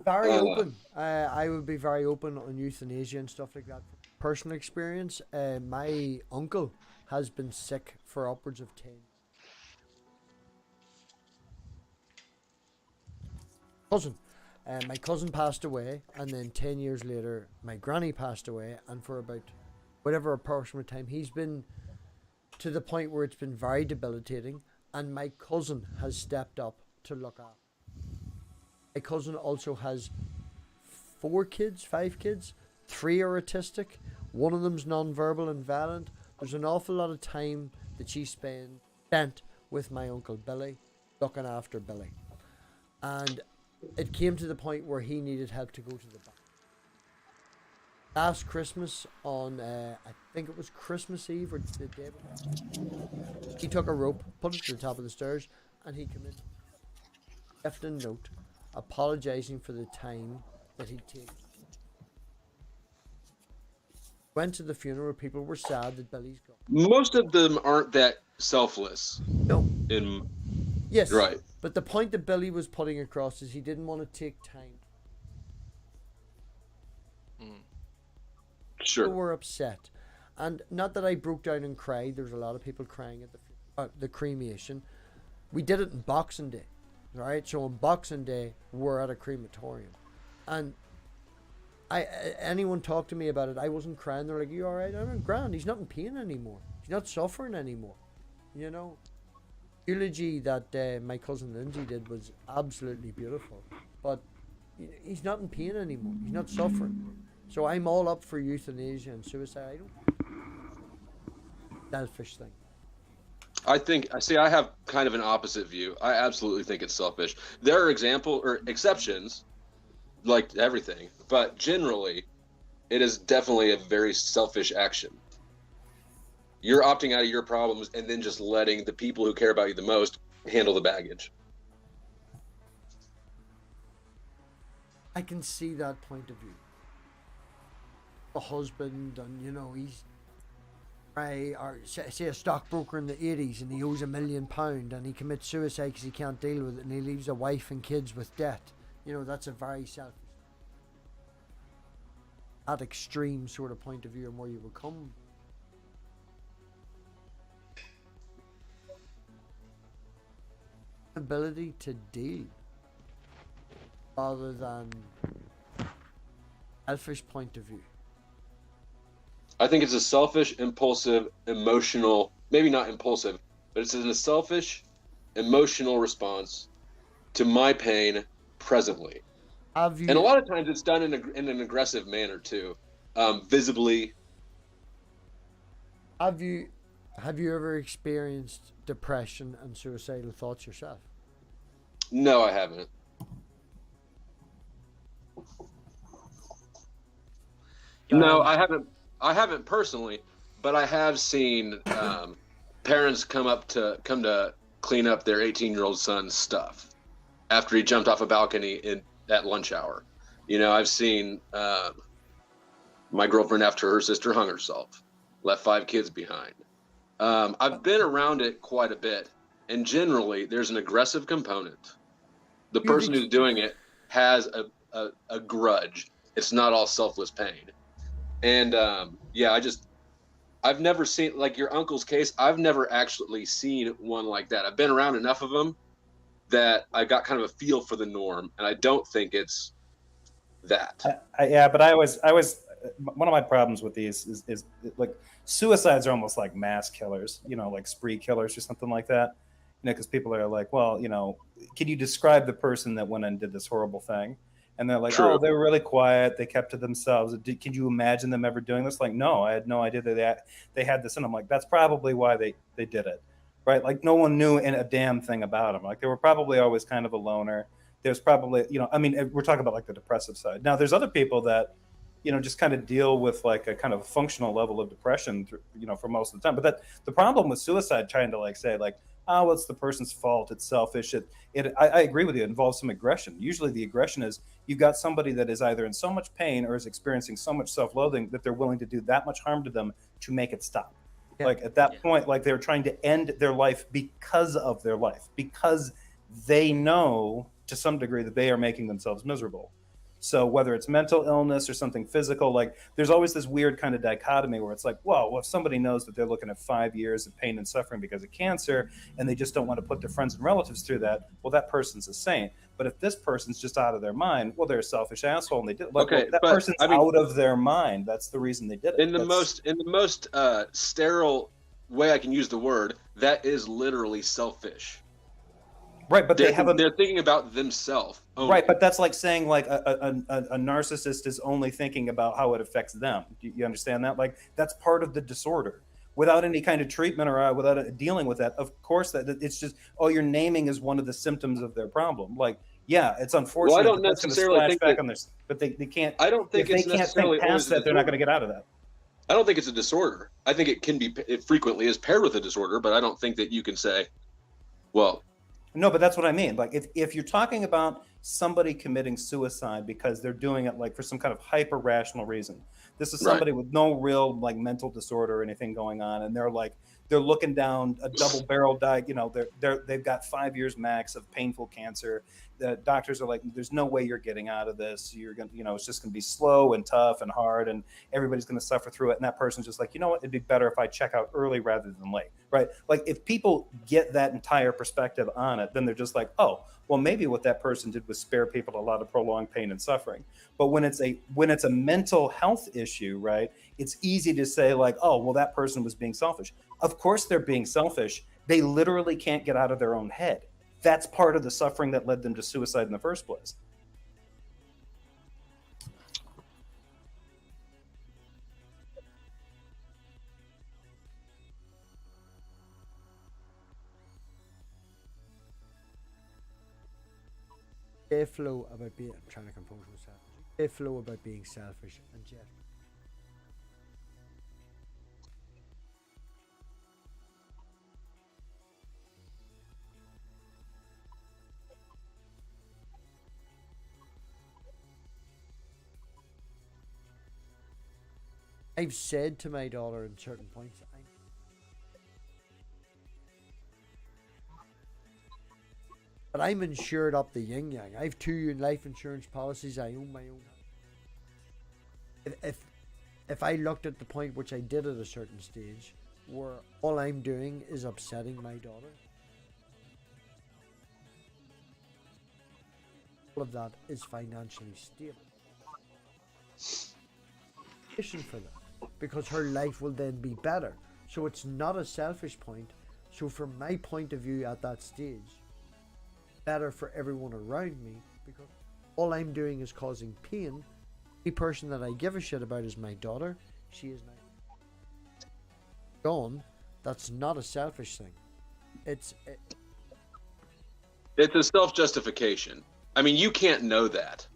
very open. I would be very open on euthanasia and stuff like that. Personal experience. My uncle has been sick for upwards of 10. Cousin. My cousin passed away, and then 10 years later, my granny passed away, and for about whatever approximate time, he's been to the point where it's been very debilitating, and my cousin has stepped up to look after. My cousin also has 5 kids. 3 are autistic. One of them's non-verbal and violent. There's an awful lot of time that she spent with my uncle Billy, looking after Billy. And it came to the point where he needed help to go to the bath. Last Christmas on, I think it was Christmas Eve or the day before, he took a rope, put it to the top of the stairs, and he came in, left a note, apologising for the time that he'd taken. Went to the funeral, people were sad that Billy's gone. most of them aren't that selfless. No. Yes. Right. But the point that Billy was putting across is he didn't want to take time. Sure. People were upset. And not that I broke down and cried. There was a lot of people crying at the cremation. We did it on Boxing Day. Right? So on Boxing Day, we're at a crematorium. And anyone talked to me about it, I wasn't crying. They're like, you alright? I'm grand. He's not in pain anymore. He's not suffering anymore. You know? Eulogy that my cousin Lindsay did was absolutely beautiful, but he's not in pain anymore. He's not suffering. So I'm all up for euthanasia and suicide. I don't. Selfish thing. I have kind of an opposite view. I absolutely think it's selfish. There are exceptions, like everything, but generally, it is definitely a very selfish action. You're opting out of your problems and then just letting the people who care about you the most handle the baggage. I can see that point of view. A husband, and he's or say a stockbroker in the 80s, and he owes £1 million, and he commits suicide because he can't deal with it, and he leaves a wife and kids with debt. That's a very selfish. That extreme sort of point of view, and where you would come. Ability to deal rather than selfish point of view. I think it's a selfish, impulsive, emotional, maybe not impulsive, but it's a selfish, emotional response to my pain presently. And a lot of times it's done in an aggressive manner too, visibly. Have you ever experienced depression and suicidal thoughts yourself? No, I haven't. No, I haven't. I haven't personally, but I have seen parents come to clean up their 18-year-old son's stuff after he jumped off a balcony at lunch hour. I've seen my girlfriend after her sister hung herself, left 5 kids behind. I've been around it quite a bit, and generally there's an aggressive component. The person who's doing it has a grudge. It's not all selfless pain. And I've never seen, like your uncle's case, I've never actually seen one like that. I've been around enough of them that I got kind of a feel for the norm, and I don't think it's that. Yeah, but I was one of my problems with these is like suicides are almost like mass killers, you know, like spree killers or something like that. You know, because people are like, well, you know, can you describe the person that went and did this horrible thing? And they're like, True. oh, they were really quiet. They kept to themselves. Can you imagine them ever doing this? Like, no, I had no idea that they had this in them. Like, that's probably why they did it, right? Like, no one knew a damn thing about them. Like, they were probably always kind of a loner. There's probably, you know, I mean, we're talking about like the depressive side. Now, there's other people that, you know, just kind of deal with like a kind of functional level of depression, you know, for most of the time. But the problem with suicide, trying to like say like, oh, well, it's the person's fault, it's selfish. I agree with you. It involves some aggression. Usually the aggression is you've got somebody that is either in so much pain or is experiencing so much self-loathing that they're willing to do that much harm to them to make it stop. Yeah. Like at that point, like they're trying to end their life because of their life, because they know to some degree that they are making themselves miserable. So whether it's mental illness or something physical, like there's always this weird kind of dichotomy where it's like, well, if somebody knows that they're looking at 5 years of pain and suffering because of cancer and they just don't want to put their friends and relatives through that, well, that person's a saint. But if this person's just out of their mind, well, they're a selfish asshole and they did like, okay, well, that person's out of their mind. That's the reason they did it. In the most sterile way I can use the word, that is literally selfish. Right, but they're thinking about themselves. Right, but that's like saying like a narcissist is only thinking about how it affects them. Do you understand that? Like that's part of the disorder. Without any kind of treatment or without dealing with that, of course that it's just your naming is one of the symptoms of their problem. Like yeah, it's unfortunate. Well, I don't necessarily think back on this, but they can't. I don't think if they can't think past that, they're not going to get out of that. I don't think it's a disorder. I think it frequently is paired with a disorder, but I don't think that you can say, well. No, but that's what I mean. Like if you're talking about somebody committing suicide because they're doing it like for some kind of hyper rational reason, this is somebody with no real like mental disorder or anything going on, and they're looking down a double barrel you know, they've got 5 years max of painful cancer. The doctors are like, there's no way you're getting out of this. You're gonna, you know, it's just gonna be slow and tough and hard, and everybody's gonna suffer through it. And that person's just like, you know what, it'd be better if I check out early rather than late, right? Like if people get that entire perspective on it, then they're just like, oh, well, maybe what that person did was spare people a lot of prolonged pain and suffering. But when it's a mental health issue, right, it's easy to say like, oh, well, that person was being selfish. Of course they're being selfish. They literally can't get out of their own head. That's part of the suffering that led them to suicide in the first place. Flow about being, I'm trying to compose myself. Flow about being selfish and Jeff. I've said to my daughter in certain points, but I'm insured up the yin yang. I have 2 life insurance policies. I own my own. If I looked at the point, which I did at a certain stage, where all I'm doing is upsetting my daughter, all of that is financially stable. For that, because her life will then be better. So it's not a selfish point. So from my point of view at that stage, better for everyone around me, because all I'm doing is causing pain. The person that I give a shit about is my daughter. She is now gone. That's not a selfish thing. It's a self-justification. I mean, you can't know that.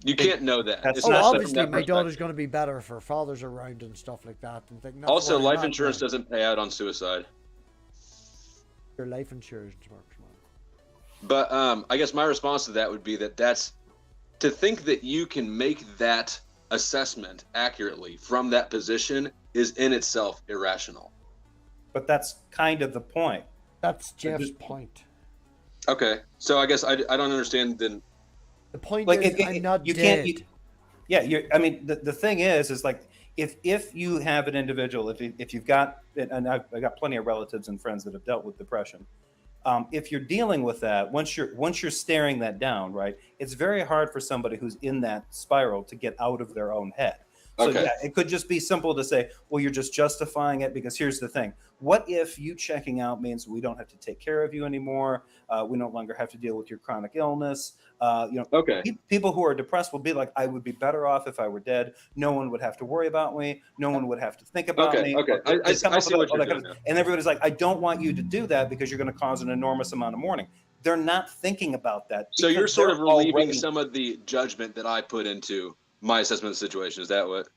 You can't know that. It's not obviously my daughter's going to be better if her father's around and stuff like that. And think, also, life insurance doesn't pay out on suicide. Your life insurance works. But I guess my response to that would be that's to think that you can make that assessment accurately from that position is in itself irrational. But that's kind of the point. That's Jeff's point. Okay, so I guess I don't understand then. The point is, I'm not dead. I mean, the thing is like if you have an individual, if you've got, and I've got plenty of relatives and friends that have dealt with depression. if you're dealing with that, once you're staring that down, right, it's very hard for somebody who's in that spiral to get out of their own head. So Okay. yeah, it could just be simple to say, well, you're just justifying it because here's the thing. What if you checking out means we don't have to take care of you anymore? We no longer have to deal with your chronic illness. Okay. People who are depressed will be like, I would be better off if I were dead. No one would have to worry about me. No one would have to think about me. Okay. I see what you're doing now. And everybody's like, I don't want you to do that because you're going to cause an enormous amount of mourning. They're not thinking about that. So you're because sort of they're relieving already- some of the judgment that I put into my assessment of the situation. Is that what?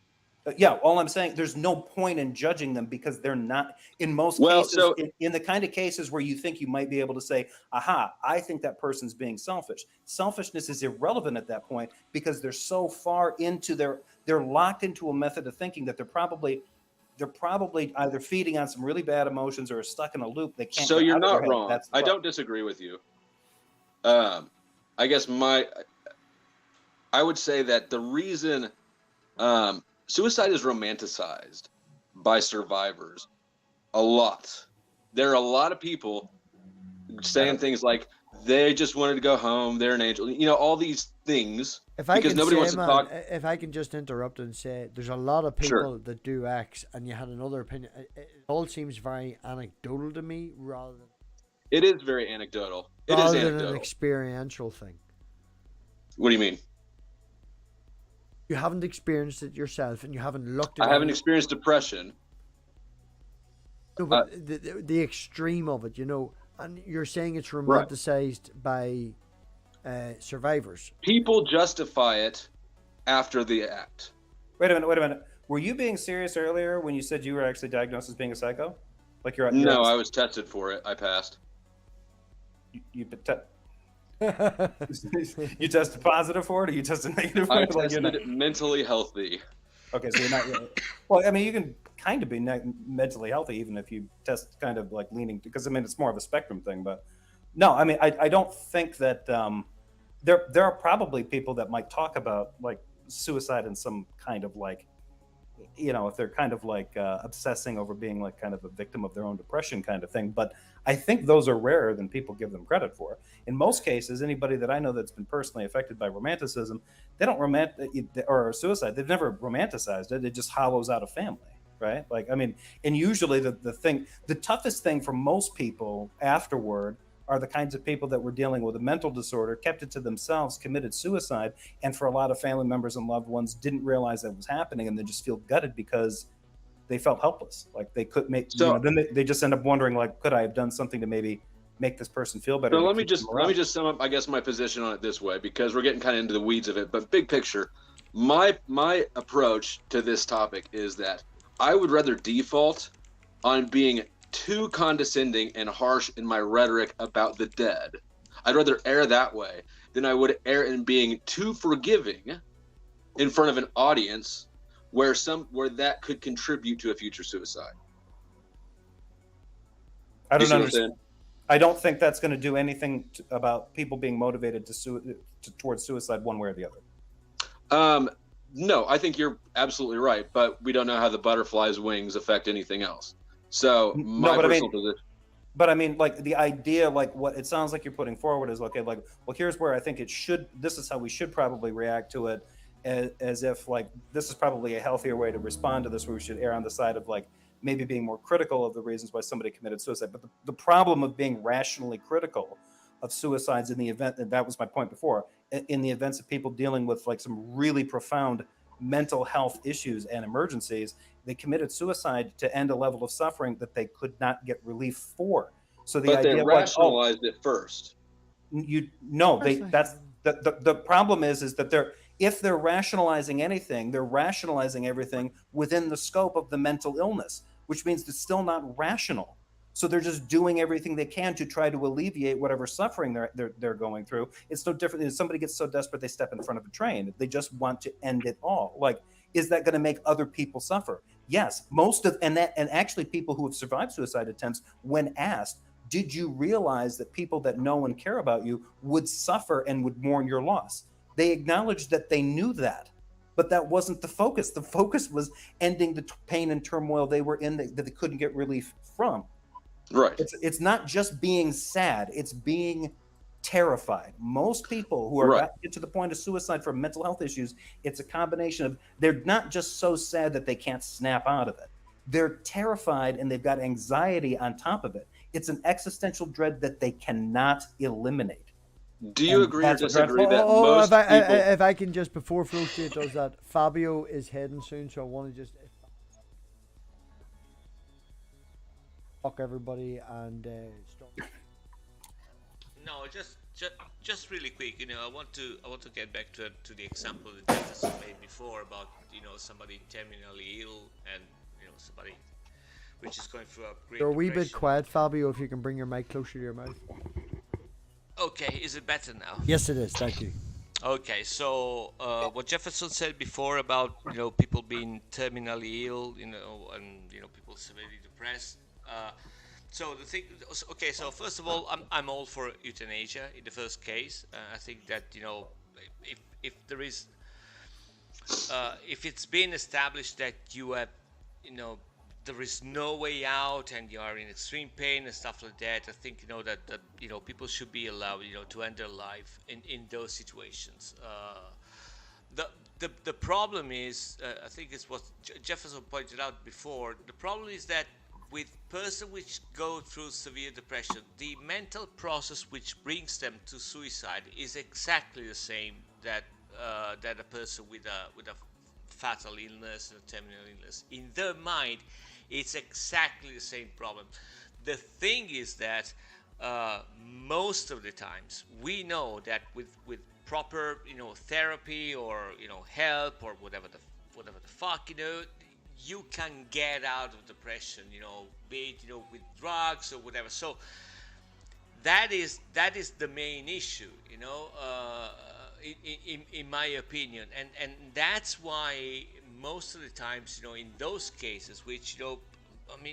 Yeah, all I'm saying, there's no point in judging them because they're not, in most Well, cases, so- in the kind of cases where you think you might be able to say, aha, I think that person's being selfish. Selfishness is irrelevant at that point because they're so far into they're locked into a method of thinking that they're probably either feeding on some really bad emotions or are stuck in a loop they can't So get you're out of their not head. wrong. That's the I problem. don't disagree with you. I guess I would say that the reason suicide is romanticized by survivors a lot. There are a lot of people saying things like they just wanted to go home, they're an angel, all these things. If I because can nobody say, wants to man, talk. if I can just interrupt and say, there's a lot of people Sure. that do X, and you had another opinion. It all seems very anecdotal to me, rather It is very anecdotal. It is than an anecdotal. experiential thing. What do you mean? You haven't experienced it yourself, and you haven't looked at I it. haven't experienced depression. No, but the extreme of it, and you're saying it's romanticized by survivors. People justify it after the act. Wait a minute. Were you being serious earlier when you said you were actually diagnosed as being a psycho? Like you're No, I was tested for it. I passed. You tested positive for it, or you tested negative for I it? Like, you're not- tested mentally healthy. Okay, so you're not. Well, I mean, you can kind of be mentally healthy even if you test kind of like leaning, because I mean it's more of a spectrum thing. But no, I mean I don't think that there are probably people that might talk about like suicide in some kind of like, if they're kind of like obsessing over being like kind of a victim of their own depression kind of thing. But I think those are rarer than people give them credit for. In most cases, anybody that I know that's been personally affected by romanticism, they don't or suicide. They've never romanticized it. It just hollows out a family, right? Like, I mean, and usually the toughest thing for most people afterward are the kinds of people that were dealing with a mental disorder, kept it to themselves, committed suicide, and for a lot of family members and loved ones didn't realize that was happening, and they just feel gutted because they felt helpless. Like they couldn't make. Then they just end up wondering, like, could I have done something to maybe make this person feel better? So let me just sum up, I guess, my position on it this way, because we're getting kind of into the weeds of it. But big picture, my approach to this topic is that I would rather default on being too condescending and harsh in my rhetoric about the dead. I'd rather err that way than I would err in being too forgiving in front of an audience where that could contribute to a future suicide. I don't You see what I'm understand. I don't think that's going to do anything about people being motivated towards suicide one way or the other. No, I think you're absolutely right, but we don't know how the butterfly's wings affect anything else. So But I mean, like the idea, like what it sounds like you're putting forward is, okay, like, well, here's where I think this is how we should probably react to it, as if like this is probably a healthier way to respond to this, where we should err on the side of like maybe being more critical of the reasons why somebody committed suicide. But the problem of being rationally critical of suicides in the event, and that was my point before, in the events of people dealing with like some really profound mental health issues and emergencies, they committed suicide to end a level of suffering that they could not get relief for. So but they rationalized it first. That's the problem is that if they're rationalizing anything, they're rationalizing everything within the scope of the mental illness, which means it's still not rational. So they're just doing everything they can to try to alleviate whatever suffering they're going through. It's no different than somebody gets so desperate they step in front of a train. They just want to end it all. Like, is that going to make other people suffer? Yes, and actually people who have survived suicide attempts, when asked, did you realize that people that know and care about you would suffer and would mourn your loss? They acknowledged that they knew that, but that wasn't the focus. The focus was ending the pain and turmoil they were in that they couldn't get relief from. Right. It's not just being sad; it's being terrified. Most people who are Right. get to the point of suicide from mental health issues, it's a combination of they're not just so sad that they can't snap out of it. They're terrified and they've got anxiety on top of it. It's an existential dread that they cannot eliminate. Do you agree or that's what drives- disagree that Oh, most people? if I can just, before Flow State does that, Fabio is heading soon, so I want to just fuck everybody and stop. No, just really quick. I want to get back to the example that Jefferson made before about somebody terminally ill and somebody which is going through a great You're a wee bit depression. quiet, Fabio, if you can bring your mic closer to your mouth. Okay, is it better now? Yes, it is. Thank you. Okay, so what Jefferson said before about people being terminally ill, and people severely depressed. So the thing, okay. So first of all, I'm all for euthanasia in the first case. I think that if there is, if it's been established that you have, there is no way out and you are in extreme pain and stuff like that, I think that people should be allowed to end their life in those situations. The problem is, I think it's what Jefferson pointed out before. The problem is that with persons which go through severe depression, the mental process which brings them to suicide is exactly the same that a person with a fatal illness and a terminal illness. In their mind, it's exactly the same problem. The thing is that most of the times we know that with proper therapy or help or whatever the fuck, you can get out of depression, be it with drugs or whatever. So that is the main issue, in my opinion, and that's why most of the times, in those cases, which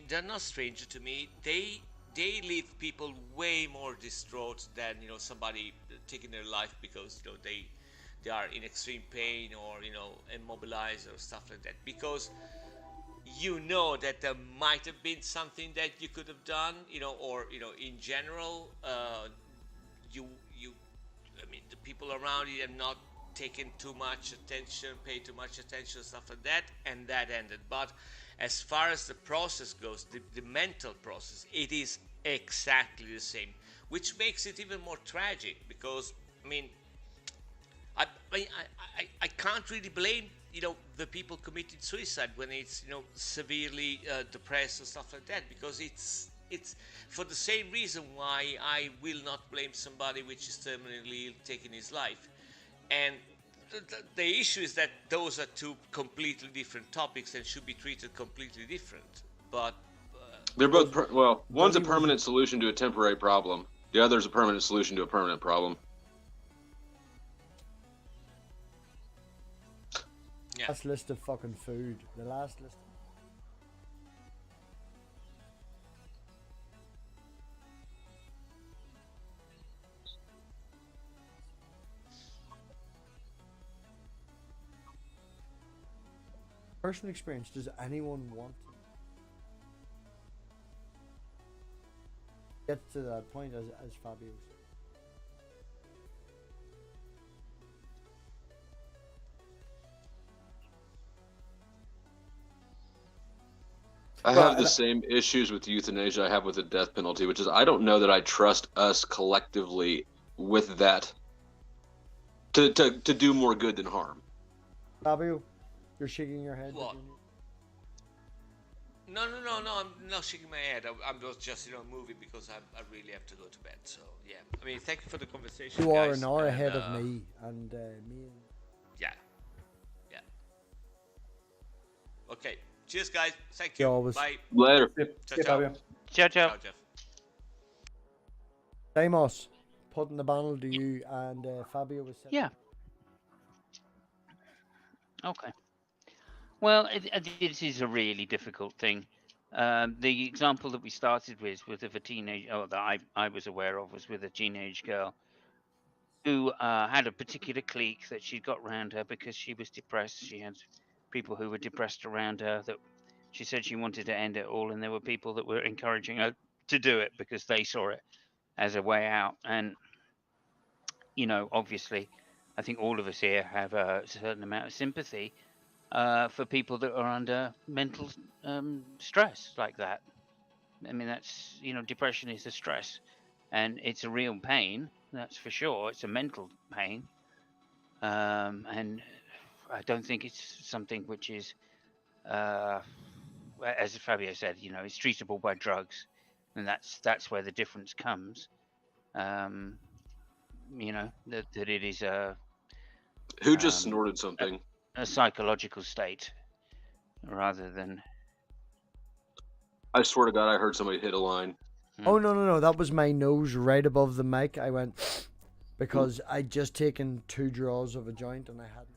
they're not stranger to me, they leave people way more distraught than somebody taking their life because they are in extreme pain or immobilized or stuff like that, because that there might have been something that you could have done, or in general, the people around you have not taken too much attention, paid too much attention, stuff like that, and that ended. But as far as the process goes, the mental process, it is exactly the same, which makes it even more tragic because I can't really blame the people committing suicide when it's severely depressed or stuff like that, because it's for the same reason why I will not blame somebody which is terminally ill taking his life. And the issue is that those are two completely different topics and should be treated completely different. But they're both one's a permanent solution to a temporary problem. The other's a permanent solution to a permanent problem. Yeah. Last list of fucking food. The last list. Personal experience. Does anyone want to get to that point as Fabio said? I have the same issues with euthanasia I have with the death penalty, which is I don't know that I trust us collectively with that to do more good than harm. Fabio, you're shaking your head. What? No, I'm not shaking my head. I'm just moving because I really have to go to bed. So yeah, thank you for the conversation. You are guys, an hour and, ahead of me and me. Yeah. Okay. Cheers, guys. Thank you. Always. Bye. Later. Ciao, ciao. Ciao, ciao. Ciao, Jeff. Damos, putting the panel to you and Fabio was saying. Yeah. Okay. Well, this is a really difficult thing. The example that we started with of a teenage, that I was aware of, was with a teenage girl who had a particular clique that she got around her because she was depressed. She had people who were depressed around her that she said she wanted to end it all, and there were people that were encouraging her to do it because they saw it as a way out. And obviously, I think all of us here have a certain amount of sympathy for people that are under mental stress like that. I mean, that's depression is a stress, and it's a real pain. That's for sure. It's a mental pain, and I don't think it's something which is, as Fabio said, it's treatable by drugs, and that's where the difference comes. That it is a Who just snorted something? A psychological state rather than. I swear to God, I heard somebody hit a line. Oh no, that was my nose right above the mic. I went because I'd just taken 2 draws of a joint and I hadn't.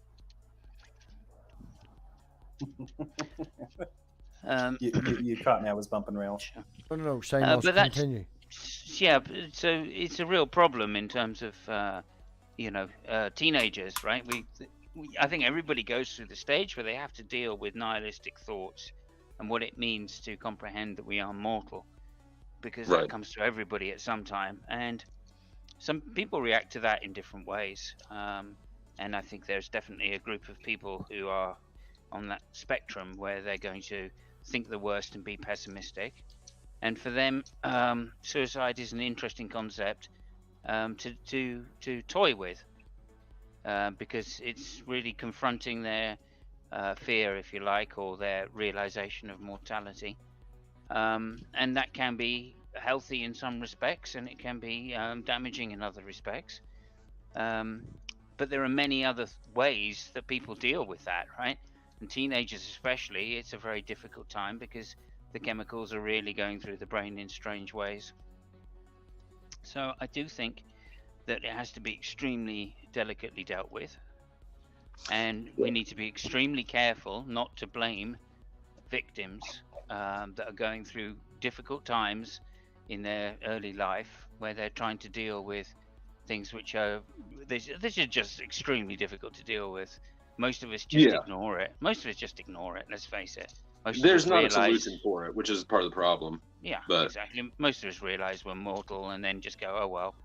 You caught me. I was bumping rails. No, Simon, continue. Yeah, so it's a real problem in terms of teenagers, right? I think everybody goes through the stage where they have to deal with nihilistic thoughts and what it means to comprehend that we are mortal, because that comes to everybody at some time, and some people react to that in different ways. And I think there's definitely a group of people who are on that spectrum where they're going to think the worst and be pessimistic. And for them, suicide is an interesting concept to toy with, because it's really confronting their fear, if you like, or their realization of mortality. And that can be healthy in some respects, and it can be damaging in other respects. But there are many other ways that people deal with that, right? And teenagers especially, it's a very difficult time because the chemicals are really going through the brain in strange ways. So I do think that it has to be extremely delicately dealt with, and we need to be extremely careful not to blame victims that are going through difficult times in their early life where they're trying to deal with things which are this is just extremely difficult to deal with. Most of us just ignore it. Let's face it. There's not a solution for it, which is part of the problem. Yeah, but exactly. Most of us realize we're mortal and then just go, oh well,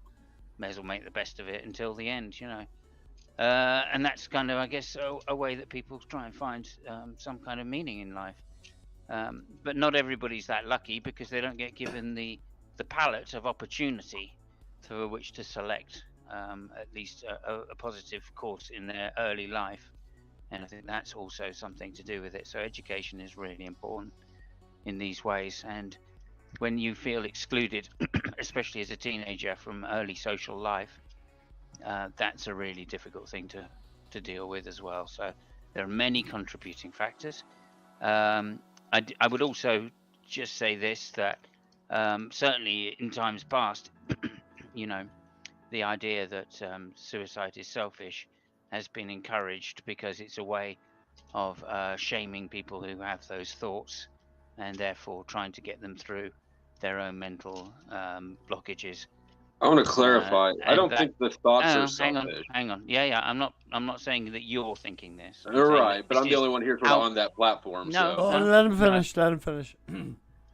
may as well make the best of it until the end, and that's kind of, I guess, a way that people try and find some kind of meaning in life. But not everybody's that lucky because they don't get given the palette of opportunity through which to select at least a positive course in their early life. And I think that's also something to do with it. So education is really important in these ways. And when you feel excluded, especially as a teenager, from early social life, that's a really difficult thing to deal with as well. So there are many contributing factors. I would also just say this, that certainly in times past, the idea that suicide is selfish has been encouraged because it's a way of shaming people who have those thoughts and therefore trying to get them through their own mental blockages. I want to clarify. I don't think the thoughts are selfish. Hang on. Yeah. I'm not saying that you're thinking this. All right, but I'm the only one here on that platform. No, so. Let him finish. Let him finish.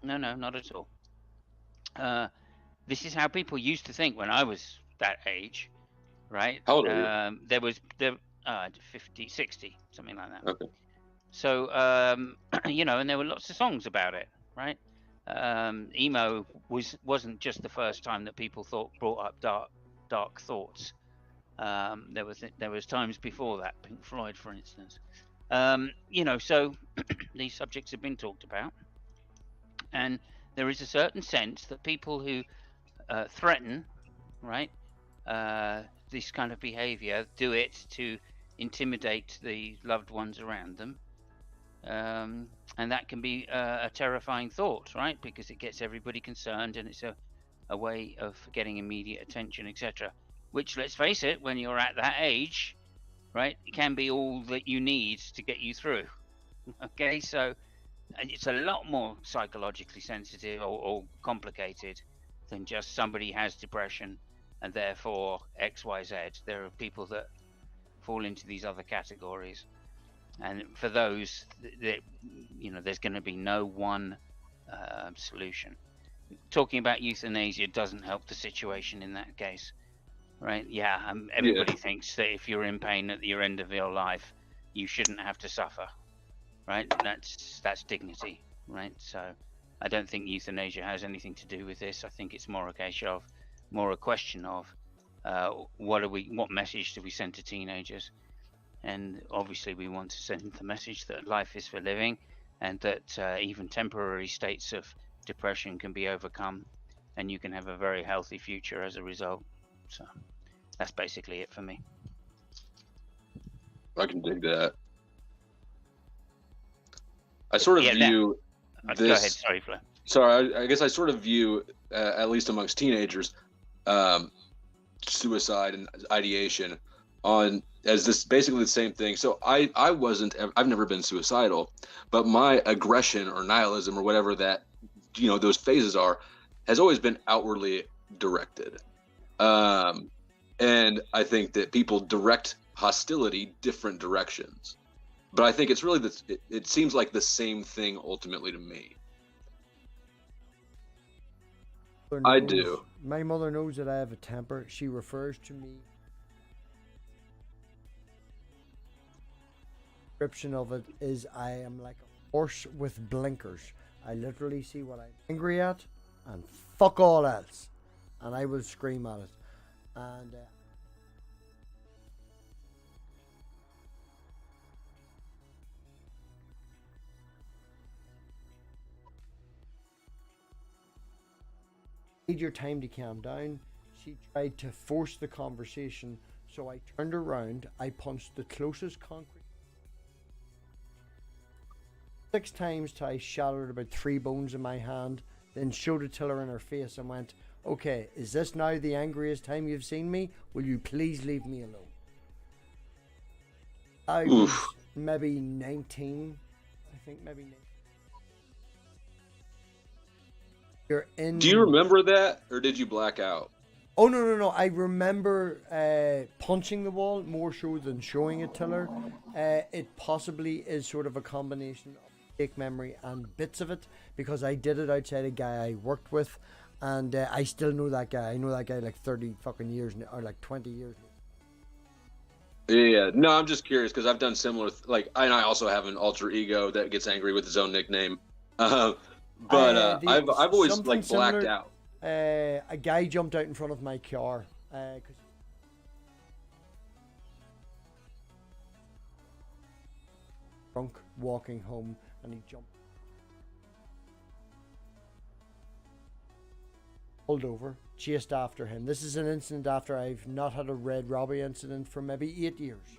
No, not at all. This is how people used to think when I was that age, right? How old are you? There was 50, 60, something like that. Okay. So and there were lots of songs about it, right? Emo wasn't just the first time that people brought up dark thoughts. There was times before that, Pink Floyd, for instance. So these subjects have been talked about, and there is a certain sense that people who threaten, right, this kind of behavior do it to intimidate the loved ones around them. And that can be a terrifying thought, right? Because it gets everybody concerned, and it's a way of getting immediate attention, etc. Which, let's face it, when you're at that age, right, it can be all that you need to get you through. Okay, so it's a lot more psychologically sensitive or complicated than just somebody has depression and therefore X, Y, Z. There are people that fall into these other categories. And for those, there's going to be no one solution. talking about euthanasia doesn't help the situation in that case, right? Yeah, everybody thinks that if you're in pain at the end of your life, you shouldn't have to suffer, right? That's dignity, right? So I don't think euthanasia has anything to do with this. I think it's more a question of what message do we send to teenagers? And obviously we want to send the message that life is for living, and that even temporary states of depression can be overcome, and you can have a very healthy future as a result. So that's basically it for me. I can dig that. I sort of view this. Go ahead, sorry, Flo. Sorry, I guess I sort of view, at least amongst teenagers, suicide and ideation as this basically the same thing. So I've never been suicidal, but my aggression or nihilism or whatever that, those phases are, has always been outwardly directed. And I think that people direct hostility different directions, but I think it's really it seems like the same thing ultimately to me. I do. My mother knows that I have a temper. She refers to me. Description of it is I am like a horse with blinkers. I literally see what I'm angry at and fuck all else, and I will scream at it. And need your time to calm down. She tried to force the conversation, so I turned around. I punched the closest concrete 6 times till I shattered about 3 bones in my hand, then showed it to her in her face and went, "Okay, is this now the angriest time you've seen me? Will you please leave me alone?" I was maybe 19. I think maybe 19. You're in. Do you remember that, or did you black out? Oh, no. I remember punching the wall more so than showing it to her. It possibly is sort of a combination of fake memory and bits of it, because I did it outside a guy I worked with, and I still know that guy. I know that guy like 30 fucking years, or like 20 years. Yeah, no, I'm just curious because I've done similar. And I also have an alter ego that gets angry with his own nickname. But I've always blacked similar, out. A guy jumped out in front of my car. Drunk, walking home, and he jumped. Pulled over, chased after him. This is an incident after I've not had a Red Robbie incident for maybe 8 years.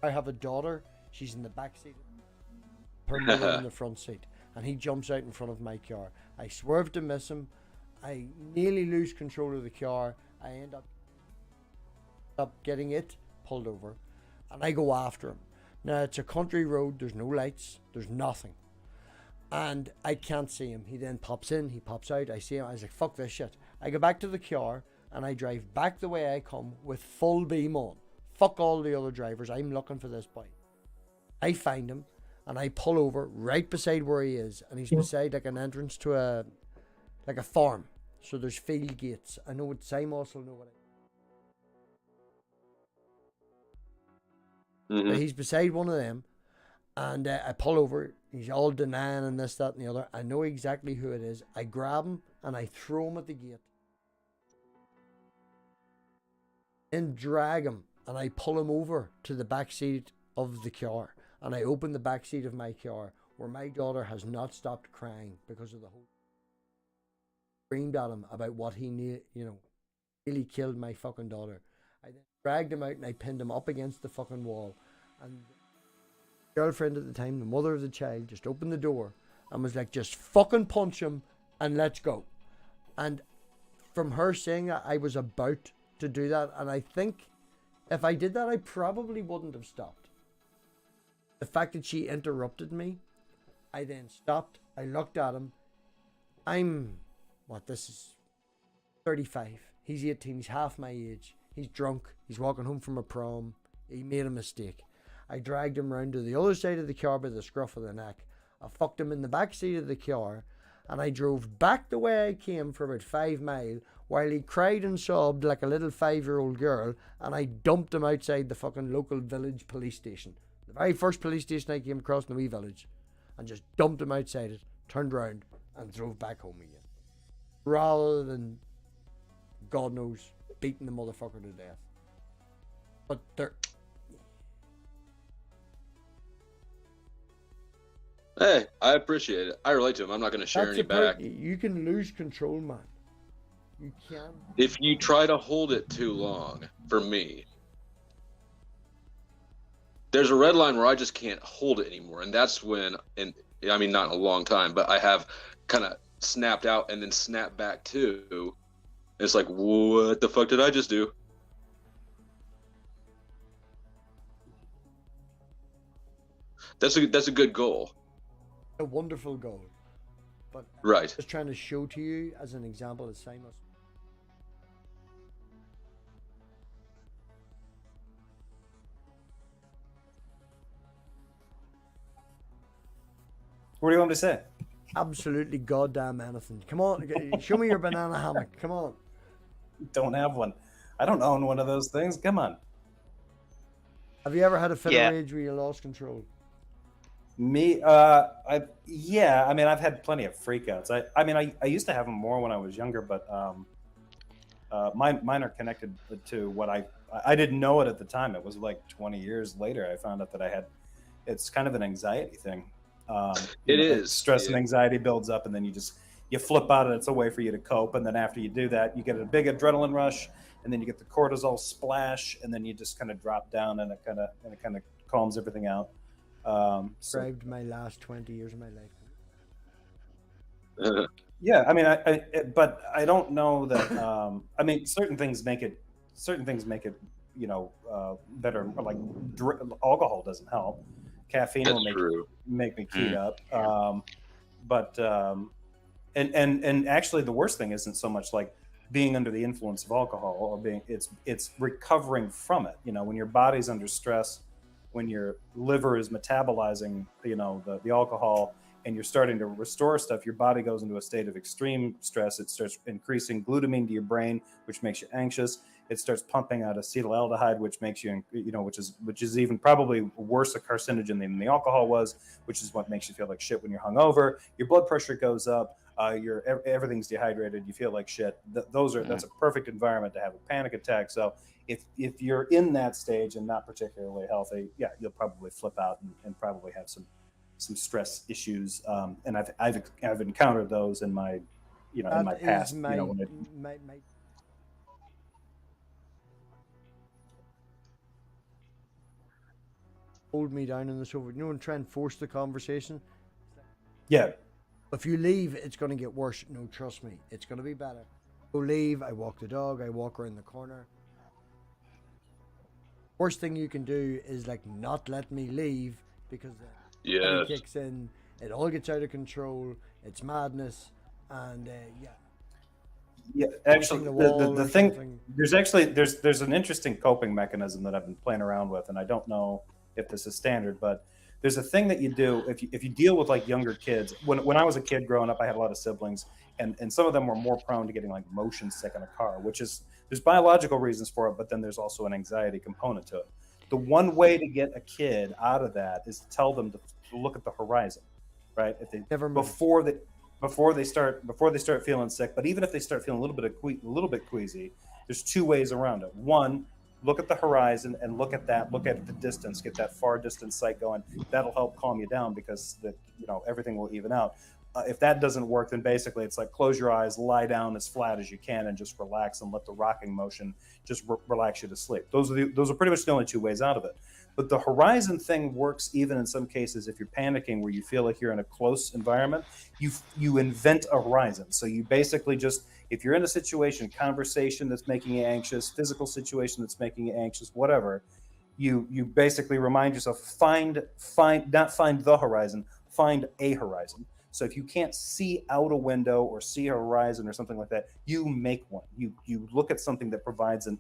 I have a daughter. She's in the back seat. Her mother in the front seat. And he jumps out in front of my car. I swerve to miss him. I nearly lose control of the car. I end up getting it pulled over, and I go after him. Now it's a country road. There's no lights. There's nothing, and I can't see him. He then pops in. He pops out. I see him. I was like, "Fuck this shit." I go back to the car and I drive back the way I come with full beam on. Fuck all the other drivers. I'm looking for this boy. I find him. And I pull over right beside where he is, and he's beside like an entrance to a farm. So there's field gates. I know what Simon also know what but he's beside one of them, and I pull over. He's all denying and this, that, and the other. I know exactly who it is. I grab him and I throw him at the gate, and drag him, and I pull him over to the back seat of the car. And I open the back seat of my car, where my daughter has not stopped crying because of the whole. Screamed at him about what he knew, really killed my fucking daughter. I then dragged him out and I pinned him up against the fucking wall. And the girlfriend at the time, the mother of the child, just opened the door and was like, "Just fucking punch him and let's go." And from her saying that, I was about to do that. And I think if I did that, I probably wouldn't have stopped. The fact that she interrupted me, I then stopped. I looked at him. This is 35. He's 18. He's half my age. He's drunk. He's walking home from a prom. He made a mistake. I dragged him round to the other side of the car by the scruff of the neck. I fucked him in the back seat of the car, and I drove back the way I came for about 5 miles while he cried and sobbed like a little 5-year-old girl, and I dumped him outside the fucking local village police station. The very first police station I came across in the wee village, and just dumped him outside it, turned around, and drove back home again. Rather than, God knows, beating the motherfucker to death. But they're... Hey, I appreciate it. I relate to him. I'm not going to share That's any back. you can lose control, man. You can. If you try to hold it too long, for me, there's a red line where I just can't hold it anymore. And that's when, and I mean, not in a long time, but I have kind of snapped out and then snapped back too. It's like, what the fuck did I just do? That's a good goal. A wonderful goal. But right. Just trying to show to you as an example as Simon. What do you want me to say? Absolutely goddamn anything. Come on, show me your banana hammock. Come on. Don't have one. I don't own one of those things. Come on. Have you ever had a fit Yeah. of rage where you lost control? Me, yeah. I mean, I've had plenty of freakouts. I used to have them more when I was younger, but mine are connected to what I didn't know it at the time. It was like 20 years later I found out that I had. It's kind of an anxiety thing. It is. Stress and anxiety builds up, and then you flip out, and it's a way for you to cope. And then after you do that, you get a big adrenaline rush, and then you get the cortisol splash, and then you just kind of drop down, and it kind of calms everything out. Described my last 20 years of my life. Yeah, I mean, but I don't know that. I mean, certain things make it, better. Like alcohol doesn't help. Caffeine will make me keyed up. And actually, the worst thing isn't so much like being under the influence of alcohol or it's recovering from it. You know, when your body's under stress, when your liver is metabolizing, the alcohol, and you're starting to restore stuff, your body goes into a state of extreme stress. It starts increasing glutamine to your brain, which makes you anxious. It starts pumping out acetaldehyde, which makes you, which is even probably worse a carcinogen than the alcohol was, which is what makes you feel like shit when you're hungover. Your blood pressure goes up. Everything's dehydrated. You feel like shit. That's a perfect environment to have a panic attack. So if you're in that stage and not particularly healthy, yeah, you'll probably flip out and probably have some stress issues. And I've encountered those in my, in my past. Hold me down in the sofa. And try and force the conversation. Yeah. If you leave, it's going to get worse. No, trust me, it's going to be better. Go leave. I walk the dog. I walk around the corner. Worst thing you can do is not let me leave, because it kicks in. It all gets out of control. It's madness, and Yeah, actually, the thing there's an interesting coping mechanism that I've been playing around with, and I don't know if this is standard, but there's a thing that you do if you deal with younger kids. When I was a kid growing up, I had a lot of siblings, and some of them were more prone to getting motion sick in a car, there's biological reasons for it, but then there's also an anxiety component to it. The one way to get a kid out of that is to tell them to look at the horizon, right? If they before they start feeling sick, but even if they start feeling a little bit queasy, there's two ways around it. One, look at the horizon and look at the distance, get that far distance sight going. That'll help calm you down, because everything will even out. If that doesn't work, then basically it's close your eyes, lie down as flat as you can, and just relax and let the rocking motion just relax you to sleep. Those are pretty much the only two ways out of it. But the horizon thing works even in some cases if you're panicking, where you feel like you're in a close environment. You invent a horizon. So you basically just, if you're in a situation, conversation that's making you anxious, physical situation that's making you anxious, whatever, you basically remind yourself, not find the horizon, find a horizon. So if you can't see out a window or see a horizon or something like that, you make one. You look at something that provides an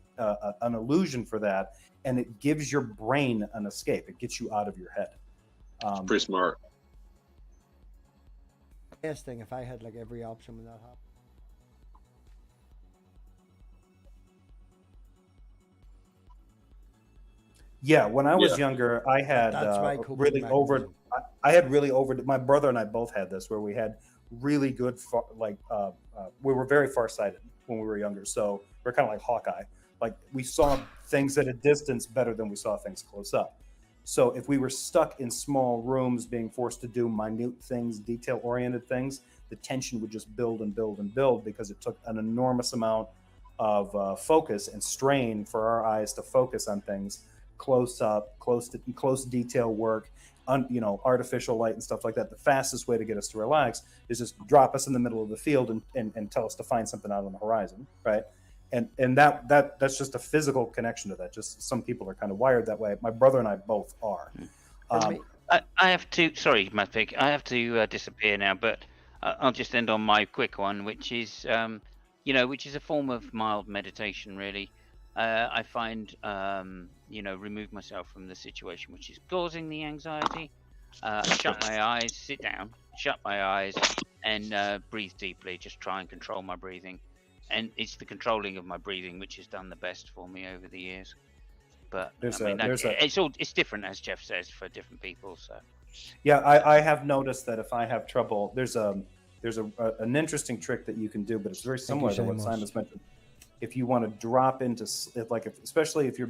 illusion for that, and it gives your brain an escape. It gets you out of your head. Pretty smart. best thing if I had like every option when that happened. Yeah, when I was younger, I had really over. I had really over. My brother and I both had this, where we had really good, we were very farsighted when we were younger. So we're kind of like Hawkeye. Like we saw things at a distance better than we saw things close up. So if we were stuck in small rooms, being forced to do minute things, detail-oriented things, the tension would just build and build and build because it took an enormous amount of focus and strain for our eyes to focus on things close up, close detail work, artificial light and stuff like that. The fastest way to get us to relax is just drop us in the middle of the field and tell us to find something out on the horizon, right? And that's just a physical connection to that. Just some people are kind of wired that way. My brother and I both are. I have to. Sorry, MathPig. I have to disappear now, but I'll just end on my quick one, which is, which is a form of mild meditation, really. I find, remove myself from the situation which is causing the anxiety. Shut my eyes, sit down, shut my eyes, and breathe deeply. Just try and control my breathing. And it's the controlling of my breathing which has done the best for me over the years. But it's different, as Jeff says, for different people. So yeah, I have noticed that if I have trouble, there's an interesting trick that you can do, but it's very similar to what Simon's mentioned. If you want to drop into especially if your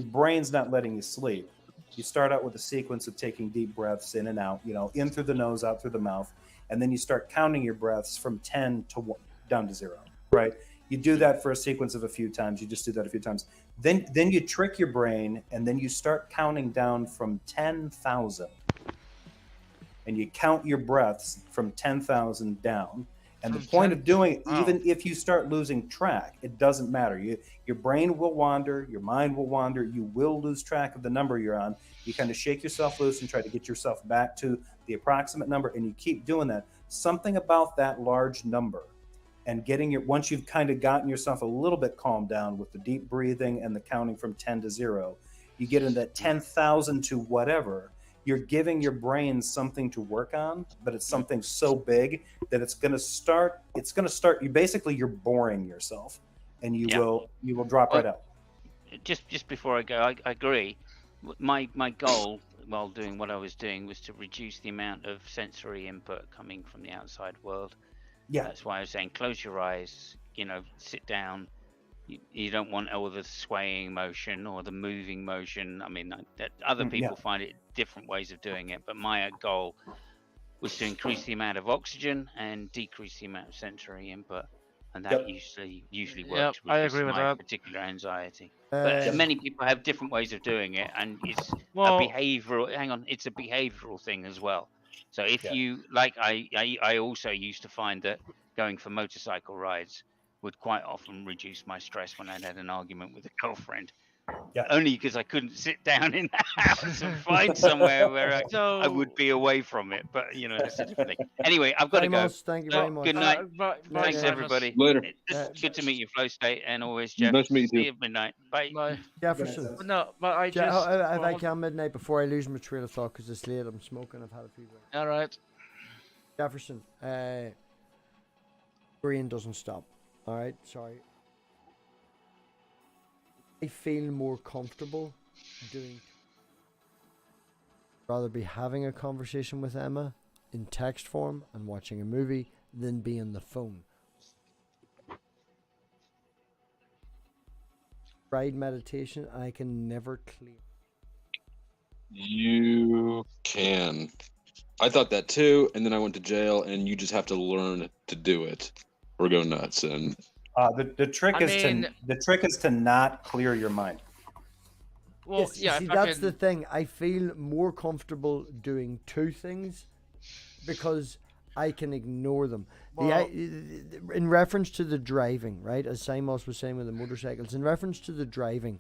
brain's not letting you sleep, you start out with a sequence of taking deep breaths in and out, in through the nose, out through the mouth, and then you start counting your breaths from 10 to 1, down to 0, right? You do that for a sequence of a few times. You just do that a few times. Then you trick your brain, and then you start counting down from 10,000, and you count your breaths from 10,000 down. And the point of doing it, even if you start losing track, it doesn't matter. Your brain will wander, your mind will wander, you will lose track of the number you're on. You kind of shake yourself loose and try to get yourself back to the approximate number, and you keep doing that. Something about that large number and once you've kind of gotten yourself a little bit calmed down with the deep breathing and the counting from 10 to 0, you get into that 10,000 to whatever. You're giving your brain something to work on, but it's something so big that it's going to start, you're boring yourself, and you will drop right out. Just before I go, I agree. My goal while doing what I was doing was to reduce the amount of sensory input coming from the outside world. Yeah. That's why I was saying close your eyes, sit down. You don't want all the swaying motion or the moving motion. I mean, other people find it different ways of doing it, but my goal was to increase the amount of oxygen and decrease the amount of sensory input, and that usually works. I agree with that. Particular anxiety, but many people have different ways of doing it, and it's a behavioral. Hang on, it's a behavioral thing as well. So if you I also used to find that going for motorcycle rides would quite often reduce my stress when I had an argument with a girlfriend. Only because I couldn't sit down in the house and find somewhere where I would be away from it. But that's a different thing. Anyway, I've got to go. Thank you very much. Good night. Thanks, everybody. Later. It's good to meet you, Flow State, and always Jeff. Nice to meet you. See you at midnight. Bye. Jefferson. No, but I If I can midnight before I lose my train of thought because it's late. I'm smoking. I've had a few drinks. All right. Jefferson. Brain doesn't stop. All right. Sorry. I feel more comfortable rather be having a conversation with Emma in text form and watching a movie than be on the phone. Tried meditation, I can never clear. You can. I thought that too, and then I went to jail, and you just have to learn to do it or go nuts. And the trick is to not clear your mind. Well, yes, see, that's the thing. I feel more comfortable doing two things because I can ignore them. Well, in reference to the driving, right, as Simos was saying with the motorcycles, in reference to the driving,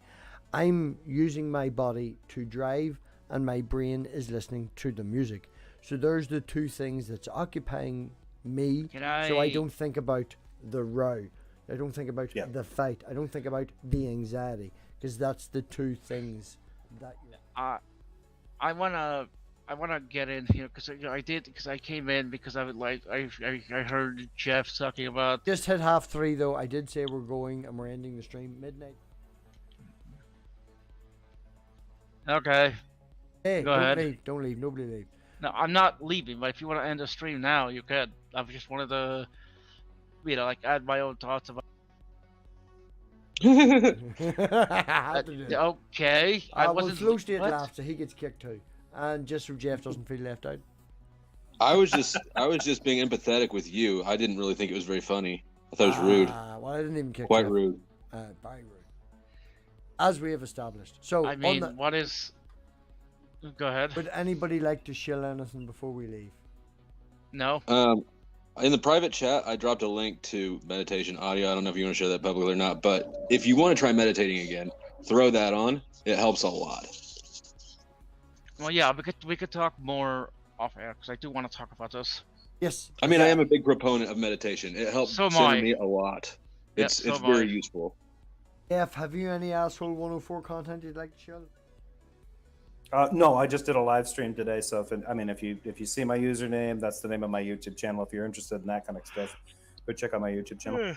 I'm using my body to drive and my brain is listening to the music. So there's the two things that's occupying me. So I don't think about the row. I don't think about the fight. I don't think about the anxiety, because that's the two things that I want to I want to get in here because I came in because I heard Jeff talking about. Just hit 3:30 though. I did say we're going and we're ending the stream midnight. Okay. Hey, Go don't ahead. leave. Don't leave. Nobody leave. No, I'm not leaving. But if you want to end the stream now, you can. I just wanted to, like add my own thoughts about. Okay. I Well, wasn't. Flow State what? laughed, so he gets kicked too. And just so Jeff doesn't feel left out. I was just being empathetic with you. I didn't really think it was very funny. I thought it was rude. Well, I didn't even kick Quite Jeff. rude. Very rude. As we have established. So, I mean, what is? Go ahead. Would anybody like to shill anything before we leave? No. In the private chat, I dropped a link to meditation audio. I don't know if you want to share that publicly or not, but if you want to try meditating again, throw that on. It helps a lot. Well, yeah, we could talk more off air because I do want to talk about this. Yes. I mean, I am a big proponent of meditation. It helps So am I. me a lot. Yep, It's so it's am I. very useful. Jeff, have you any asshole 104 content you'd like to shill? No, I just did a live stream today. So if you see my username, that's the name of my YouTube channel. If you're interested in that kind of stuff, go check out my YouTube channel.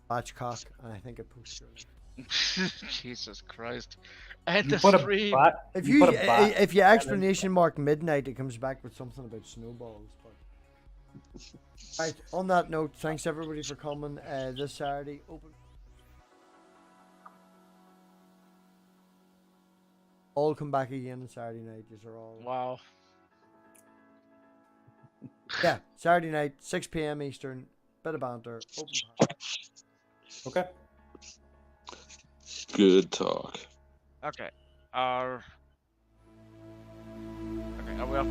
Batch cock, and I think it posted. Jesus Christ! And You the put a stream. bot- If you you put a bot- if you explanation mark midnight, it comes back with something about snowballs. But... Right. On that note, thanks everybody for coming. This Saturday, open. All come back again on Saturday night. These are all. Wow. Yeah, Saturday night, 6 p.m. Eastern. Bit of banter. Open. Okay. Good talk. Okay. Okay. I will.